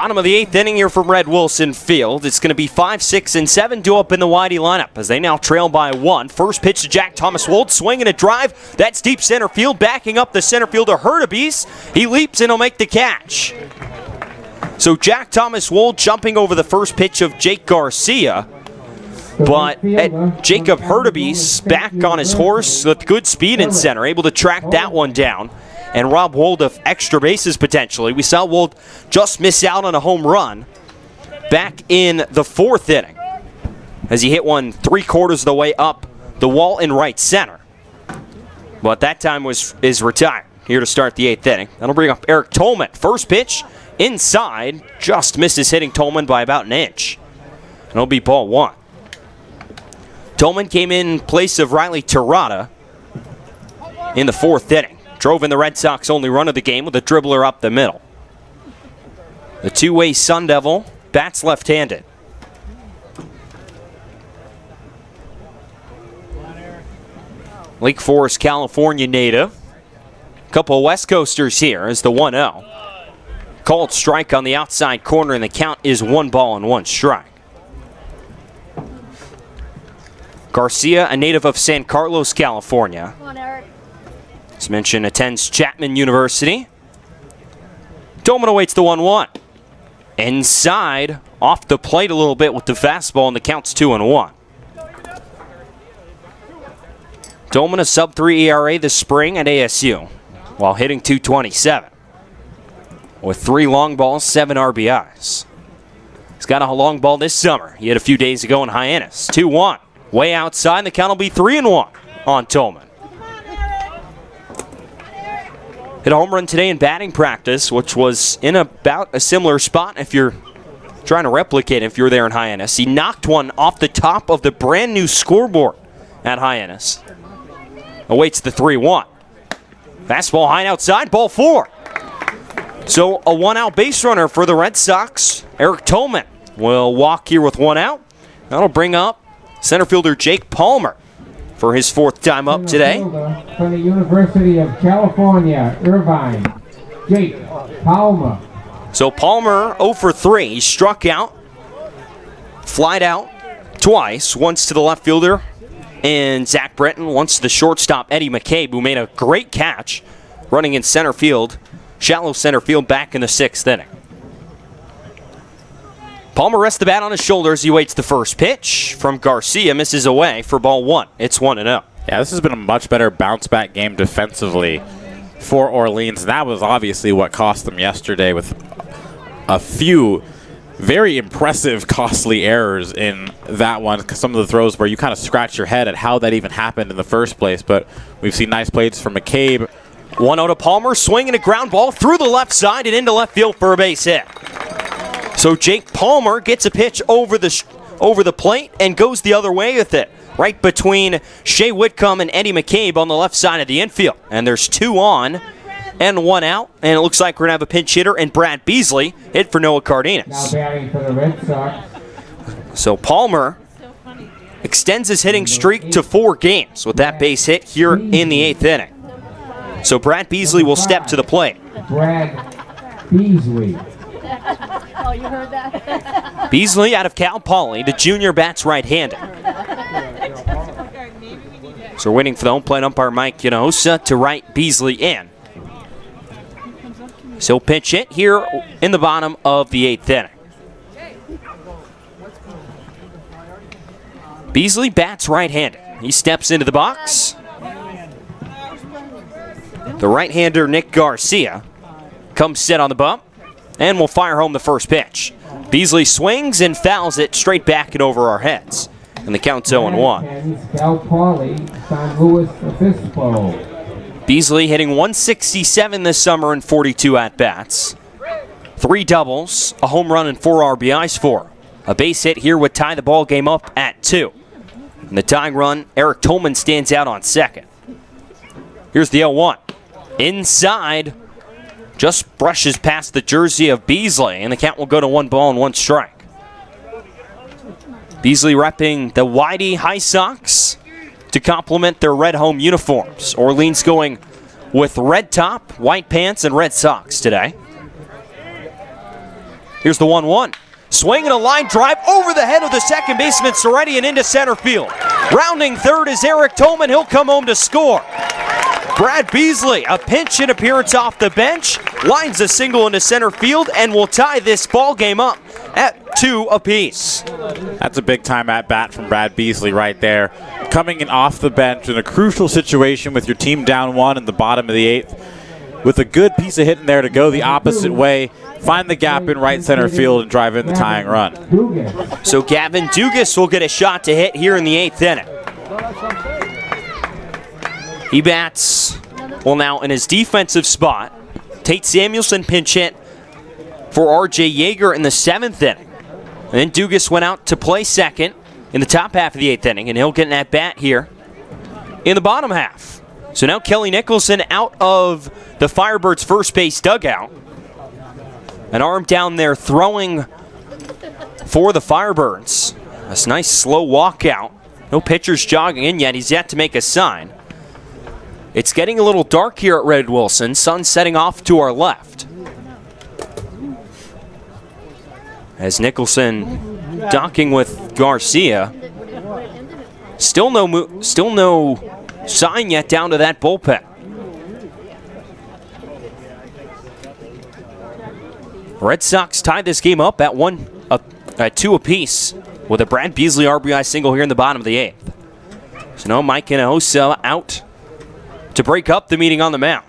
Bottom of the 8th inning here from Red Wilson Field. It's going to be 5, 6, and 7 due up in the Whitey lineup as they now trail by 1. First pitch to Jack Thomas Wold, swinging a drive. That's deep center field, backing up the center fielder Hurtubise. He leaps and he'll make the catch. So Jack Thomas Wold jumping over the first pitch of Jake Garcia. But Jacob Hurtubise back on his horse with good speed in center, able to track that one down and rob Wold of extra bases potentially. We saw Wold just miss out on a home run back in the 4th inning as he hit one 3/4 of the way up the wall in right center. But that time is retired. Here to start the 8th inning. That'll bring up Eric Tolman. First pitch inside, just misses hitting Tolman by about an inch. And it'll be ball 1. Tolman came in place of Riley Terada in the 4th inning. Drove in the Red Sox only run of the game with a dribbler up the middle. The two-way Sun Devil bats left-handed. Lake Forest, California native. Couple of West Coasters here as the 1-0. Called strike on the outside corner, and the count is 1-1 strike. Garcia, a native of San Carlos, California. Come on, Eric. As mentioned, attends Chapman University. Tolman awaits the 1-1. Inside, off the plate a little bit with the fastball, and the count's 2-1. Tolman a sub-3 ERA this spring at ASU, while hitting .227. With 3 long balls, 7 RBIs. He's got a long ball this summer. He hit a few days ago in Hyannis. 2-1. Way outside, and the count will be 3-1 on Tolman. Hit a home run today in batting practice, which was in about a similar spot if you're trying to replicate it if you're there in Hyannis. He knocked one off the top of the brand new scoreboard at Hyannis. Awaits the 3-1. Fastball high outside, ball 4. So a 1-out base runner for the Red Sox. Eric Tolman will walk here with 1 out. That'll bring up center fielder Jake Palmer for his 4th time up today. From the University of California, Irvine, Jake Palmer. So Palmer 0 for 3. He struck out, flied out twice, once to the left fielder and Zach Britton, once to the shortstop Eddie McCabe, who made a great catch running in center field, shallow center field back in the 6th inning. Palmer rests the bat on his shoulders. He waits the first pitch from Garcia, misses away for ball 1. It's 1-0. Yeah, this has been a much better bounce-back game defensively for Orleans. That was obviously what cost them yesterday with a few very impressive, costly errors in that one. Some of the throws where you kind of scratch your head at how that even happened in the first place. But we've seen nice plays from McCabe. 1-0 to Palmer, swinging a ground ball through the left side and into left field for a base hit. So Jake Palmer gets a pitch over the plate and goes the other way with it. Right between Shea Whitcomb and Eddie McCabe on the left side of the infield. And there's 2 on and 1 out. And it looks like we're going to have a pinch hitter and Brad Beasley hit for Noah Cardenas. Now batting for the Red Sox. So Palmer extends his hitting streak to 4 games with that base hit here in the 8th inning. So Brad Beasley will step to the plate. Brad Beasley. Oh, you heard that? Beasley out of Cal Poly. The junior bats right-handed. So we're waiting for the home plate umpire Mike Yanosa to write Beasley in. So he'll pitch it here in the bottom of the 8th inning. Beasley bats right-handed. He steps into the box. The right-hander Nick Garcia comes set on the bump and will fire home the first pitch. Beasley swings and fouls it straight back and over our heads. And the count's 0-1. Cal Poly, San Luis Obispo. Beasley hitting 167 this summer in 42 at-bats. 3 doubles, a home run, and 4 RBIs for him. A base hit here would tie the ball game up at 2. In the tying run, Eric Tolman stands out on second. Here's the 0-1. Inside, just brushes past the jersey of Beasley, and the count will go to 1 ball and 1 strike. Beasley repping the Whitey High Sox to complement their red home uniforms. Orleans going with red top, white pants, and red socks today. Here's the 1-1. Swing and a line drive over the head of the second baseman Soretti and into center field. Rounding third is Eric Tolman. He'll come home to score. Brad Beasley, a pinch hit appearance off the bench, lines a single into center field and will tie this ball game up at 2 apiece. That's a big time at bat from Brad Beasley right there. Coming in off the bench in a crucial situation with your team down 1 in the bottom of the 8th. With a good piece of hitting there to go the opposite way, find the gap in right center field and drive in the tying run. So Gavin Dugas will get a shot to hit here in the 8th inning. He bats, well, now in his defensive spot. Tate Samuelson pinch hit for R.J. Yeager in the 7th inning. And then Dugas went out to play second in the top half of the 8th inning, and he'll get an at-bat here in the bottom half. So now Kelly Nicholson out of the Firebirds' first base dugout. An arm down there throwing for the Firebirds. That's a nice slow walkout. No pitchers jogging in yet. He's yet to make a sign. It's getting a little dark here at Red Wilson. Sun setting off to our left. As Nicholson docking with Garcia. Still no sign yet down to that bullpen. Red Sox tied this game up at 2 apiece with a Brad Beasley RBI single here in the bottom of the 8th. So no Mike Hinojosa out to break up the meeting on the mound.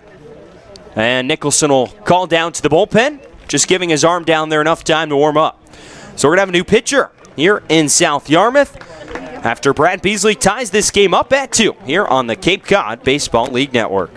And Nicholson will call down to the bullpen, just giving his arm down there enough time to warm up. So we're going to have a new pitcher here in South Yarmouth after Brad Beasley ties this game up at 2 here on the Cape Cod Baseball League Network.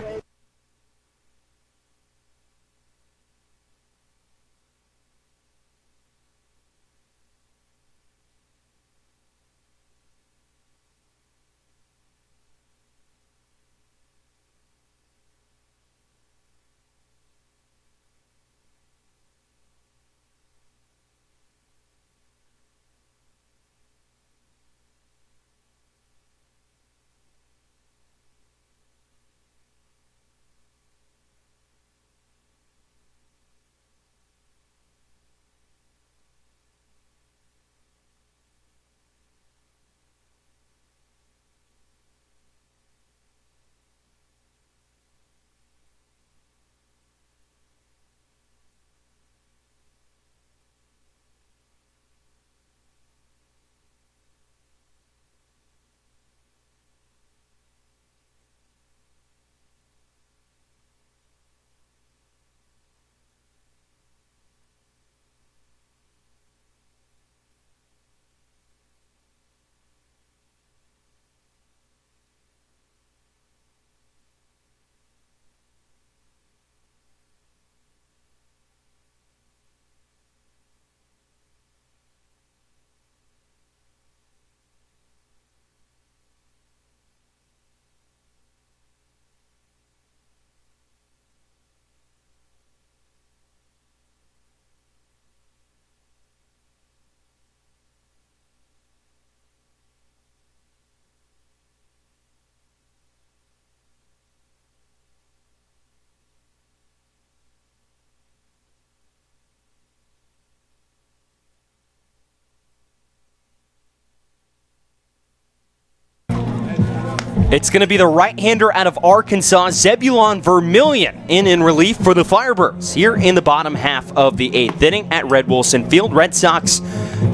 It's going to be the right-hander out of Arkansas, Zebulon Vermillion, in relief for the Firebirds here in the bottom half of the 8th inning at Red Wilson Field. Red Sox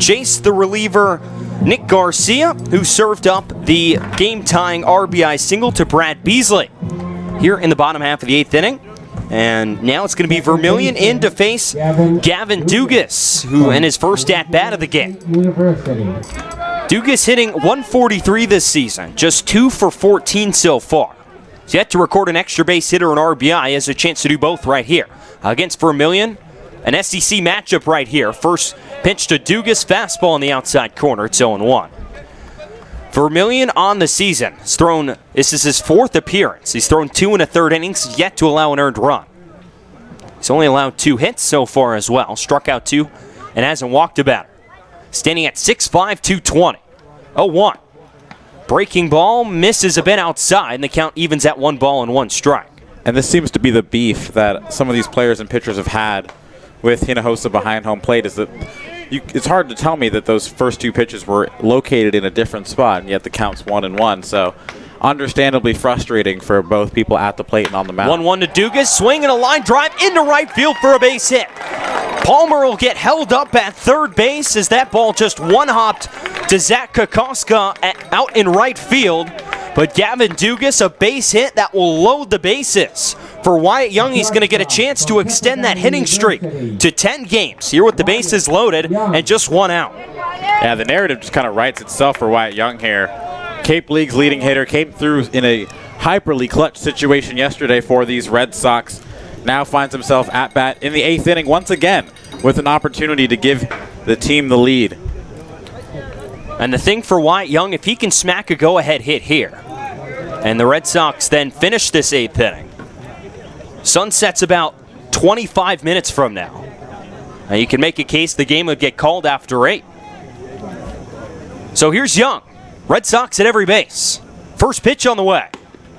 chase the reliever Nick Garcia, who served up the game-tying RBI single to Brad Beasley here in the bottom half of the 8th inning. And now it's going to be Vermillion in to face Gavin Dugas, who in his first at-bat of the game. Dugas hitting 143 this season, just 2 for 14 so far. He's yet to record an extra base hit or an RBI. He has a chance to do both right here. Against Vermillion, an SEC matchup right here. First pitch to Dugas, fastball on the outside corner. It's 0-1. Vermillion on the season has thrown, this is his 4th appearance. He's thrown 2 1/3 innings, yet to allow an earned run. He's only allowed 2 hits so far as well. Struck out 2 and hasn't walked a batter. Standing at 6'5", 220. 0-1. Breaking ball misses a bit outside, and the count evens at 1 ball and 1 strike. And this seems to be the beef that some of these players and pitchers have had with Hinojosa behind home plate is that it's hard to tell me that those first 2 pitches were located in a different spot, and yet the count's 1-1. So understandably frustrating for both people at the plate and on the mound. 1-1 to Dugas, swinging a line drive into right field for a base hit. Palmer will get held up at third base as that ball just one-hopped to Zach Kokoska out in right field. But Gavin Dugas, a base hit that will load the bases. For Wyatt Young, he's going to get a chance to extend that hitting streak to 10 games here with the bases loaded and just 1 out. Yeah, the narrative just kind of writes itself for Wyatt Young here. Cape League's leading hitter came through in a hyperly clutch situation yesterday for these Red Sox. Now finds himself at bat in the 8th inning once again with an opportunity to give the team the lead. And the thing for Wyatt Young, if he can smack a go-ahead hit here, and the Red Sox then finish this 8th inning, sunset's about 25 minutes from now. Now you can make a case the game would get called after 8. So here's Young. Red Sox at every base. First pitch on the way.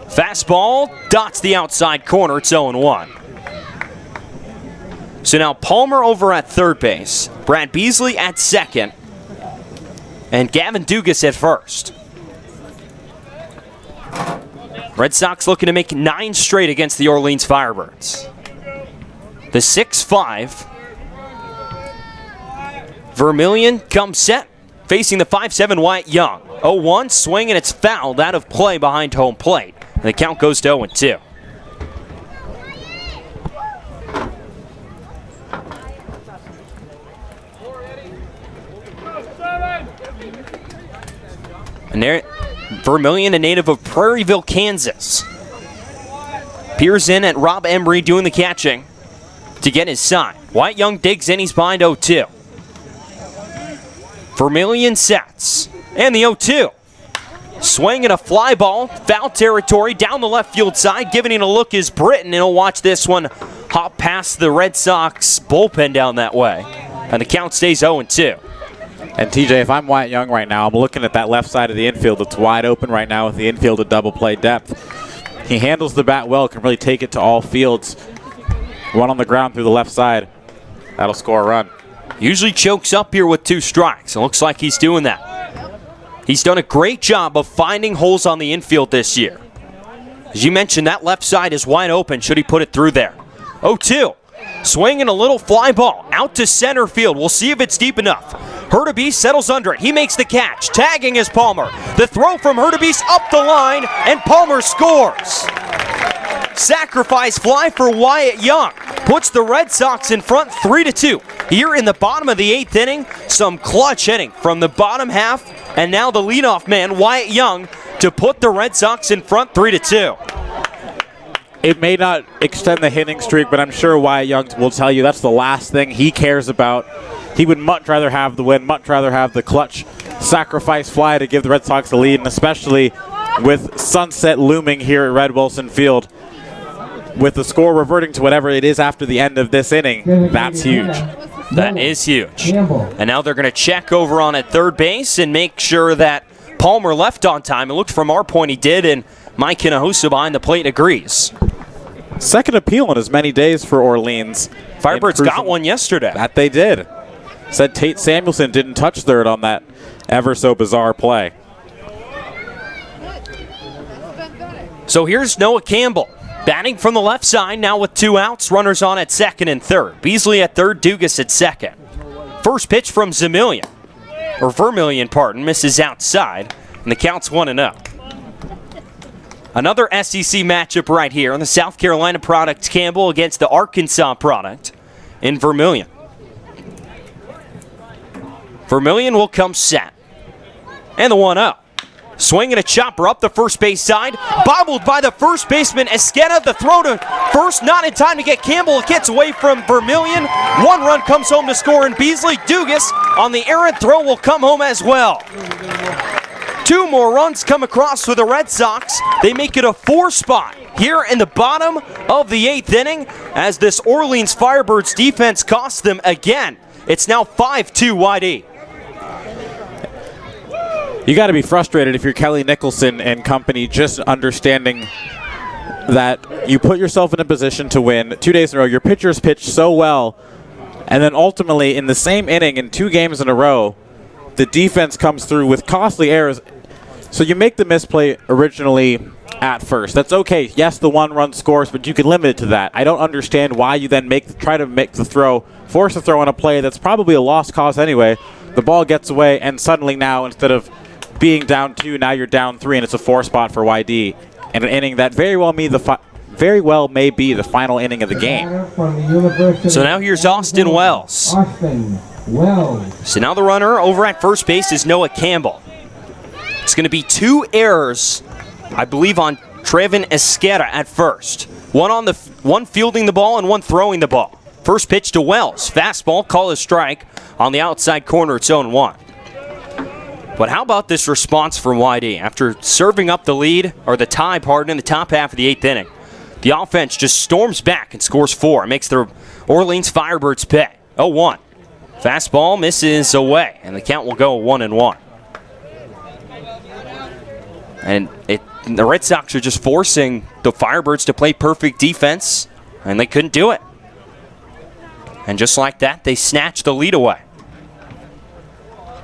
Fastball dots the outside corner. It's 0-1. So now Palmer over at third base, Brad Beasley at second, and Gavin Dugas at first. Red Sox looking to make 9 straight against the Orleans Firebirds. The 6-5. Vermillion comes set, facing the 5-7 Wyatt Young. 0-1, swing, and it's fouled out of play behind home plate. And the count goes to 0-2. And there, Vermillion, a native of Prairieville, Kansas, peers in at Rob Embry doing the catching to get his sign. Wyatt Young digs in, he's behind 0-2. Vermillion sets, and the 0-2. Swing and a fly ball, foul territory down the left field side. Giving it a look is Britton, and he'll watch this one hop past the Red Sox bullpen down that way. And the count stays 0-2. And TJ, if I'm Wyatt Young right now, I'm looking at that left side of the infield. It's wide open right now with the infield at double play depth. He handles the bat well, can really take it to all fields. One on the ground through the left side. That'll score a run. Usually chokes up here with 2 strikes. It looks like he's doing that. He's done a great job of finding holes on the infield this year. As you mentioned, that left side is wide open should he put it through there. 0-2. Swinging a little fly ball out to center field. We'll see if it's deep enough. Hurtubise settles under it. He makes the catch. Tagging is Palmer. The throw from Hurtubise up the line, and Palmer scores. Sacrifice fly for Wyatt Young. Puts the Red Sox in front 3-2. Here in the bottom of the 8th inning, some clutch hitting from the bottom half, and now the leadoff man, Wyatt Young, to put the Red Sox in front 3-2. It may not extend the hitting streak, but I'm sure Wyatt Young will tell you that's the last thing he cares about. He would much rather have the win, much rather have the clutch sacrifice fly to give the Red Sox the lead, and especially with sunset looming here at Red Wilson Field. With the score reverting to whatever it is after the end of this inning, that's huge. That is huge. And now they're going to check over on at third base and make sure that Palmer left on time. It looked from our point he did, and Mike Hinojosa behind the plate agrees. Second appeal in as many days for Orleans. Firebirds got one yesterday. That they did. Said Tate Samuelson didn't touch third on that ever so bizarre play. So here's Noah Campbell. Batting from the left side now with 2 outs. Runners on at second and third. Beasley at third, Dugas at second. First pitch from Vermillion, misses outside, and the count's 1-0. Another SEC matchup right here on the South Carolina product, Campbell against the Arkansas product in Vermillion. Vermillion will come set. And the 1-0. Swinging a chopper up the first base side. Bobbled by the first baseman, Esqueda. The throw to first, not in time to get Campbell. It gets away from Vermillion. 1 run comes home to score, and Beasley Dugas on the errant throw will come home as well. 2 more runs come across for the Red Sox. They make it a 4 spot here in the bottom of the 8th inning as this Orleans Firebirds defense costs them again. It's now 5-2 YD. You got to be frustrated if you're Kelly Nicholson and company, just understanding that you put yourself in a position to win 2 days in a row. Your pitchers pitched so well And then ultimately, in the same inning, in 2 games in a row, the defense comes through with costly errors. So you make the misplay originally at first. That's okay. Yes, the 1-run scores, but you can limit it to that. I don't understand why you then try to make the throw, force the throw on a play that's probably a lost cause anyway. The ball gets away, and suddenly now, instead of being down 2, now you're down 3, and it's a 4 spot for YD. And an inning that very well may be the final inning of the game. So now here's Austin Wells. So now the runner over at first base is Noah Campbell. It's going to be 2 errors, I believe, on Trevin Esquerra at first. One fielding the ball and one throwing the ball. First pitch to Wells. Fastball, call a strike on the outside corner. It's 0-1. But how about this response from YD? After serving up the lead, or the tie, pardon, in the top half of the 8th inning, the offense just storms back and scores 4. It makes the Orleans Firebirds pay. 0-1. Fastball misses away, and the count will go 1-1. And the Red Sox are just forcing the Firebirds to play perfect defense, and they couldn't do it. And just like that, they snatched the lead away.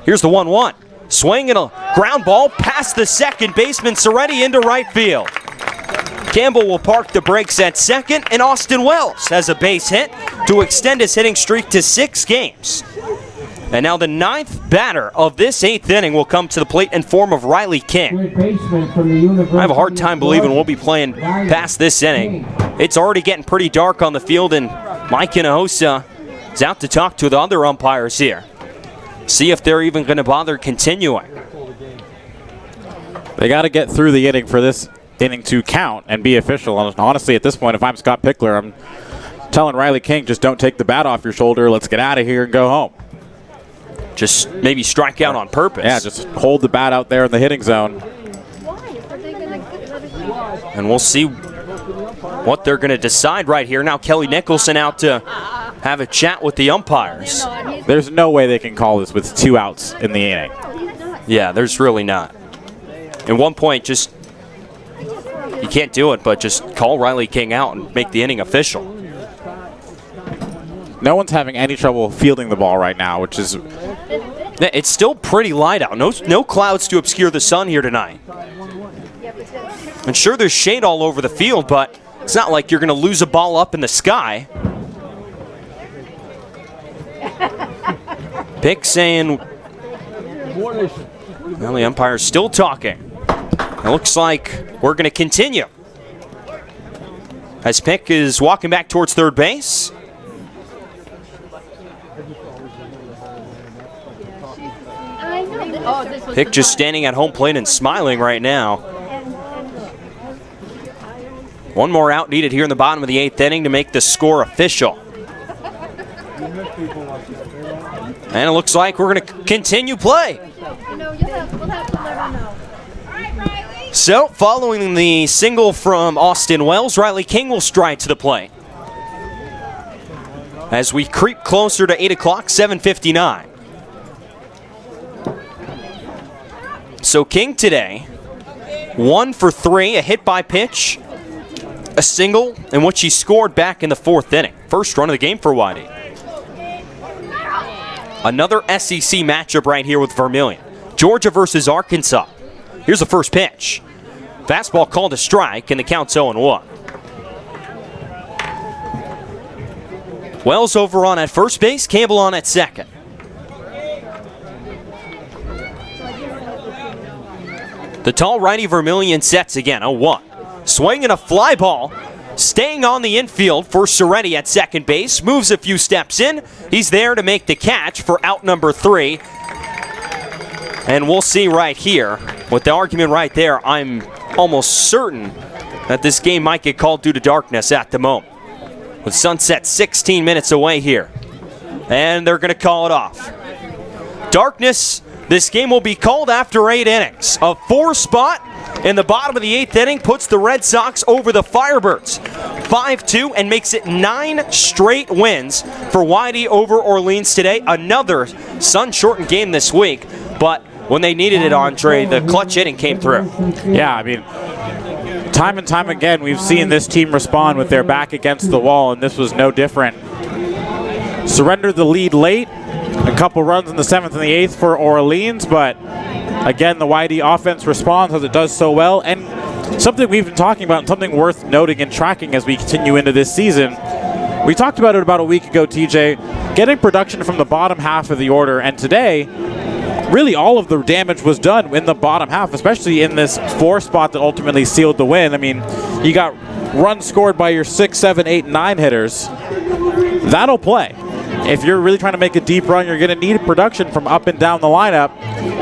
Here's the 1-1. Swing and a ground ball past the second baseman, Soretti, into right field. Campbell will park the brakes at second, and Austin Wells has a base hit to extend his hitting streak to 6 games. And now the 9th batter of this 8th inning will come to the plate in form of Riley King. I have a hard time believing we'll be playing past this inning. It's already getting pretty dark on the field, and Mike Hinojosa is out to talk to the other umpires here. See if they're even going to bother continuing. They got to get through the inning for this inning to count and be official. Honestly, at this point, if I'm Scott Pickler, I'm telling Riley King, just don't take the bat off your shoulder. Let's get out of here and go home. Just maybe strike out on purpose. Yeah, just hold the bat out there in the hitting zone. And we'll see what they're going to decide right here. Now Kelly Nicholson out to have a chat with the umpires. There's no way they can call this with 2 outs in the inning. Yeah, there's really not. At one point, just you can't do it, but just call Riley King out and make the inning official. No one's having any trouble fielding the ball right now, which is... It's still pretty light out. No clouds to obscure the sun here tonight. And sure, there's shade all over the field, but it's not like you're going to lose a ball up in the sky. Pick saying... Well, the umpire's still talking. It looks like we're going to continue. As Pick is walking back towards third base. Pick just standing at home plate and smiling right now. One more out needed here in the bottom of the 8th inning to make the score official. And it looks like we're going to continue play. So, following the single from Austin Wells, Riley King will stride to the plate. As we creep closer to 8 o'clock, 7:59. So King today, 1 for 3, a hit by pitch, a single, and what she scored back in the 4th inning. First run of the game for YD. Another SEC matchup right here with Vermillion. Georgia versus Arkansas. Here's the first pitch. Fastball called a strike, and the count's 0-1. Wells over on at first base, Campbell on at second. The tall righty Vermillion sets again, 0-1. Swing and a fly ball, staying on the infield for Soretti at second base. Moves a few steps in. He's there to make the catch for out number 3. And we'll see right here, with the argument right there, I'm almost certain that this game might get called due to darkness at the moment. With sunset 16 minutes away here. And they're going to call it off. Darkness. This game will be called after 8 innings. A 4 spot in the bottom of the 8th inning puts the Red Sox over the Firebirds 5-2 and makes it 9 straight wins for YD over Orleans today. Another sun-shortened game this week, but when they needed it, Andre, the clutch hitting came through. Yeah, I mean, time and time again, we've seen this team respond with their back against the wall, and this was no different. surrendered the lead late. A couple runs in the 7th and the 8th for Orleans, but again, the YD offense responds as it does so well. And something we've been talking about and something worth noting and tracking as we continue into this season, we talked about it about a week ago, TJ, getting production from the bottom half of the order, and today, really all of the damage was done in the bottom half, especially in this 4 spot that ultimately sealed the win. I mean, you got runs scored by your 6, 7, 8, 9 hitters. That'll play. If you're really trying to make a deep run, you're going to need production from up and down the lineup.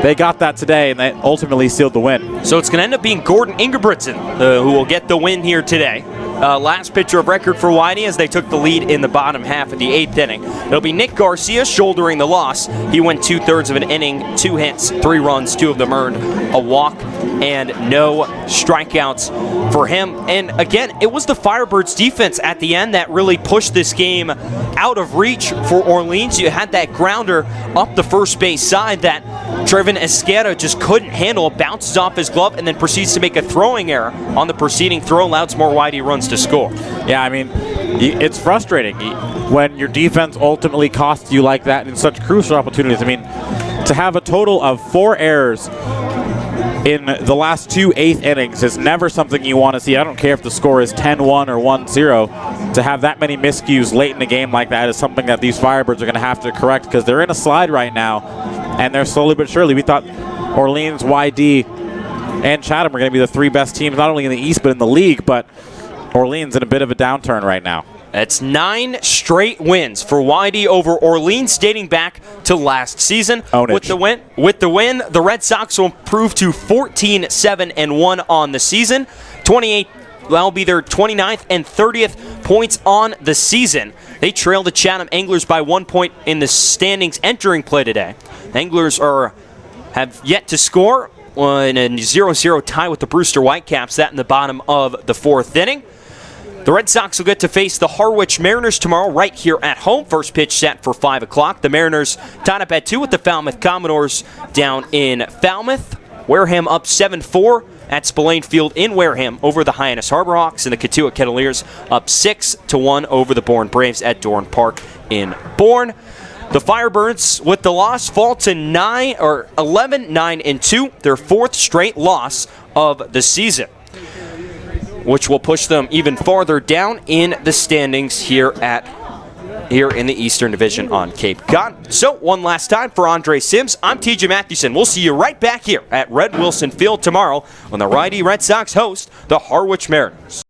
They got that today, and they ultimately sealed the win. So it's going to end up being Gordon Ingebrigtsen who will get the win here today. Last pitcher of record for Whitey as they took the lead in the bottom half of the 8th inning. It'll be Nick Garcia shouldering the loss. He went 2/3 of an inning, 2 hits, 3 runs, 2 of them earned, a walk, and no strikeouts for him. And again, it was the Firebirds defense at the end that really pushed this game out of reach for Orleans. You had that grounder up the first base side that Trevin Esquerra just couldn't handle. It bounces off his glove and then proceeds to make a throwing error on the preceding throw, allows more Whitey runs to score. Yeah, I mean, it's frustrating when your defense ultimately costs you like that in such crucial opportunities. I mean, to have a total of 4 errors in the last 2 8th innings is never something you want to see. I don't care if the score is 10-1 or 1-0. To have that many miscues late in the game like that is something that these Firebirds are going to have to correct, because they're in a slide right now, and they're slowly but surely. We thought Orleans, YD, and Chatham were going to be the 3 best teams, not only in the East but in the league, but Orleans in a bit of a downturn right now. It's 9 straight wins for YD over Orleans, dating back to last season. With the win, the Red Sox will improve to 14-7-1 on the season. 28. That'll be their 29th and 30th points on the season. They trail the Chatham Anglers by 1 point in the standings entering play today. The Anglers have yet to score in a 0-0 tie with the Brewster Whitecaps. That in the bottom of the 4th inning. The Red Sox will get to face the Harwich Mariners tomorrow right here at home. First pitch set for 5 o'clock. The Mariners tied up at 2 with the Falmouth Commodores down in Falmouth. Wareham up 7-4 at Spillane Field in Wareham over the Hyannis Harbor Hawks, and the Katuah Kettleers up 6-1 over the Bourne Braves at Dorn Park in Bourne. The Firebirds, with the loss, fall to 11-9-2, their 4th straight loss of the season, which will push them even farther down in the standings here in the Eastern Division on Cape Cod. So, one last time for Andre Sims, I'm TJ Mathewson. We'll see you right back here at Red Wilson Field tomorrow when the Righty Red Sox host the Harwich Mariners.